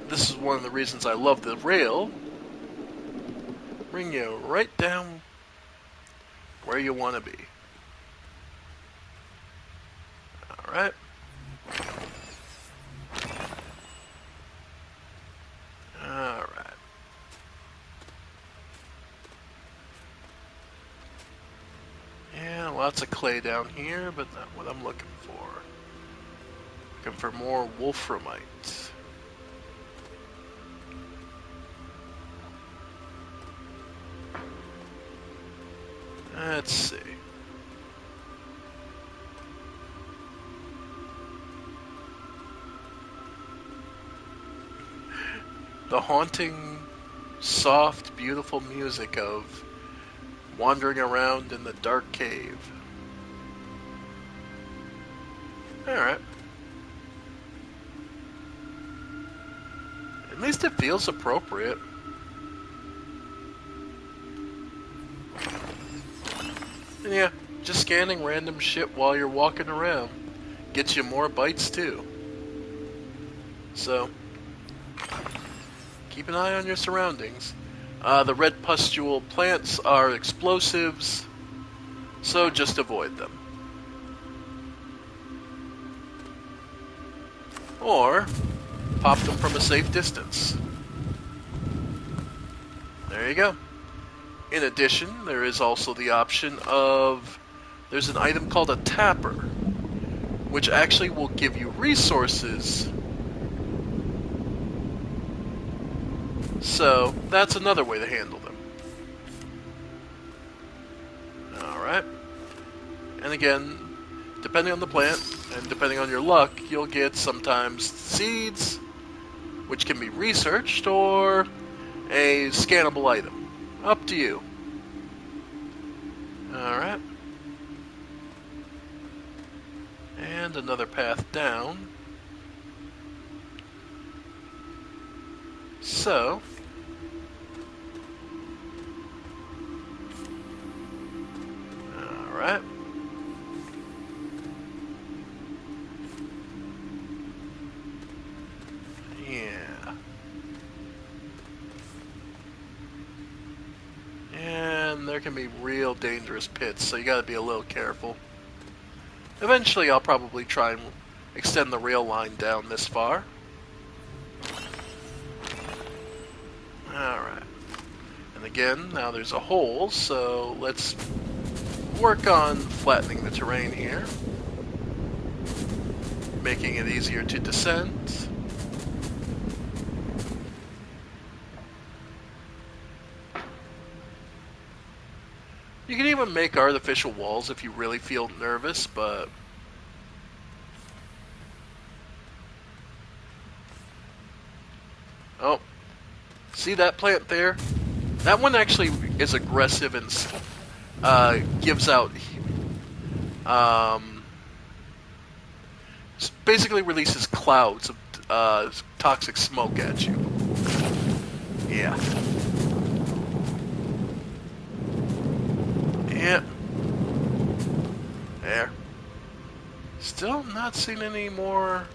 Speaker 1: this is one of the reasons I love the rail. Bring you right down where you want to be. Alright. Alright. Yeah, lots of clay down here, but not what I'm looking for. Looking for more wolframite. Let's see. The haunting, soft, beautiful music of wandering around in the dark cave. Alright. At least it feels appropriate. And yeah, just scanning random shit while you're walking around gets you more bites too. So, keep an eye on your surroundings. The red pustule plants are explosives, so just avoid them. Or, pop them from a safe distance. There you go. In addition, there is also the option of... There's an item called a tapper, which actually will give you resources. So, that's another way to handle them. Alright. And again, depending on the plant, and depending on your luck, you'll get sometimes seeds, which can be researched, or a scannable item. Up to you. Alright. And another path down. So... Alright. Yeah. And there can be real dangerous pits, so you gotta be a little careful. Eventually I'll probably try and extend the rail line down this far. Alright. And again, now there's a hole, so let's work on flattening the terrain here. Making it easier to descend. You can even make artificial walls if you really feel nervous, but... Oh. See that plant there? That one actually is aggressive and gives out... basically releases clouds of toxic smoke at you. Yeah. Yeah. There. Still not seen any more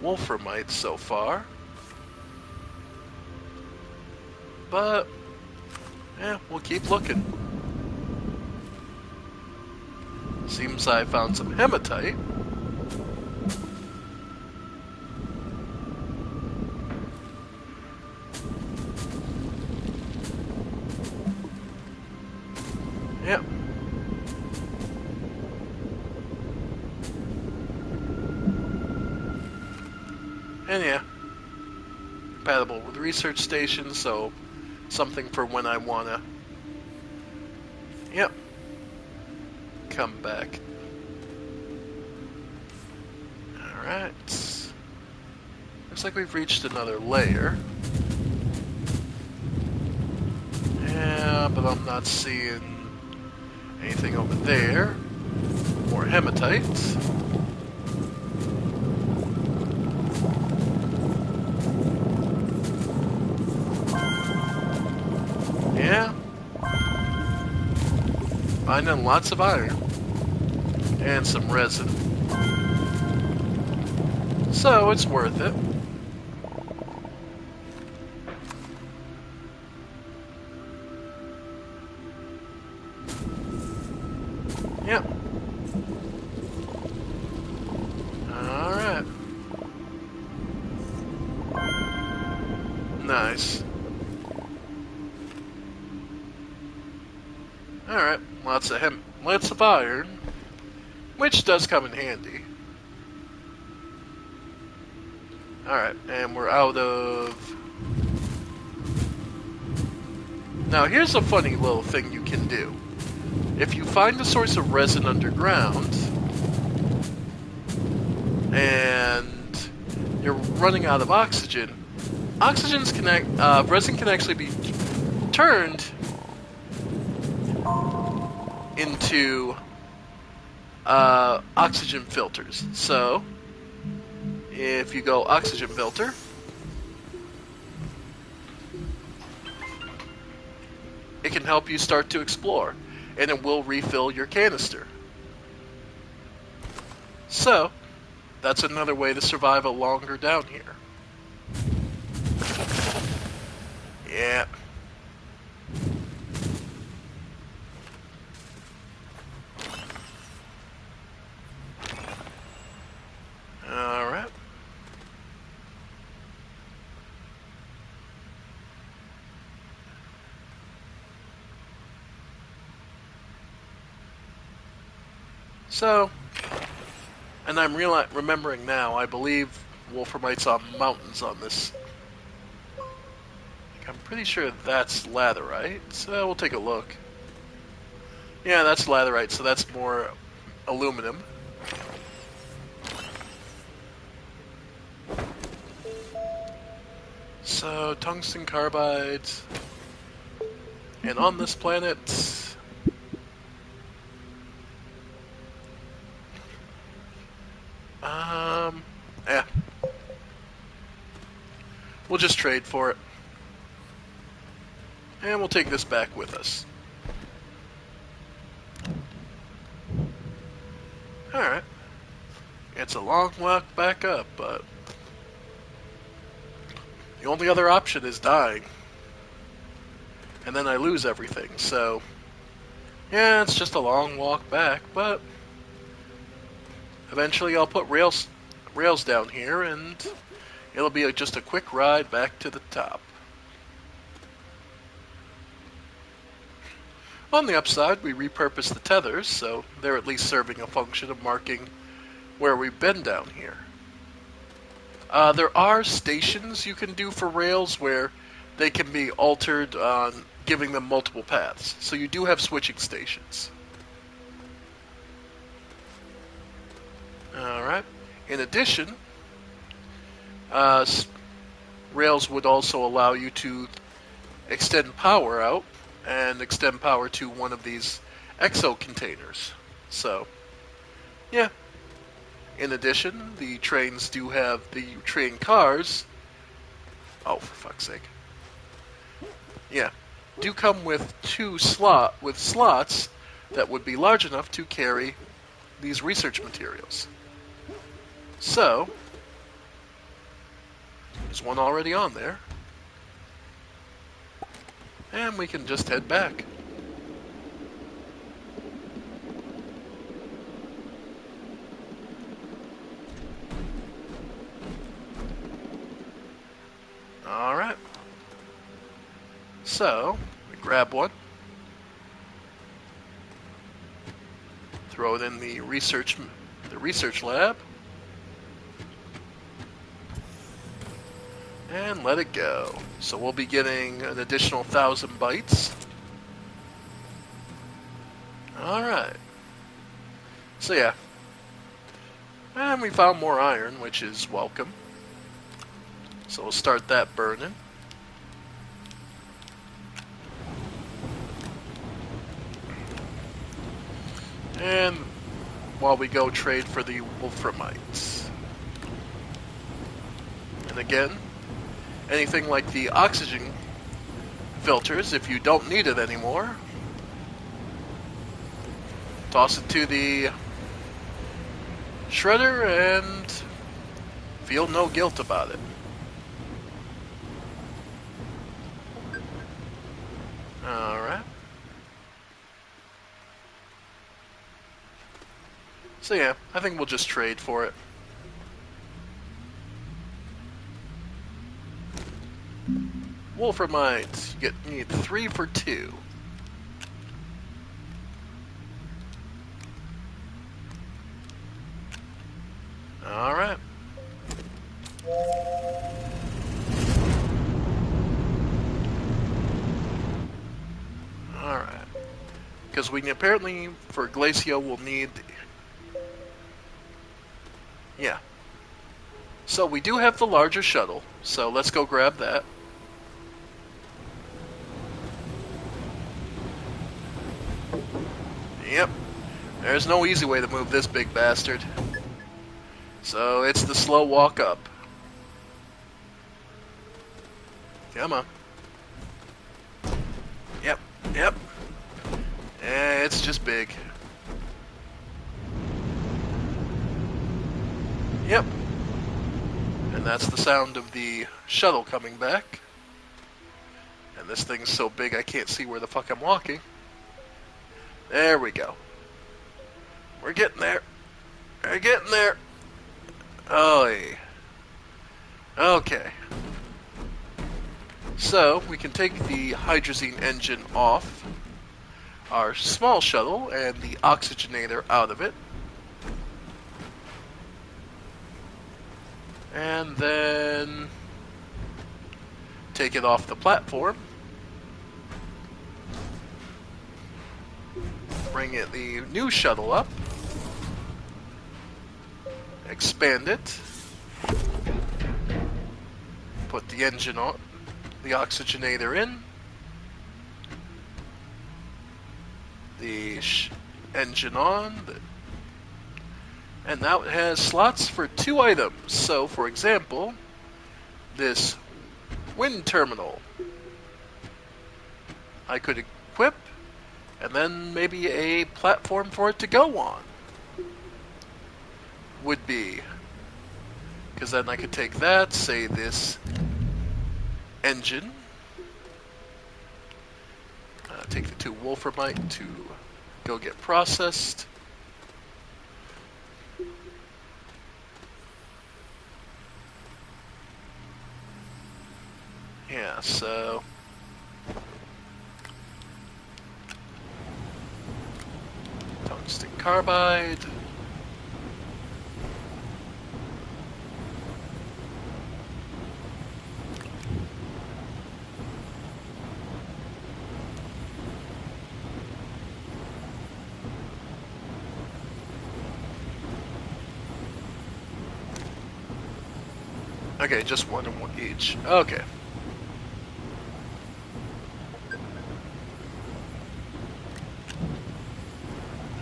Speaker 1: wolframites so far. But, yeah, we'll keep looking. Seems I found some hematite. research station, so something for when I wanna. Yep. Come back. Alright. Looks like we've reached another layer. Yeah, but I'm not seeing anything over there. More hematite. Yeah. Finding lots of iron. And some resin. So it's worth it. Yep. Alright. Nice. Alright, lots of iron, which does come in handy. Alright, and we're out of... Now here's a funny little thing you can do. If you find a source of resin underground, and you're running out of oxygen, resin can actually be turned into oxygen filters. So, if you go oxygen filter, it can help you start to explore, and it will refill your canister. So, that's another way to survive a longer down here. Yeah. Alright. So, and I'm remembering now, I believe Wolframite's on mountains on this. I'm pretty sure that's laterite, so we'll take a look. Yeah, that's laterite, so that's more aluminum. So, tungsten carbide. And on this planet... yeah. We'll just trade for it. And we'll take this back with us. Alright. It's a long walk back up, but... the only other option is dying. And then I lose everything, so... yeah, it's just a long walk back, but... eventually I'll put rails down here, and it'll be just a quick ride back to the top. On the upside, we repurposed the tethers, so they're at least serving a function of marking where we've been down here. There are stations you can do for rails where they can be altered on giving them multiple paths. So you do have switching stations. Alright. In addition, rails would also allow you to extend power out and extend power to one of these exo containers. So, yeah. In addition, the trains do have the train cars. Oh, for fuck's sake. Yeah. Do come with slots that would be large enough to carry these research materials. So, there's one already on there. And we can just head back. Alright. So, we grab one. Throw it in the research lab. And let it go. So we'll be getting an additional 1,000 bytes. Alright. So yeah. And we found more iron, which is welcome. So we'll start that burning. And while we go trade for the wolframites. And again, anything like the oxygen filters, if you don't need it anymore, toss it to the shredder and feel no guilt about it. Alright. So yeah, I think we'll just trade for it. Wolframite, you need 3 for 2. Alright. Alright. Because we apparently, for Glacio, we'll need... Yeah. So we do have the larger shuttle, so let's go grab that. Yep. There's no easy way to move this big bastard. So it's the slow walk up. Come on. Yep, yep. It's just big. Yep. And that's the sound of the shuttle coming back. And this thing's so big I can't see where the fuck I'm walking. There we go. We're getting there. We're getting there. Oh, yeah. Okay. So, we can take the hydrazine engine off our small shuttle and the oxygenator out of it. And then take it off the platform. Bring the new shuttle up. Expand it. Put the engine on, the oxygenator in. The engine on. And now it has slots for 2 items. So, for example, this wind terminal I could equip, and then maybe a platform for it to go on would be. Because then I could take that, say this engine, take the 2 wolframite to go get processed. Yeah, so tungsten carbide. Okay, just one and one each. Okay.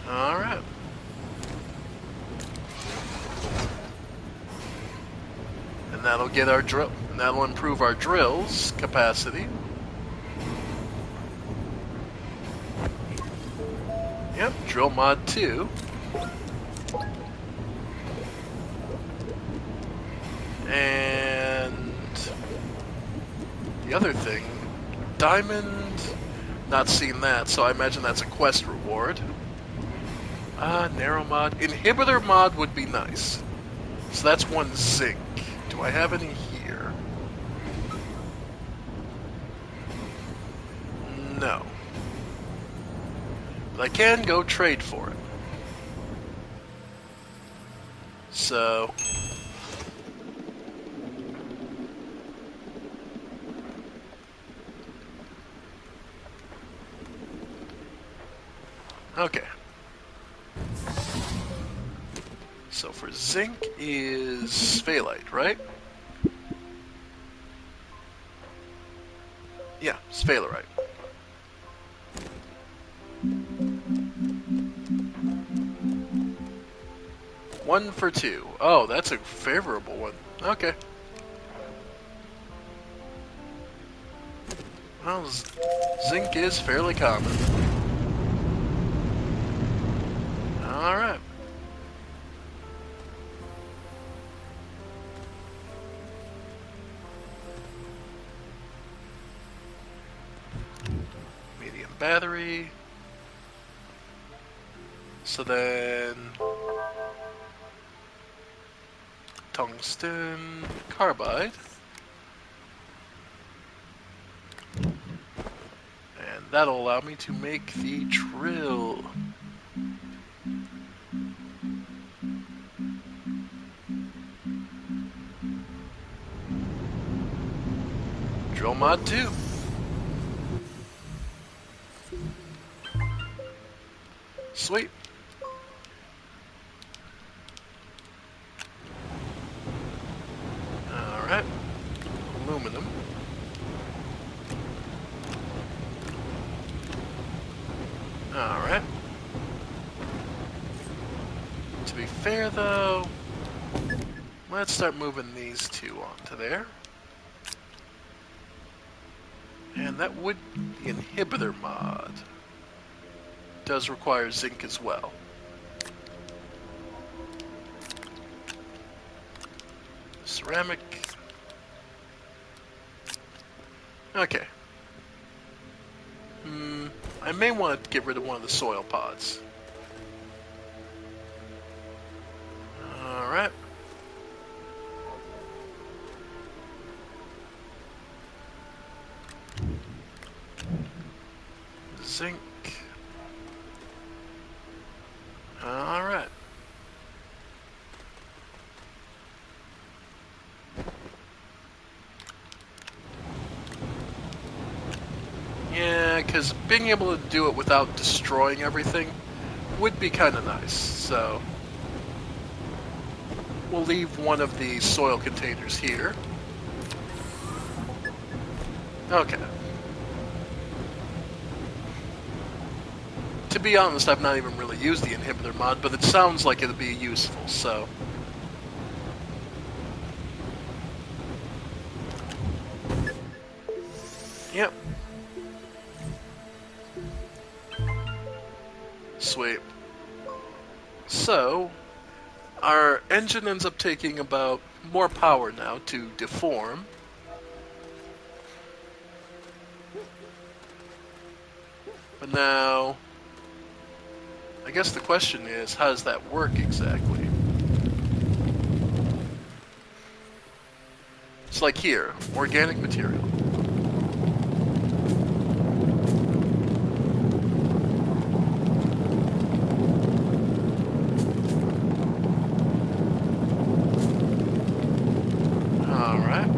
Speaker 1: Alright. And that'll get our drill, and that'll improve our drill's capacity. Yep, drill mod 2. And the other thing, diamond, not seen that, so I imagine that's a quest reward. Narrow mod. Inhibitor mod would be nice. So that's 1 zinc. Do I have any here? No. But I can go trade for it. So Okay. So for zinc is sphalite, right? Yeah, sphalerite. One for two. Oh, that's a favorable one. Okay. Well, zinc is fairly common. Alright. Medium battery. So then... tungsten carbide. And that'll allow me to make the drill. Drill mod 2. Sweet. Alright. Aluminum. Alright. To be fair, though, let's start moving these two onto there. And that would the inhibitor mod. Does require zinc as well. Ceramic. Okay. I may want to get rid of one of the soil pods. Alright. Zinc. Alright. Yeah, because being able to do it without destroying everything would be kind of nice, so we'll leave one of the soil containers here. Okay. To be honest, I've not even really used the inhibitor mod, but it sounds like it'd be useful, so... Yep. Sweet. So, our engine ends up taking about more power now to deform. But now, I guess the question is, how does that work exactly? It's like here, organic material. Alright.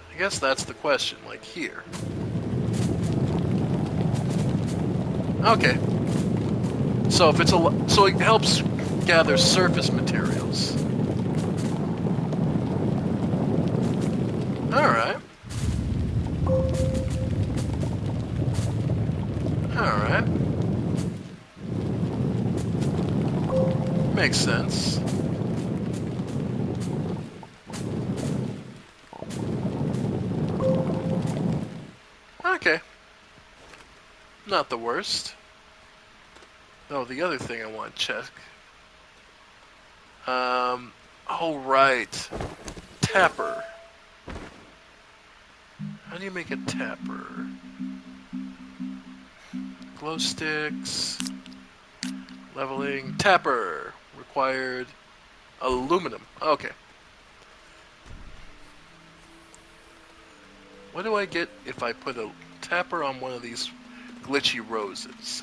Speaker 1: I guess that's the question, like here. Okay. So if it's so it helps gather surface materials. Alright. Alright. Makes sense. Okay. Not the worst. Oh, the other thing I want to check. Oh right. Tapper. How do you make a tapper? Glow sticks. Leveling. Tapper. Required aluminum. Okay. What do I get if I put a tapper on one of these glitchy roses?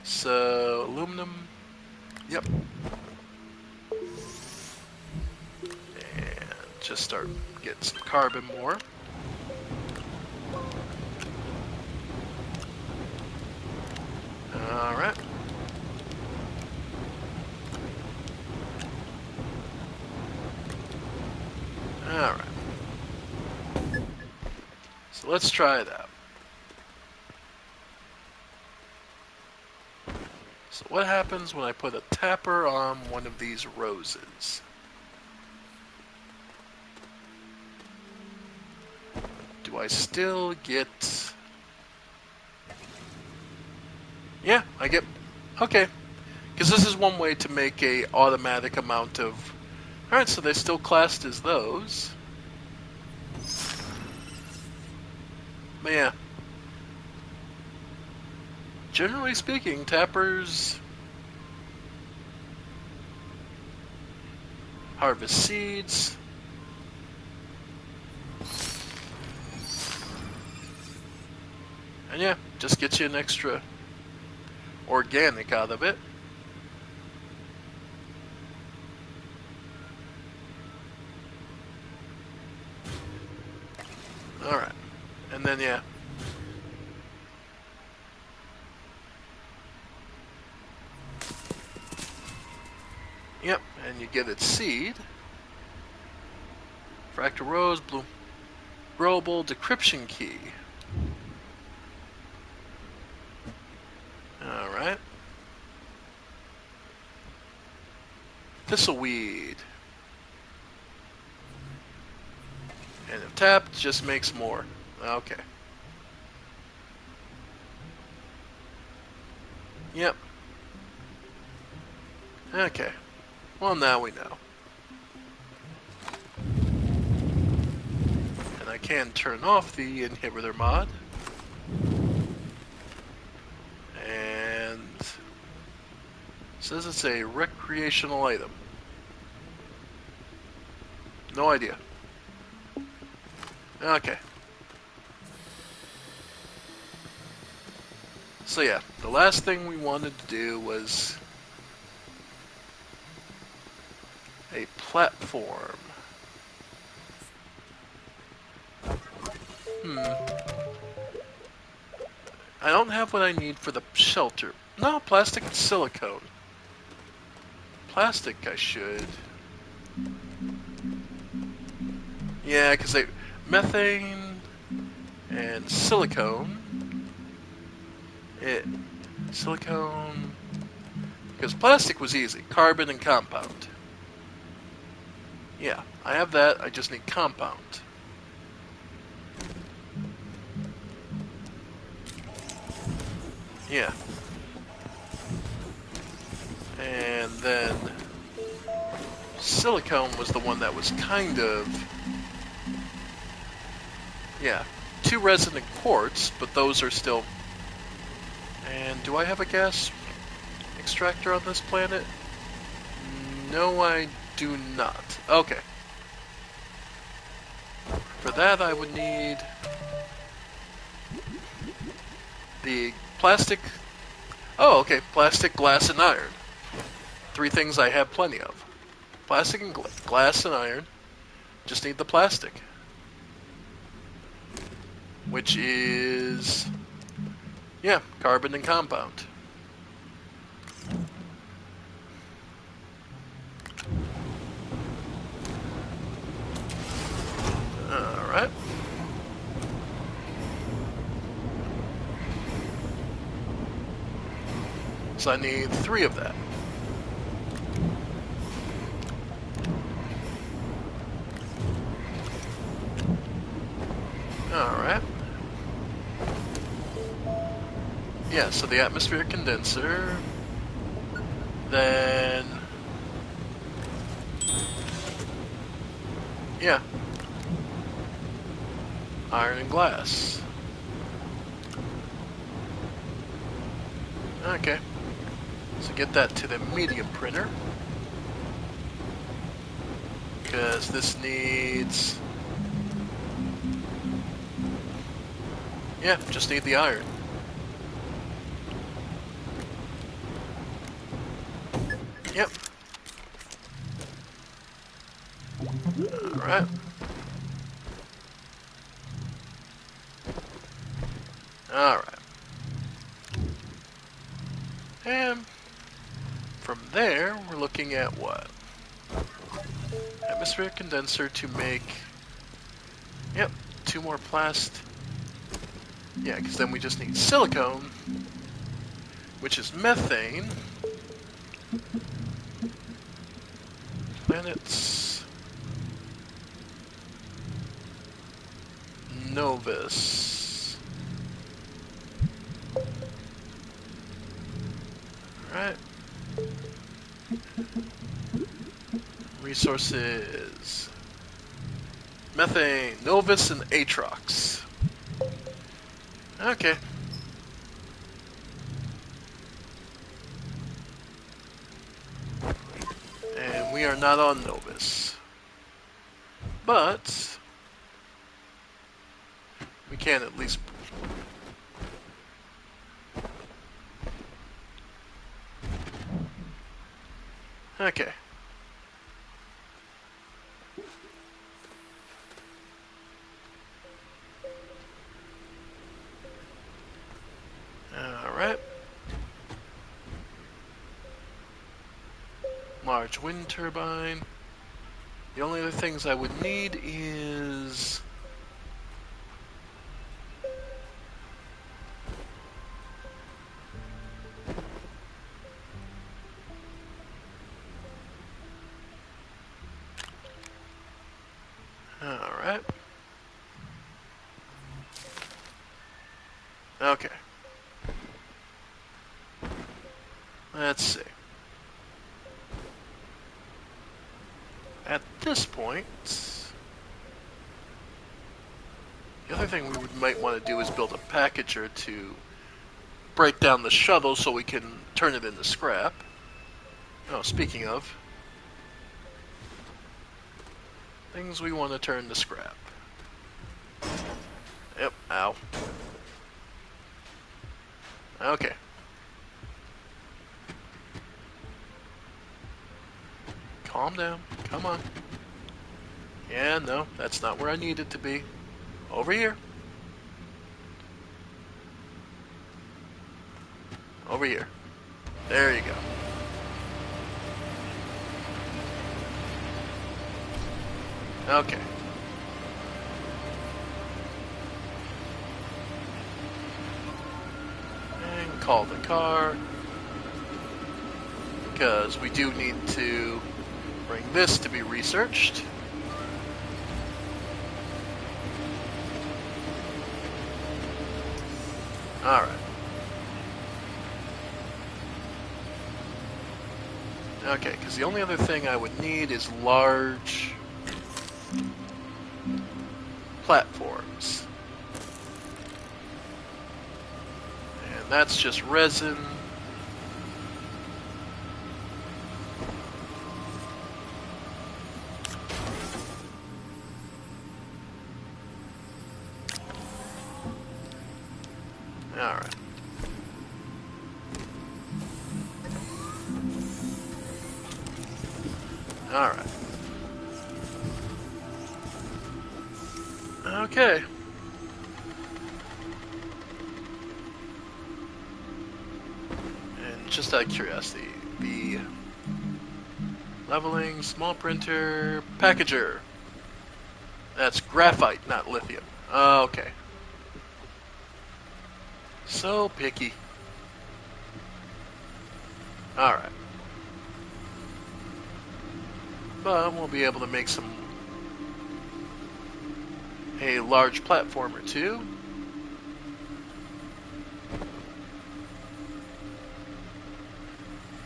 Speaker 1: So, aluminum. Yep. And just start getting some carbon more. Alright. Alright. So let's try it out. So what happens when I put a tapper on one of these roses? Do I still get... Yeah, I get... Okay. Because this is one way to make a automatic amount of... Alright, so they're still classed as those. But yeah. Generally speaking, tappers... Harvest seeds... And yeah, just get you an extra organic out of it. Alright. And then, yeah. Yep, and you get its seed. Fractal rose, blue, growable decryption key. Alright. Thistleweed. And if tapped, just makes more. Okay. Yep. Okay. Well, now we know. And I can turn off the inhibitor mod. And it says it's a recreational item. No idea. Okay. So yeah, the last thing we wanted to do was a platform. I don't have what I need for the shelter. No, plastic and silicone. Plastic I should. Yeah, because they... Methane and silicone. Silicone... Because plastic was easy. Carbon and compound. Yeah, I have that. I just need compound. Yeah. And then silicone was the one that was kind of... Yeah. 2 resonant quartz, but those are still... And do I have a gas extractor on this planet? No, I do not. Okay. For that, I would need the plastic... Oh, okay. Plastic, glass, and iron. 3 things I have plenty of. Plastic and glass and iron. Just need the plastic. Which is... Yeah, carbon and compound. Alright. So I need 3 of that. Alright. Yeah, so the atmospheric condenser. Then... Yeah. Iron and glass. Okay. So get that to the medium printer. Because this needs... Yeah, just need the iron. Yep. Alright. there, we're looking at what? Atmospheric condenser to make... Yep, 2 more plast. Yeah, because then we just need silicone, which is methane. Planets... Novus. Alright. Resources. Methane, Novus, and Atrox. Okay. And we are not on Novus. But we can at least... Okay. Alright. Large wind turbine. The only other things I would need is... Alright. Okay. Let's see. At this point, the other thing we might want to do is build a packager to break down the shuttle so we can turn it into scrap. Oh, speaking of, things we want to turn to scrap. Yep, ow. Okay. Calm down. Come on. Yeah, no, that's not where I need it to be. Over here. Over here. There you go. Okay. And call the car. Because we do need to bring this to be researched. Alright. Okay, because the only other thing I would need is large platforms. And that's just resin. Alright. Alright. Okay. And just out of curiosity, the leveling, small printer, packager. That's graphite, not lithium. Okay. So picky. Alright. But we'll be able to make a large platform or two.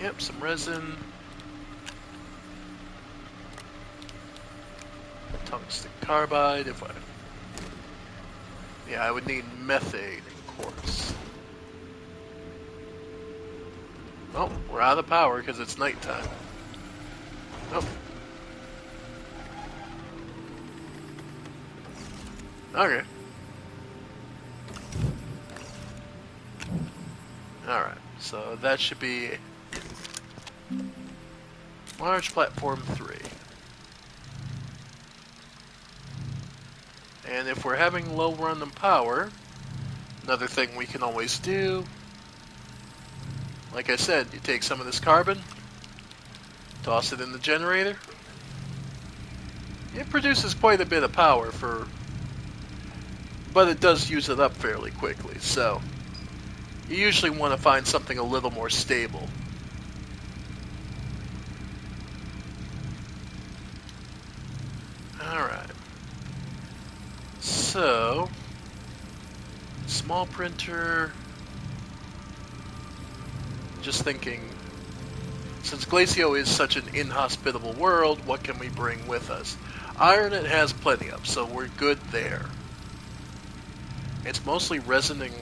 Speaker 1: Yep, some resin. Tungsten carbide if I... Yeah, I would need methane and quartz. Oh, we're out of power because it's nighttime. Oh. Okay. Alright, so that should be large platform 3. And if we're having low run on power, another thing we can always do, like I said, you take some of this carbon, Toss it in the generator. It produces quite a bit of power but it does use it up fairly quickly, so you usually want to find something a little more stable. Alright. So, small printer. Just thinking, since Glacio is such an inhospitable world, what can we bring with us? Iron it has plenty of, so we're good there. It's mostly resining.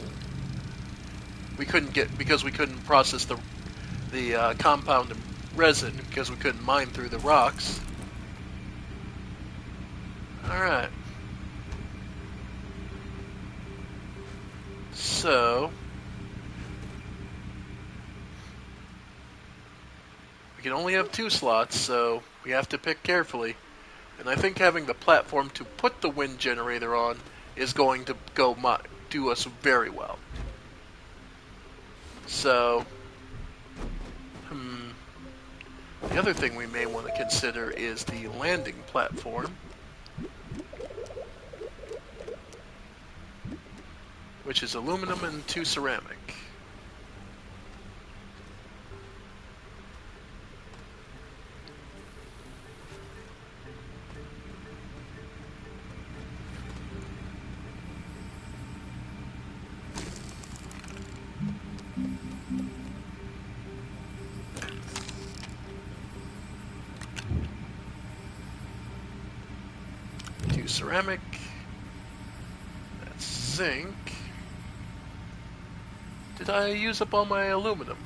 Speaker 1: Because we couldn't process the compound resin because we couldn't mine through the rocks. Alright. So, we can only have 2 slots, so we have to pick carefully. And I think having the platform to put the wind generator on is going to do us very well. So, the other thing we may want to consider is the landing platform, which is aluminum and 2 ceramic. Ceramic, that's zinc. Did I use up all my aluminum?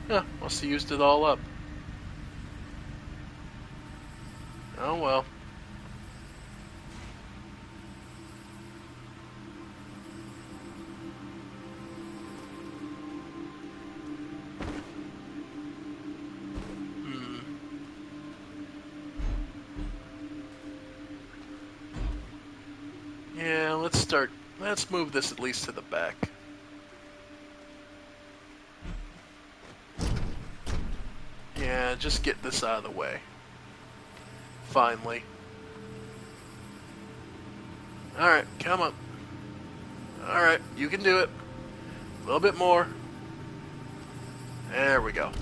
Speaker 1: Yeah, must have used it all up. Oh well. Yeah, let's move this at least to the back. Yeah, just get this out of the way. Finally. Alright, come on. Alright, you can do it. A little bit more. There we go.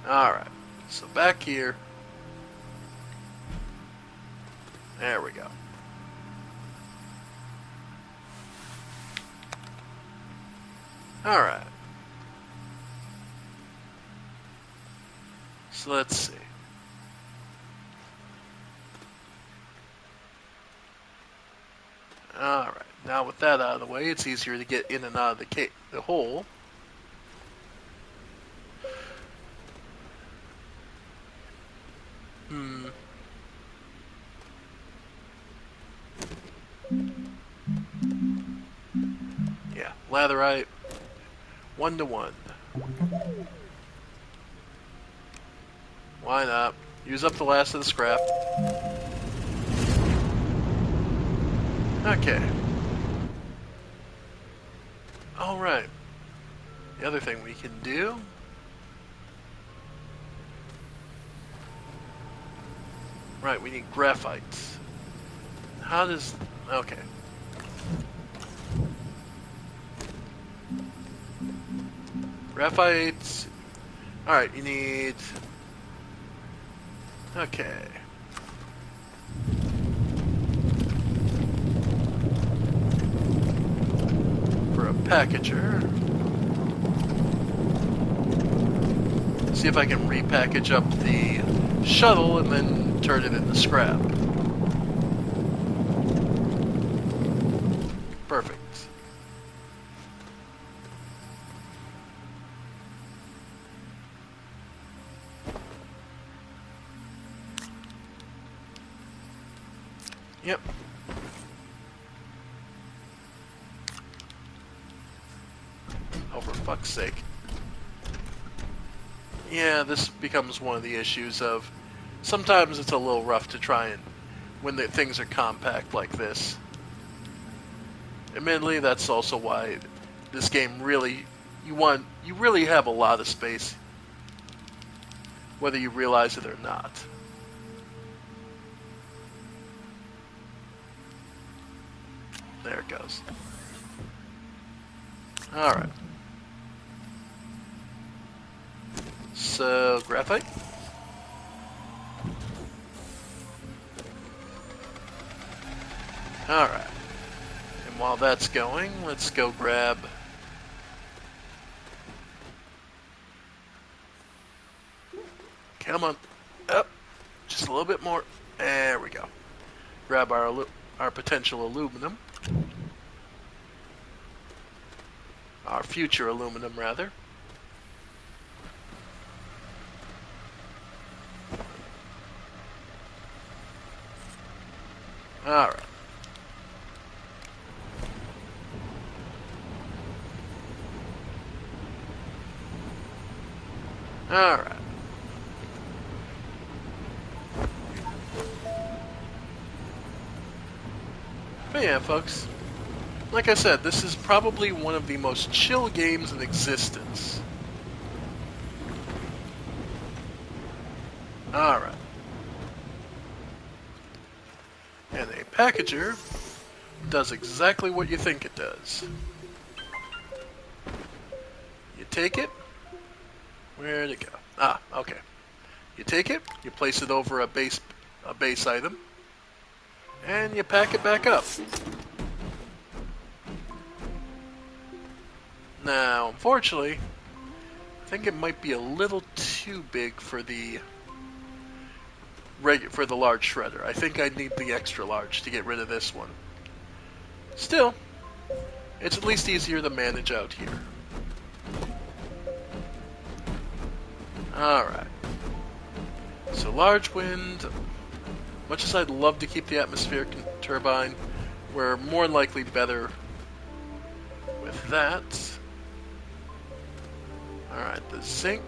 Speaker 1: Alright, so back here. There we go. Alright. So let's see. Alright, now with that out of the way, it's easier to get in and out of the hole. Yeah, latherite. 1-to-1. Why not? Use up the last of the scrap. Okay. Alright. The other thing we can do... Right, we need graphite. How does... Okay. Graphite... Alright, you need... Okay. For a packager... See if I can repackage up the shuttle and then turn it into scrap. Perfect. Yep. Oh, for fuck's sake. Yeah, this becomes one of the issues of sometimes it's a little rough to try and when things are compact like this. Admittedly, that's also why this game really, you really have a lot of space, whether you realize it or not. There it goes. Alright. So, graphite. Alright. And while that's going, let's go grab... Come on. Up. Just a little bit more. There we go. Grab our potential aluminum. Our future aluminum, rather. Alright. Alright. But yeah, folks. Like I said, this is probably one of the most chill games in existence. Alright. And a packager does exactly what you think it does. You take it. Where'd it go? Ah, okay. You take it, you place it over a base item, and you pack it back up. Now, unfortunately, I think it might be a little too big for the large shredder. I think I need the extra large to get rid of this one. Still, it's at least easier to manage out here. Alright. So large wind, much as I'd love to keep the atmospheric turbine, we're more likely better with that. Alright, the zinc.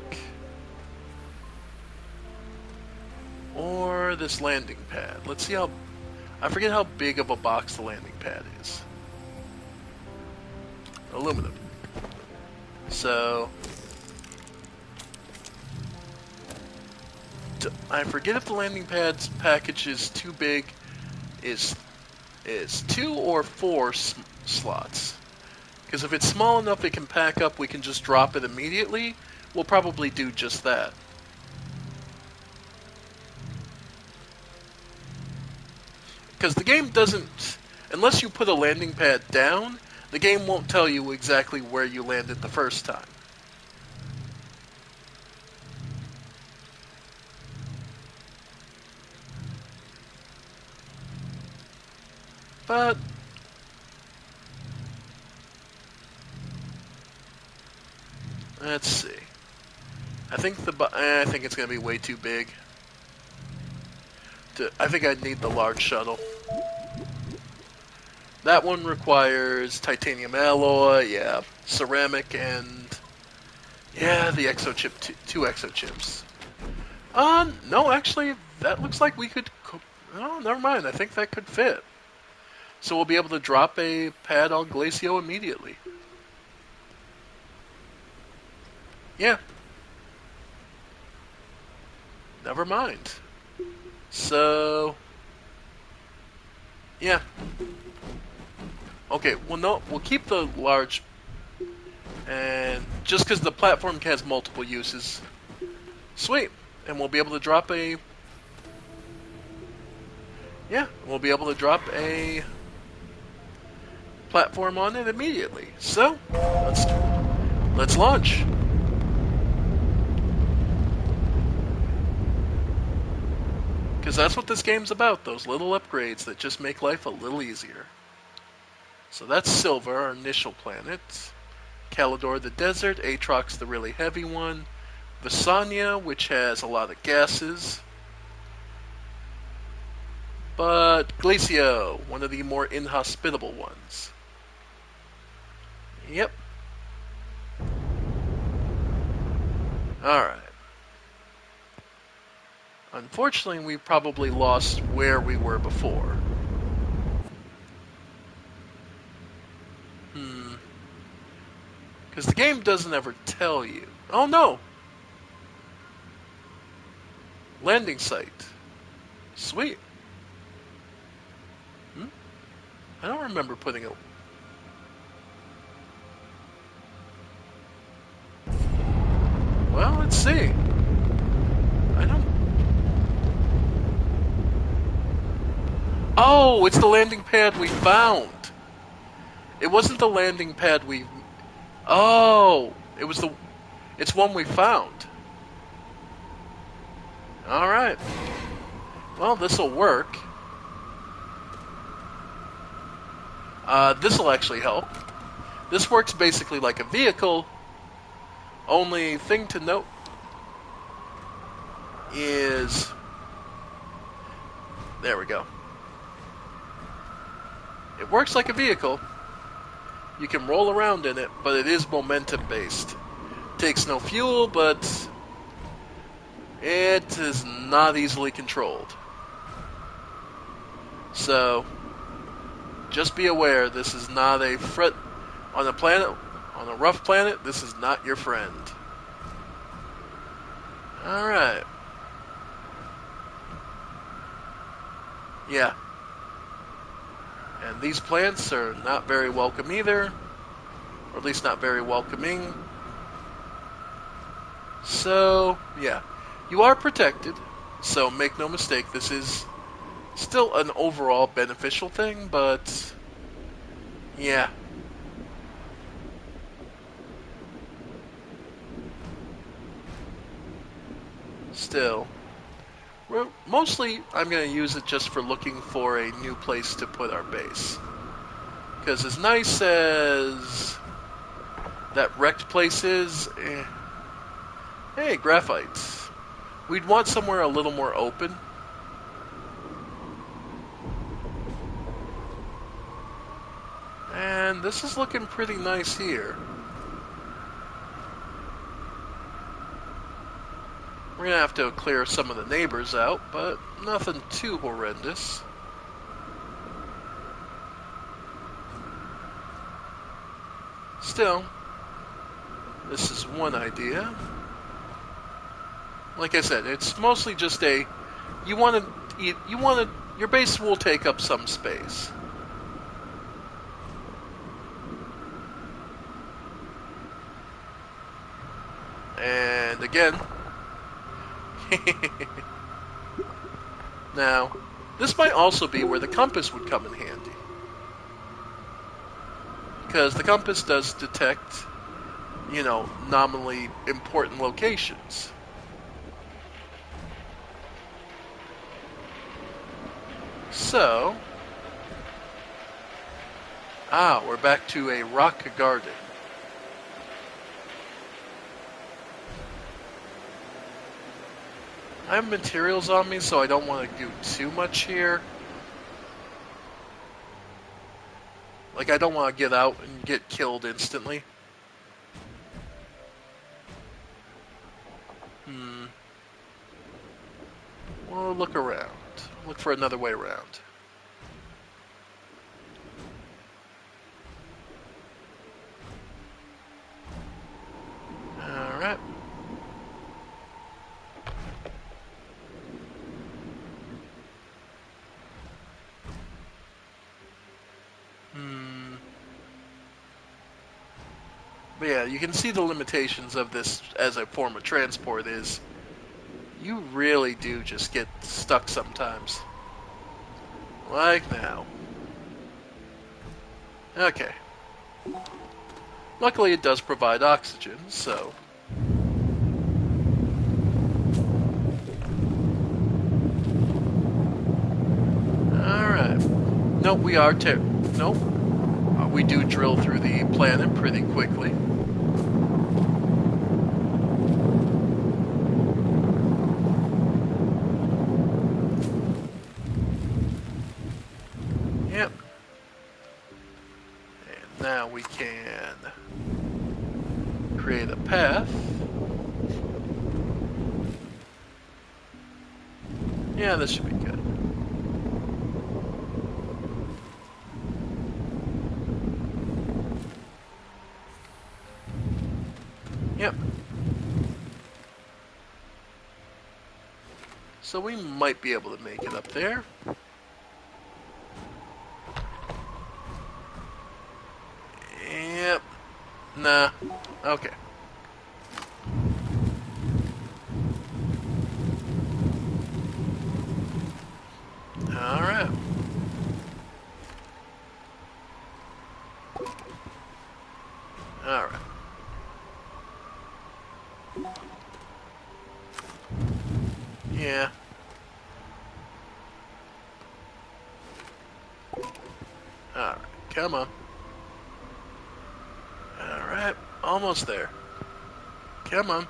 Speaker 1: Or this landing pad. Let's see how... I forget how big of a box the landing pad is. Aluminum. So... I forget if the landing pad's package is too big. Is 2 or 4 slots. Because if it's small enough it can pack up, we can just drop it immediately. We'll probably do just that. Because the game doesn't... Unless you put a landing pad down, the game won't tell you exactly where you landed the first time. But... let's see. I think I think it's going to be way too big. I think I'd need the large shuttle. That one requires titanium alloy, yeah, ceramic, and yeah, the exochip, two exochips. No, actually, that looks like we could. Oh, never mind. I think that could fit. So we'll be able to drop a pad on Glacio immediately. Yeah. Never mind. So, yeah. Okay, well, no, we'll keep the large, and just because the platform has multiple uses. Sweet. And we'll be able to drop a... Yeah, we'll be able to drop a platform on it immediately. So, let's launch. Because that's what this game's about, those little upgrades that just make life a little easier. So that's Silver, our initial planet. Calidor the desert, Atrox the really heavy one. Visanya, which has a lot of gases. But Glacio, one of the more inhospitable ones. Yep. Alright. Unfortunately, we probably lost where we were before. Because the game doesn't ever tell you. Oh no! Landing site. Sweet. I don't remember putting it. Well, let's see. I don't. Oh, it's the landing pad we found. It wasn't the landing pad we. Oh, it was the. It's one we found. All right. Well, this will work. This will actually help. This works basically like a vehicle. Only thing to note is. There we go. It works like a vehicle. You can roll around in it, but it is momentum based. Takes no fuel, but it is not easily controlled. So, just be aware, this is not a threat on a planet, on a rough planet. This is not your friend. Alright. Yeah. And these plants are not very welcome either. Or at least not very welcoming. So, yeah. You are protected. So make no mistake, this is still an overall beneficial thing, but yeah. Still. Mostly, I'm going to use it just for looking for a new place to put our base. Because as nice as that wrecked place is, hey, graphite. We'd want somewhere a little more open. And this is looking pretty nice here. We're going to have to clear some of the neighbors out, but nothing too horrendous. Still, this is one idea. Like I said, it's mostly just a, your base will take up some space. And again, now, this might also be where the compass would come in handy. Because the compass does detect, nominally important locations. So, we're back to a rock garden. I have materials on me, so I don't want to do too much here. Like, I don't want to get out and get killed instantly. We'll look around. Look for another way around. Alright. But yeah, you can see the limitations of this as a form of transport is you really do just get stuck sometimes. Like now. Okay. Luckily it does provide oxygen, so... Alright. Nope, we are nope. We do drill through the planet pretty quickly. Yep. And now we can create a path. Yeah, this should be good. Yep. So we might be able to make it up there. Yep. Nah. Okay. Alright. Alright. Yeah. Alright. Come on. Alright. Almost there. Come on.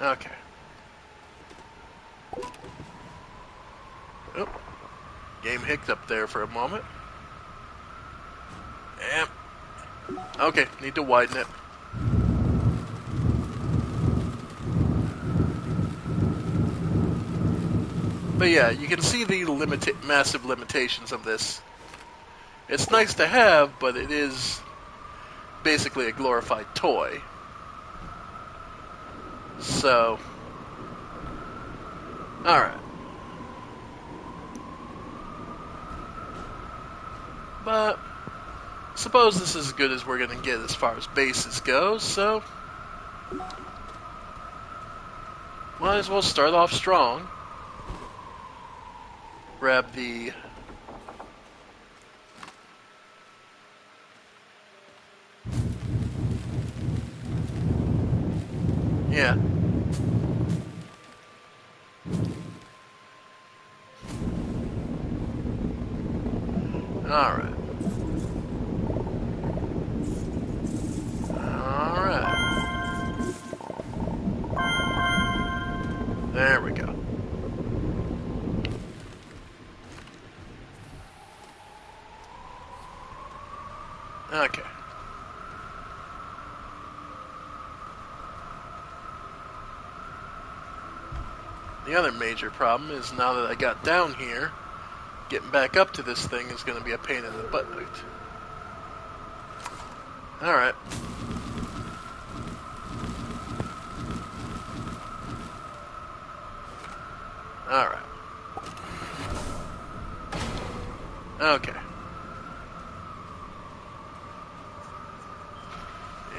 Speaker 1: Okay. Oh. Game hicked up there for a moment. Yep. Okay, need to widen it. But yeah, you can see the massive limitations of this. It's nice to have, but it is basically a glorified toy. So, alright. But, suppose this is as good as we're going to get as far as bases goes, so might as well start off strong. Grab the... Yeah. Alright. Alright. There we go. Okay. The other major problem is now that I got down here, getting back up to this thing is going to be a pain in the butt. Alright. Alright. Okay.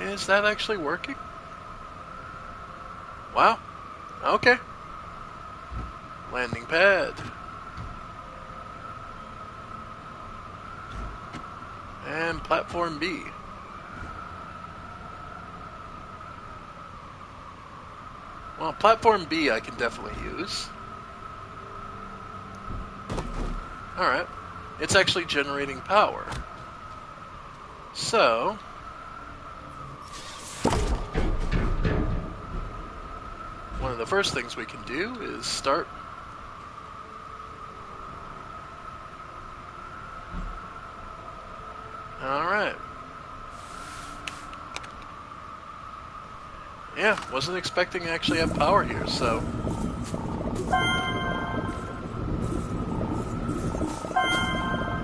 Speaker 1: Is that actually working? Wow. Okay. Landing pad. And platform B. Well, platform B I can definitely use. Alright. It's actually generating power. So... one of the first things we can do is start... Alright. Yeah, wasn't expecting to actually have power here, so...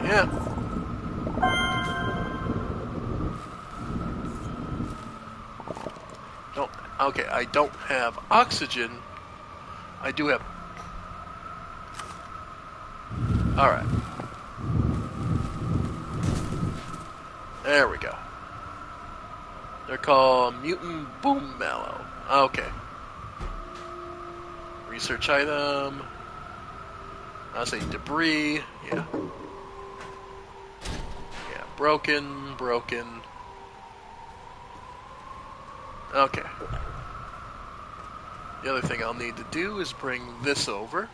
Speaker 1: yeah. Okay, I don't have oxygen. I do have... Alright. There we go. They're called Mutant Boom Mallow. Okay. Research item. I'll say debris. Yeah. Yeah, broken. Okay. The other thing I'll need to do is bring this over.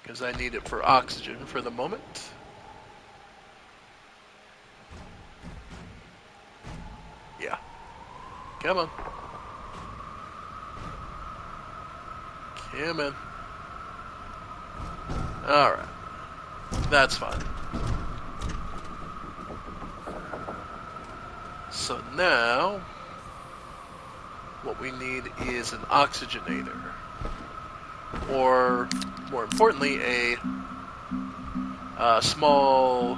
Speaker 1: Because I need it for oxygen for the moment. Yeah. Come on. Come on. Alright. That's fine. So now, what we need is an oxygenator. Or, more importantly, a small...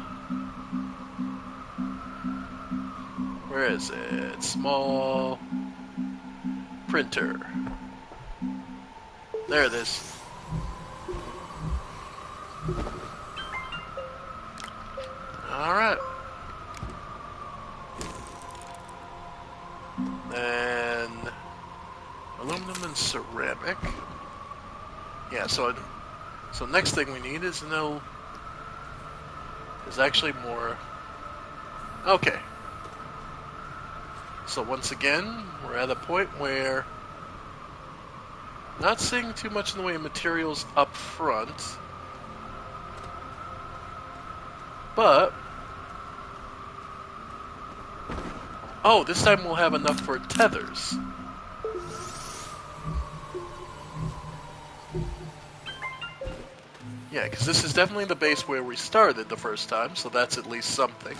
Speaker 1: Where is it? Small printer. There it is. Alright. Then aluminum and ceramic. Yeah, so next thing we need is actually more. Okay. So once again, we're at a point where not seeing too much in the way of materials up front, but oh, this time we'll have enough for tethers. Yeah, because this is definitely the base where we started the first time, so that's at least something.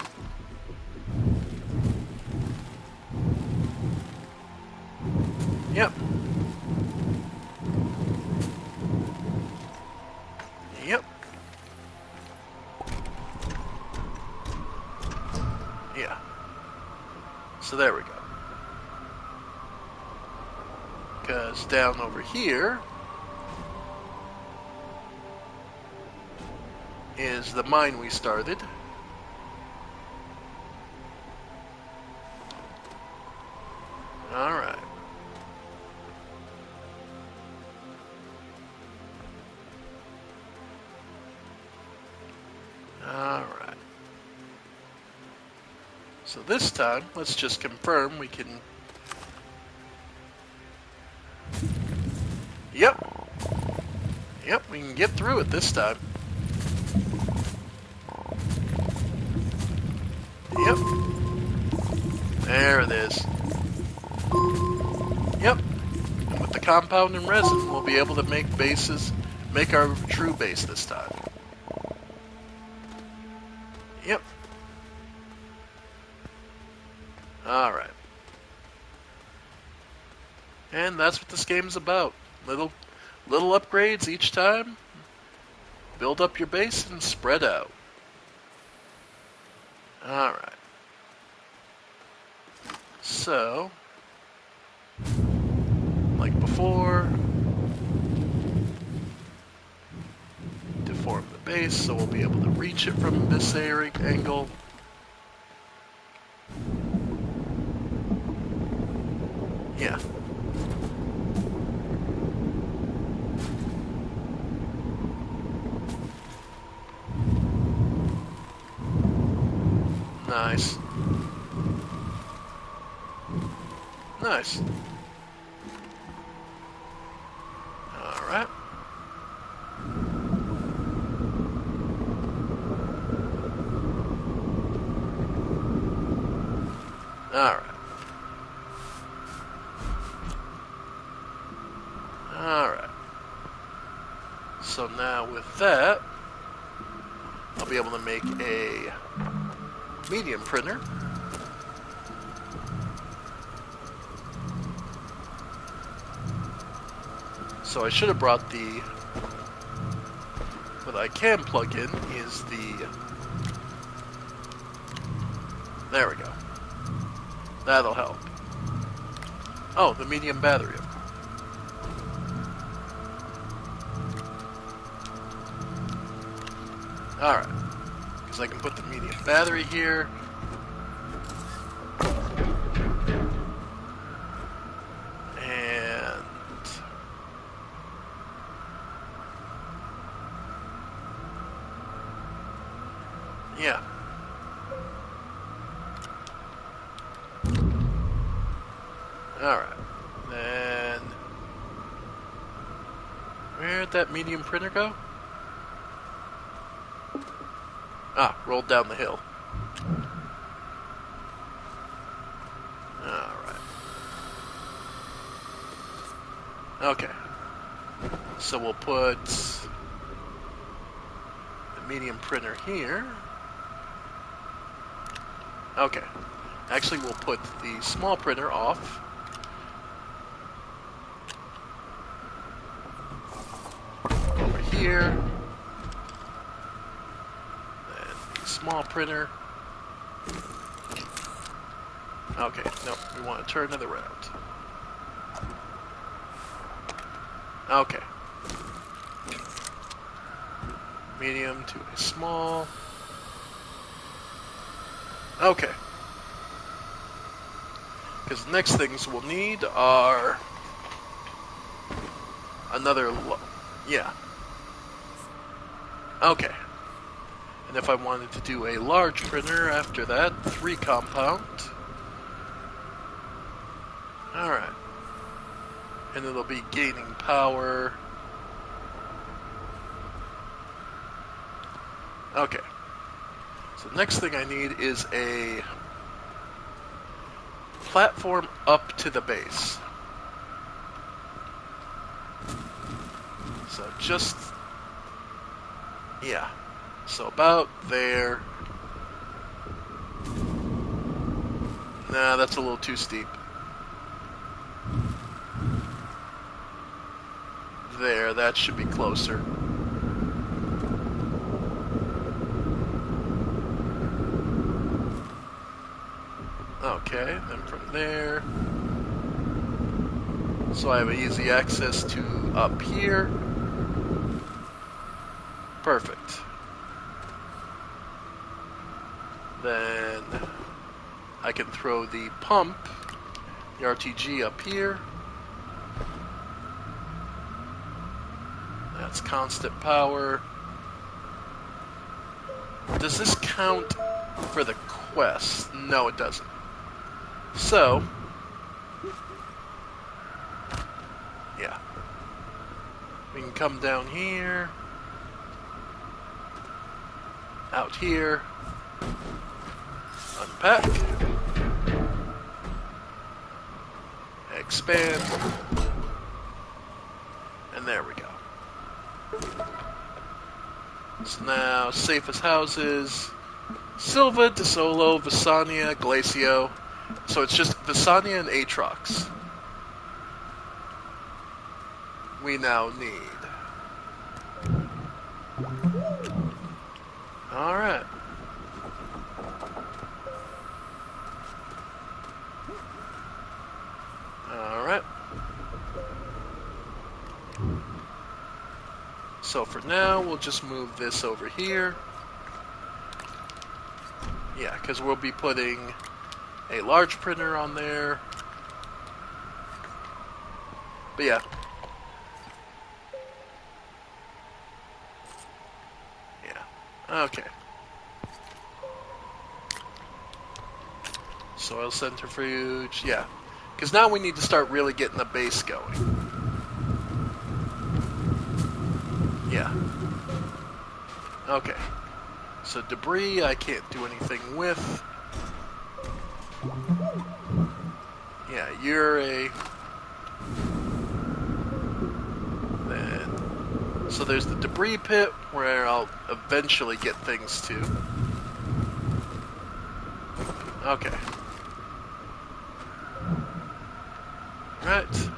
Speaker 1: Yep. Yep. Yeah. So there we go. Because down over here is the mine we started. Alright. Alright. So this time, let's just confirm we can... Yep. Yep, we can get through it this time. Yep. There it is. Yep. And with the compound and resin, we'll be able to make our true base this time. Yep. Alright. And that's what this game's about. Little upgrades each time. Build up your base and spread out. Alright. So, like before, deform the base so we'll be able to reach it from this angle. Yeah. Nice. Nice. Alright. Alright. Alright. So now with that, I'll be able to make a medium printer. So I should have brought what I can plug in is there we go. That'll help. Oh, the medium battery. Alright. Because I can put the medium battery here. And... yeah. Alright. Then... where'd that medium printer go? Ah, rolled down the hill. Alright. Okay. So we'll put medium printer here. Okay. Actually, we'll put the small printer off. Over here. And the small printer. Okay, no, we want to turn it around. Okay. Medium to a small. Okay. Because the next things we'll need are another yeah. Okay. And if I wanted to do a large printer after that, 3 compound. Alright. And it'll be gaining power. Okay. So the next thing I need is a platform up to the base. So just, yeah. So about there. Nah, that's a little too steep. There, that should be closer. Okay, then from there. So I have easy access to up here. Perfect. Then I can throw the pump, the RTG up here. That's constant power. Does this count for the quest? No, it doesn't. So, yeah. We can come down here, out here, unpack, expand, and there we go. So now, safest houses, Silva, DeSolo, Visania, Glacio. So it's just Visania and Aatrox we now need. Alright. Alright. So for now, we'll just move this over here. Yeah, because we'll be putting a large printer on there. But yeah. Yeah. Okay. Soil centrifuge. Yeah. Because now we need to start really getting the base going. Yeah. Okay. So debris I can't do anything with. Yeah, you're a... Then... So there's the debris pit where I'll eventually get things to. Okay. Right.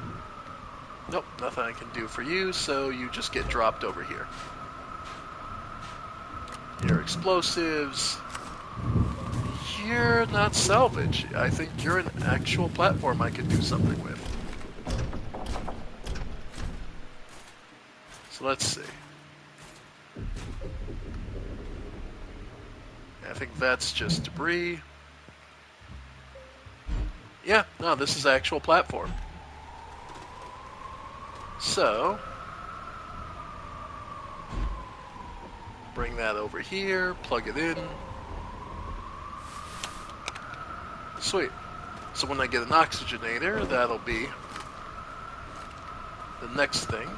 Speaker 1: Nope, nothing I can do for you, so you just get dropped over here. Your explosives. You're not salvage. I think you're an actual platform I could do something with. So let's see. I think that's just debris. Yeah, no, this is actual platform. So, bring that over here, plug it in. Sweet. So when I get an oxygenator, that'll be the next thing.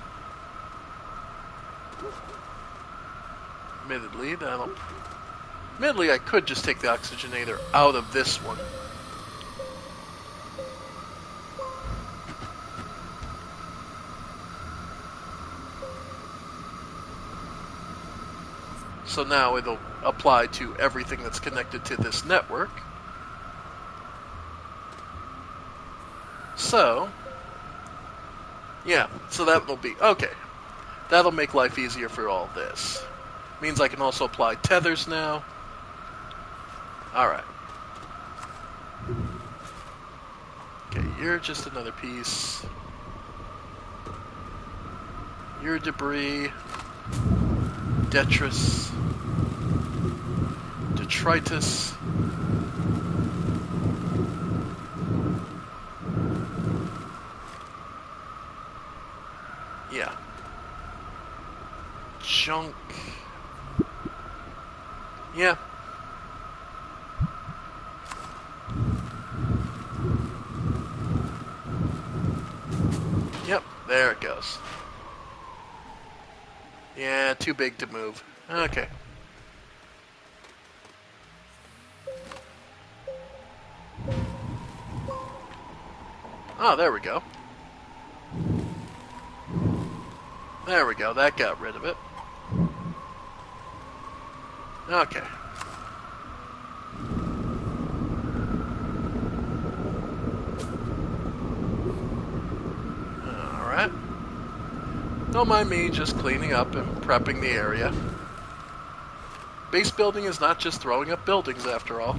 Speaker 1: Admittedly, I could just take the oxygenator out of this one. So now it'll apply to everything that's connected to this network. So, yeah, so that will be, okay. That'll make life easier for all this. Means I can also apply tethers now. Alright. Okay, you're just another piece. You're debris. Detritus. Detritus. Yeah. Junk. Yeah. Yep, there it goes. Yeah, too big to move. Okay. Oh, there we go. There we go, that got rid of it. Okay. Alright. Don't mind me just cleaning up and prepping the area. Base building is not just throwing up buildings, after all.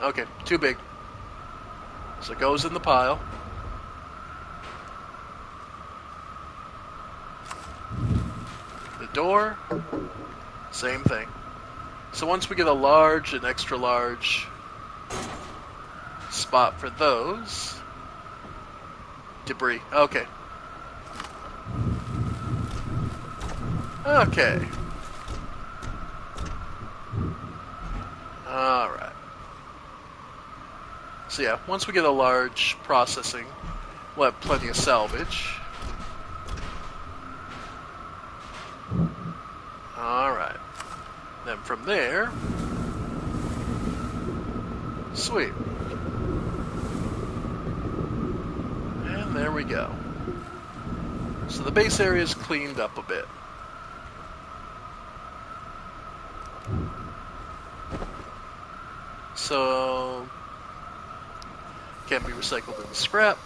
Speaker 1: Okay, too big. So it goes in the pile. The door, same thing. So once we get a large and extra large spot for those, debris. Okay. Okay. Alright. So yeah, once we get a large processing, we'll have plenty of salvage. Alright. Then from there, sweet. And there we go. So the base area is cleaned up a bit. So, can be recycled into scrap.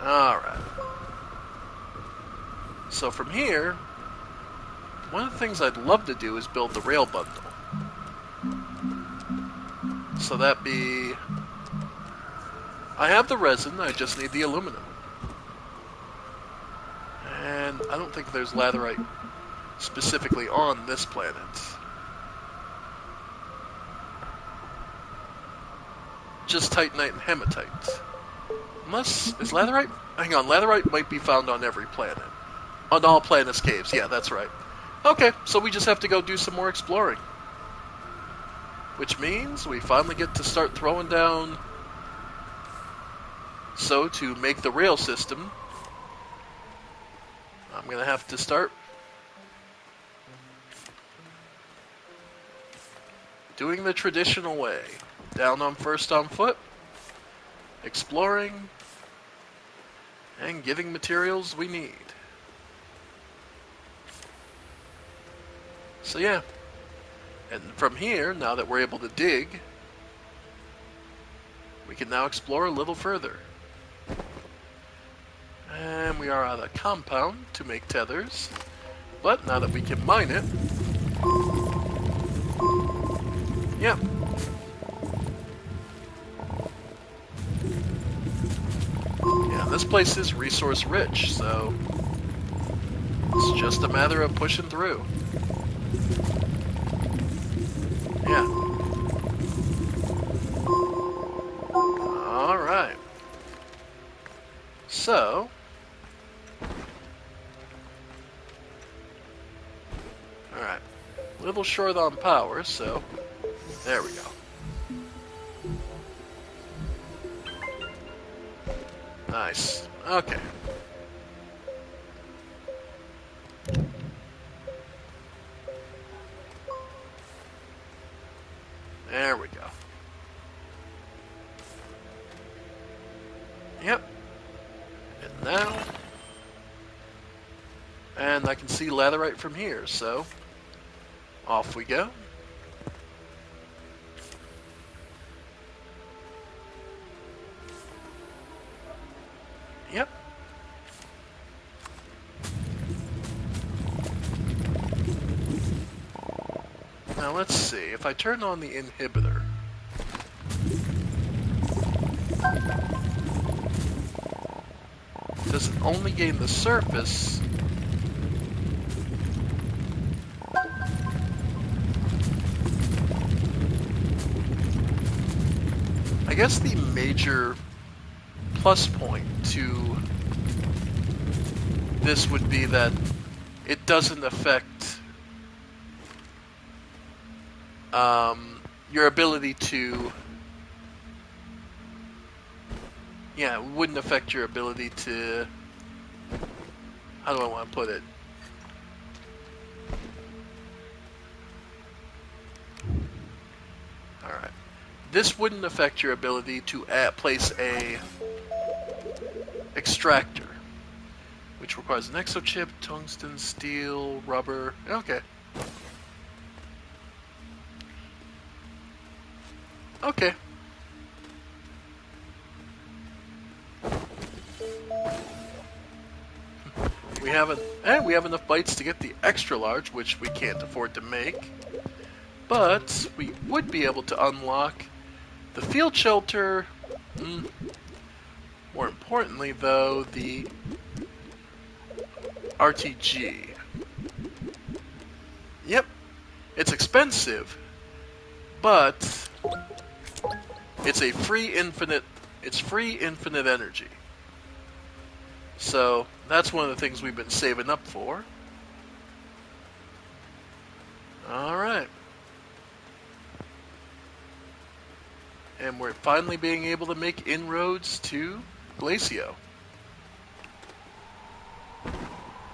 Speaker 1: Alright. So from here, one of the things I'd love to do is build the rail bundle. So that be... I have the resin, I just need the aluminum. And I don't think there's latherite specifically on this planet. Just titanite and hematite. Unless, is latherite? Hang on, latherite might be found on every planet. On all planets' caves, yeah, that's right. Okay, so we just have to go do some more exploring. Which means we finally get to start throwing down... So, to make the rail system, I'm going to have to start doing the traditional way. Down on first on foot, exploring, and getting materials we need. So yeah, and from here, now that we're able to dig, we can now explore a little further. And we are out of compound to make tethers, but now that we can mine it, yeah. Yeah, this place is resource rich, so it's just a matter of pushing through. Yeah. Alright. So, alright. A little short on power, so there we go. Nice. Okay. There we go. And I can see laterite from here, so off we go. Yep. Now let's see, if I turn on the inhibitor, does it only gain the surface? I guess the major plus point to this would be that it doesn't affect your ability to... Yeah, it wouldn't affect your ability to... How do I want to put it? Alright. This wouldn't affect your ability to place a extractor, which requires an exochip, tungsten, steel, rubber. Okay. Okay. We have enough bytes to get the extra large, which we can't afford to make. But we would be able to unlock the field shelter. More importantly, though, the RTG. Yep, it's expensive, but it's a free infinite. It's free infinite energy. So that's one of the things we've been saving up for. All right. And we're finally being able to make inroads to Glacio.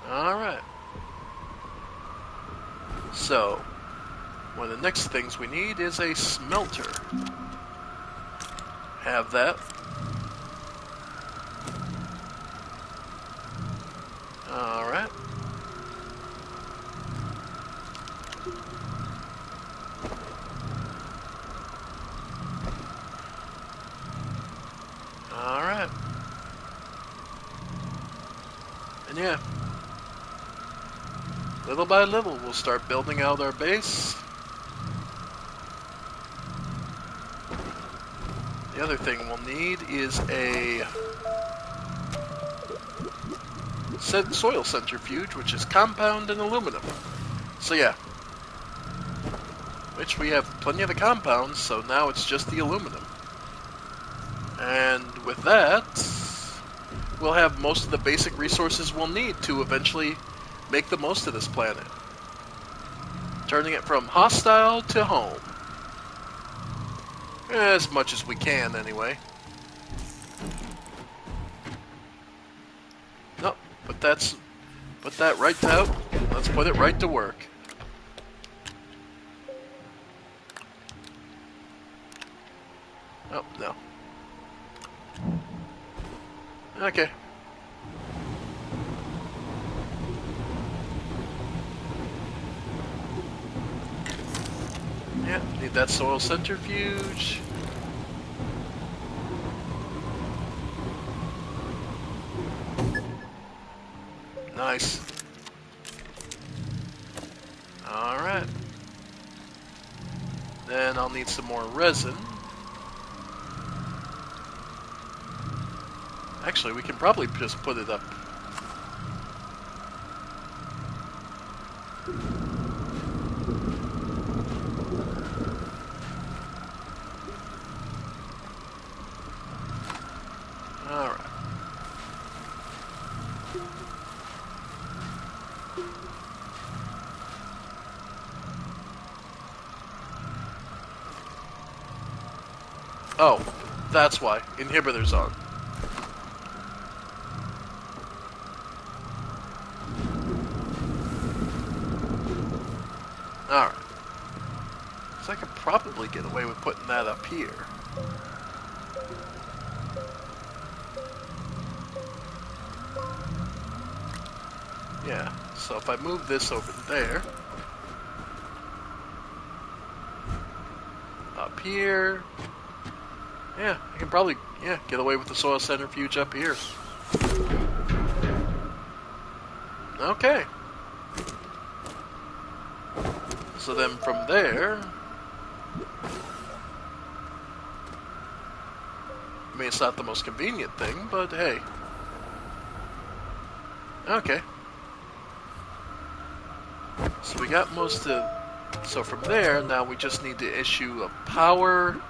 Speaker 1: Alright. So, one of the next things we need is a smelter. Have that. Alright. Alright. And yeah, little by little we'll start building out our base. The other thing we'll need is a soil centrifuge, which is compound and aluminum. So yeah, which we have plenty of the compounds, so now it's just the aluminum. And with that, we'll have most of the basic resources we'll need to eventually make the most of this planet. Turning it from hostile to home. As much as we can, anyway. Nope, put that right out. Let's put it right to work. Oh, no. Okay. Yeah, need that soil centrifuge. Nice. Alright. Then I'll need some more resin. Actually, we can probably just put it up. Alright. Oh, that's why. Inhibitor's on. Alright. So I could probably get away with putting that up here. Yeah. So if I move this over there, up here, yeah, I can probably, get away with the soil centrifuge up here. Okay. So then from there, I mean, it's not the most convenient thing, but hey. Okay. So we got most of... So from there, now we just need to issue a power...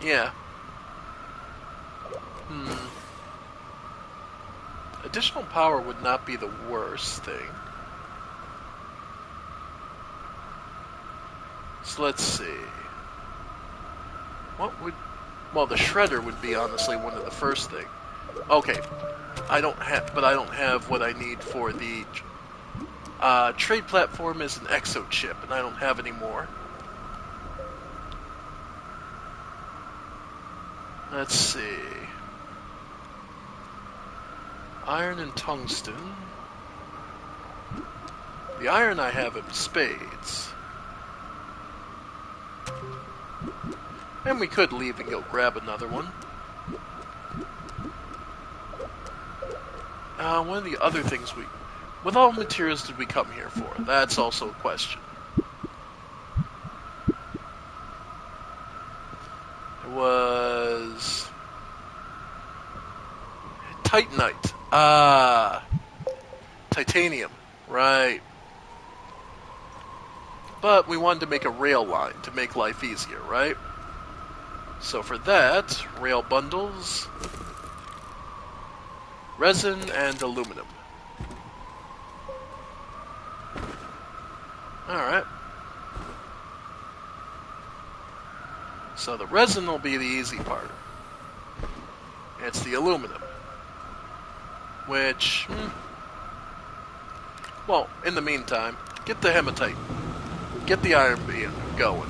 Speaker 1: Yeah. Additional power would not be the worst thing. So let's see. What would... Well, the shredder would be honestly one of the first thing. Okay. I don't have what I need for the trade platform is an exo chip, and I don't have any more. Let's see. Iron and tungsten. The iron I have in spades. And we could leave and go grab another one. One of the other things what all materials did we come here for? That's also a question. It was... Titanite. Titanium. Right. But we wanted to make a rail line to make life easier, right? So for that, rail bundles, resin, and aluminum. Alright. So the resin will be the easy part. It's the aluminum. Which, well, in the meantime, get the hematite. Get the iron beam going.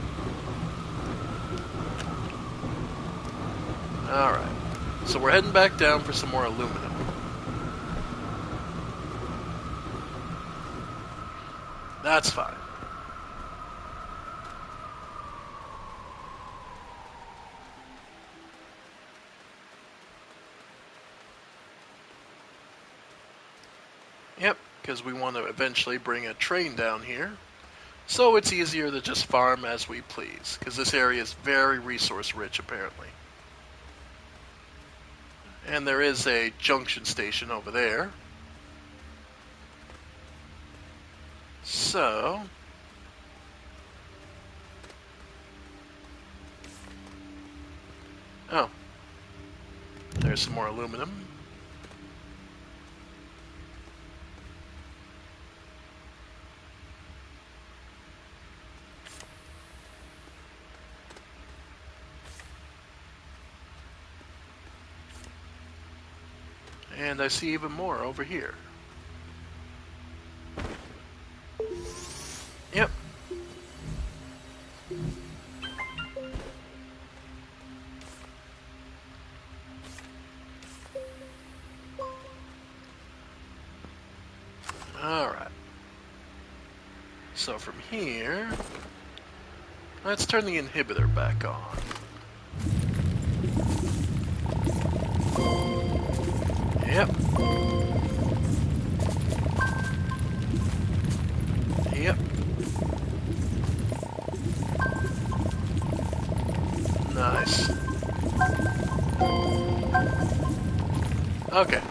Speaker 1: Alright. So we're heading back down for some more aluminum. That's fine. Yep, because we want to eventually bring a train down here. So it's easier to just farm as we please, because this area is very resource rich apparently. And there is a junction station over there. So... Oh. There's some more aluminum. And I see even more over here. Yep. Alright. So from here, let's turn the inhibitor back on. Yep. Yep. Nice. Okay.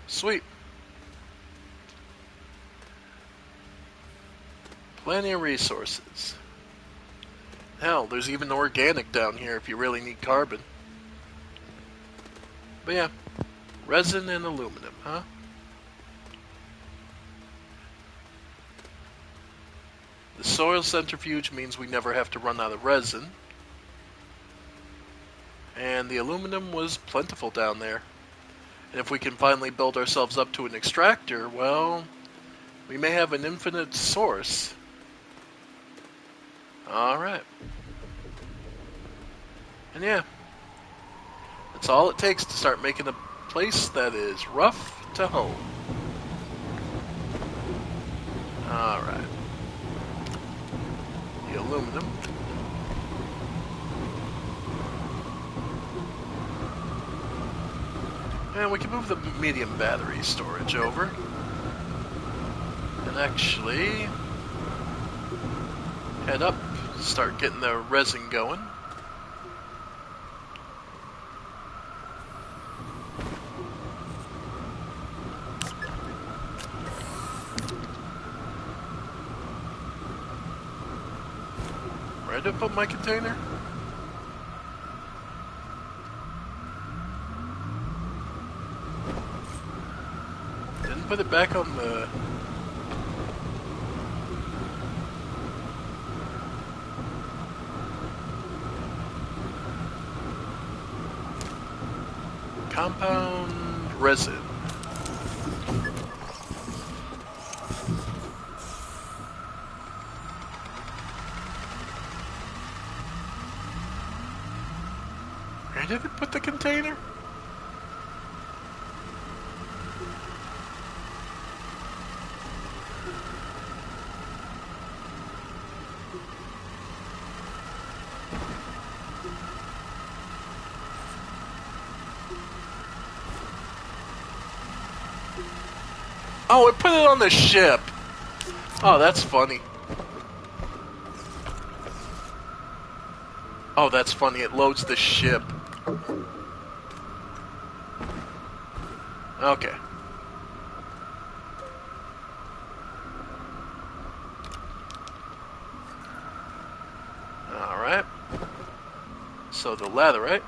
Speaker 1: Sweet. Plenty of resources. Hell, there's even organic down here if you really need carbon. But yeah, resin and aluminum, huh? The soil centrifuge means we never have to run out of resin. And the aluminum was plentiful down there. And if we can finally build ourselves up to an extractor, well, we may have an infinite source. Alright. And yeah, That's all it takes to start making a place that is rough to home. Alright. The aluminum. And we can move the medium battery storage over. And actually head up, start getting the resin going. Where did I put my container? Didn't put it back on the... compound resin. Where did it put the container? Oh, it put it on the ship. Oh, that's funny. Oh, that's funny. It loads the ship. Okay. Alright. So the laterite.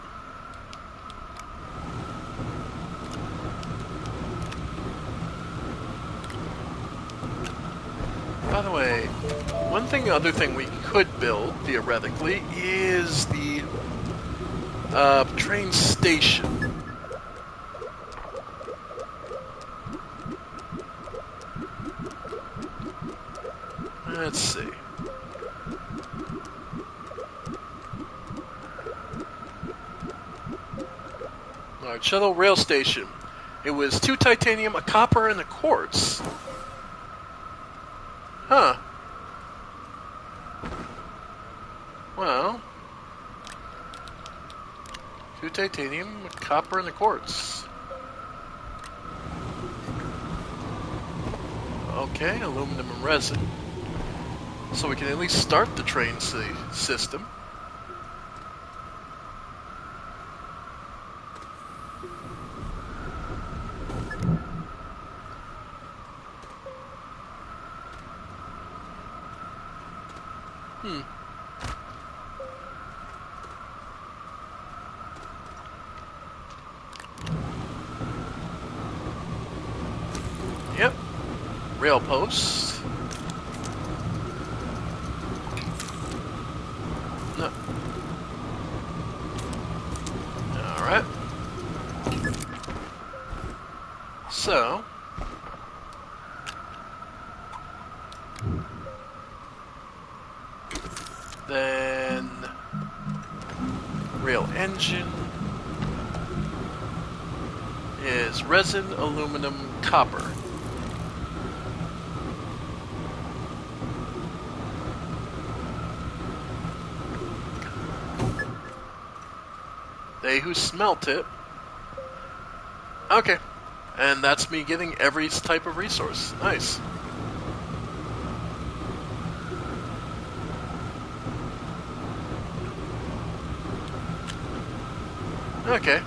Speaker 1: By the way, other thing we could build, theoretically, is the train station. Let's see. Alright, shuttle rail station. It was 2 titanium, a copper, and a quartz. Huh. Well, 2 titanium, a copper, and a quartz. Okay, aluminum and resin. So we can at least start the train system. Yep. Rail post. No. Alright. So. Then. Rail engine is resin, aluminum, copper. They who smelt it. Okay. And that's me getting every type of resource. Nice. Okay.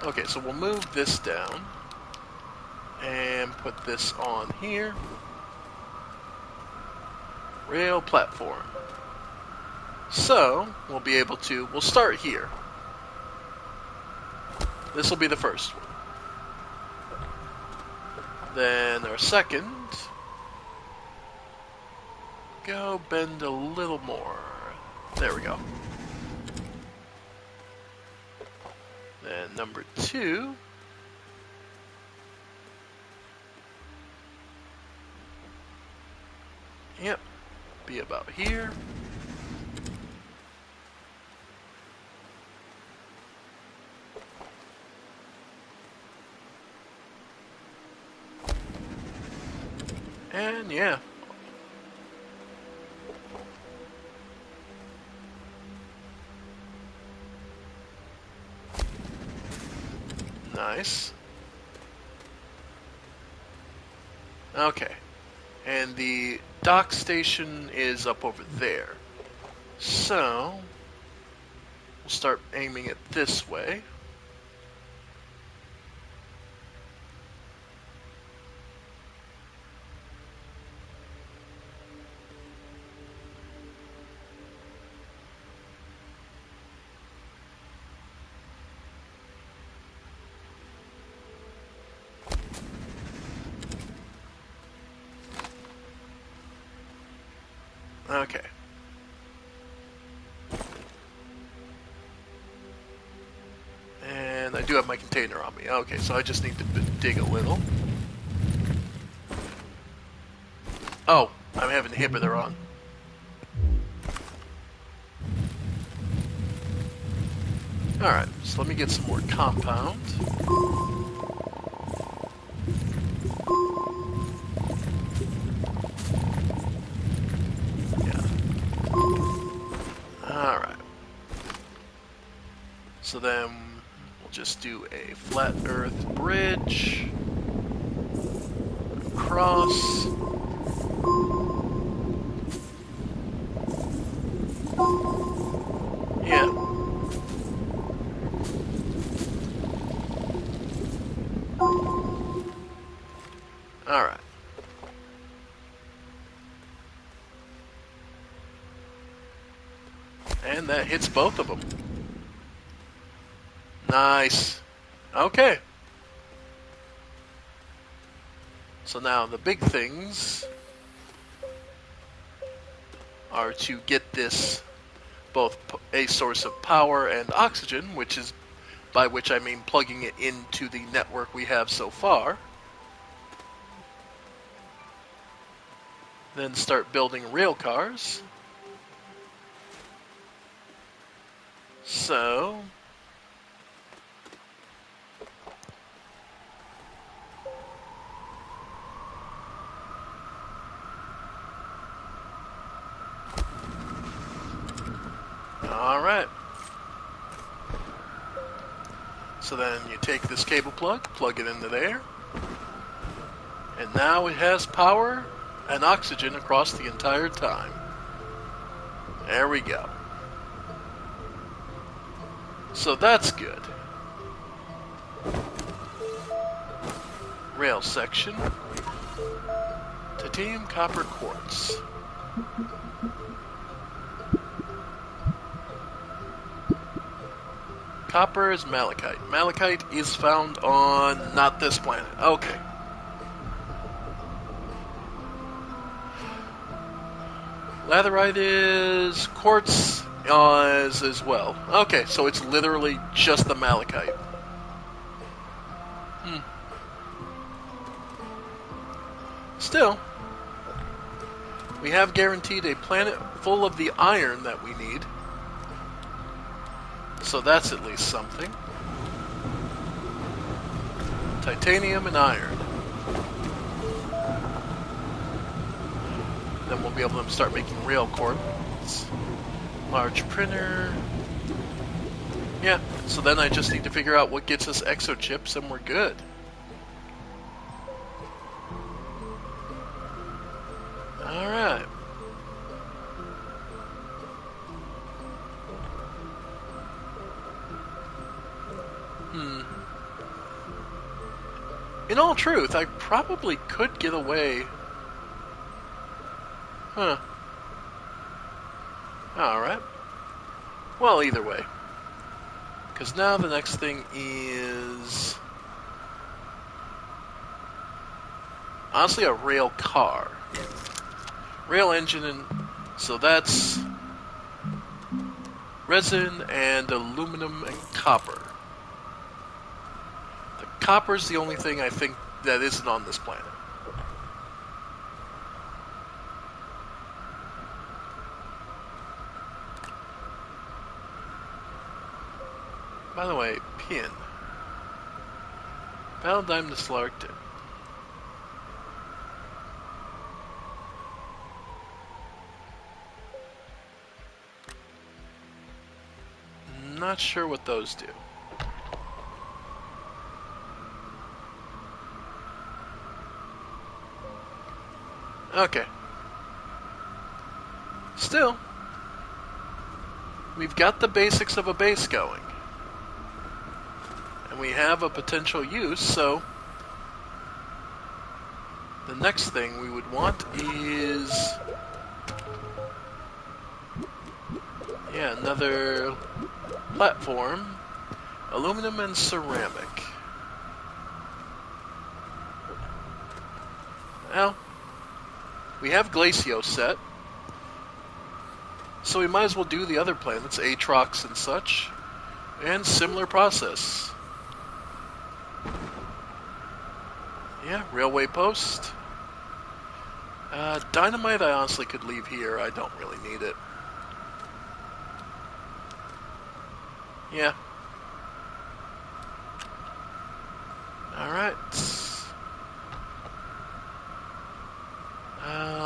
Speaker 1: Okay, so we'll move this down. And put this on here. Rail platform. So, we'll be able to, we'll start here. This will be the first one. Then our second, go bend a little more. There we go. Then number 2, yep, be about here. And yeah. Nice. Okay. And the dock station is up over there. So, we'll start aiming it this way. Okay. And I do have my container on me. Okay, so I just need to dig a little. Oh, I have an inhibitor on. Alright, so let me get some more compound. Alright. So then we'll just do a flat earth bridge across. Yeah. Alright. And that hits both of them. Nice. Okay. So now the big things are to get this both a source of power and oxygen, which is by which I mean plugging it into the network we have so far. Then start building rail cars. So alright. So then you take this cable plug it into there, and now it has power and oxygen across the entire time. There we go. So that's good. Rail section. Titanium, copper, quartz. Copper is malachite. Malachite is found on not this planet. Okay. Latherite is quartz is as well. Okay, so it's literally just the malachite. Still, we have guaranteed a planet full of the iron that we need. So that's at least something. Titanium and iron. Then we'll be able to start making rail quartz. Large printer. Yeah, so then I just need to figure out what gets us exochips and we're good. Alright. In all truth, I probably could get away. Huh. Alright. Well, either way. Because now the next thing is... honestly, a rail car. Rail engine, and so that's resin and aluminum and copper. The copper's the only thing I think that isn't on this planet. By the way, pin. Battle Diamond to Slarkton. Not sure what those do. Okay. Still, we've got the basics of a base going. And we have a potential use, so the next thing we would want is... yeah, another platform. Aluminum and ceramic. Well, we have Glacio set, so we might as well do the other planets, Atrox and such, and similar process. Yeah, railway post. Dynamite I honestly could leave here, I don't really need it. Yeah. Alright.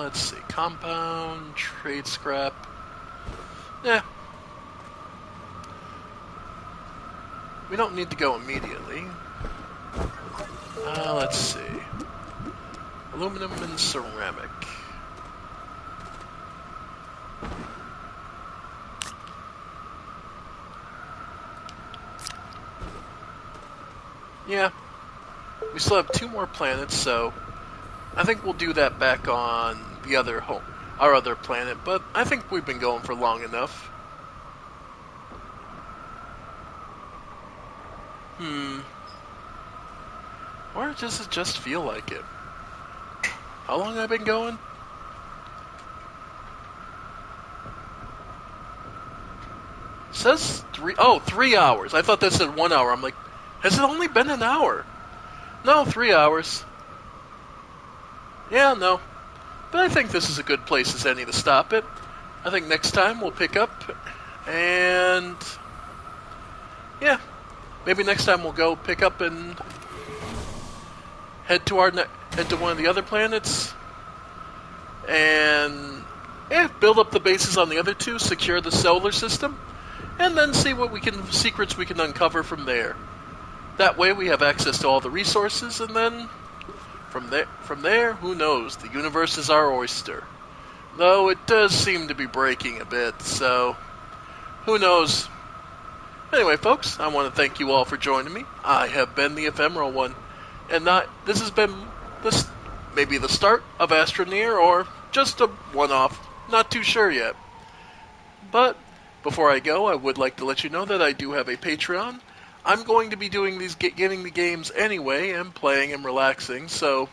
Speaker 1: Let's see. Compound, trade scrap. Yeah. We don't need to go immediately. Let's see. Aluminum and ceramic. Yeah. We still have 2 more planets, so I think we'll do that back on the other our other planet, but I think we've been going for long enough. Or does it just feel like it? How long have I been going? It says 3 hours. I thought that said 1 hour. I'm like, has it only been an hour? No, 3 hours. Yeah, no. But I think this is a good place as any to stop it. I think next time we'll pick up and... yeah. Maybe next time we'll go pick up and head to one of the other planets and build up the bases on the other 2, secure the solar system, and then see what secrets we can uncover from there. That way we have access to all the resources, and then from there, who knows? The universe is our oyster. Though it does seem to be breaking a bit, so who knows? Anyway, folks, I want to thank you all for joining me. I have been the Ephemeral One, and this has been maybe the start of Astroneer, or just a one-off. Not too sure yet. But before I go, I would like to let you know that I do have a Patreon. I'm going to be doing getting the games anyway, and playing and relaxing, so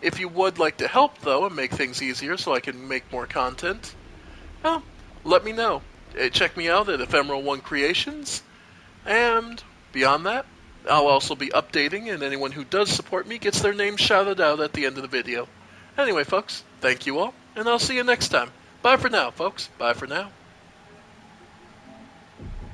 Speaker 1: if you would like to help, though, and make things easier so I can make more content, well, let me know. Check me out at Ephemeral One Creations, and beyond that, I'll also be updating, and anyone who does support me gets their name shouted out at the end of the video. Anyway, folks, thank you all, and I'll see you next time. Bye for now, folks. Bye for now.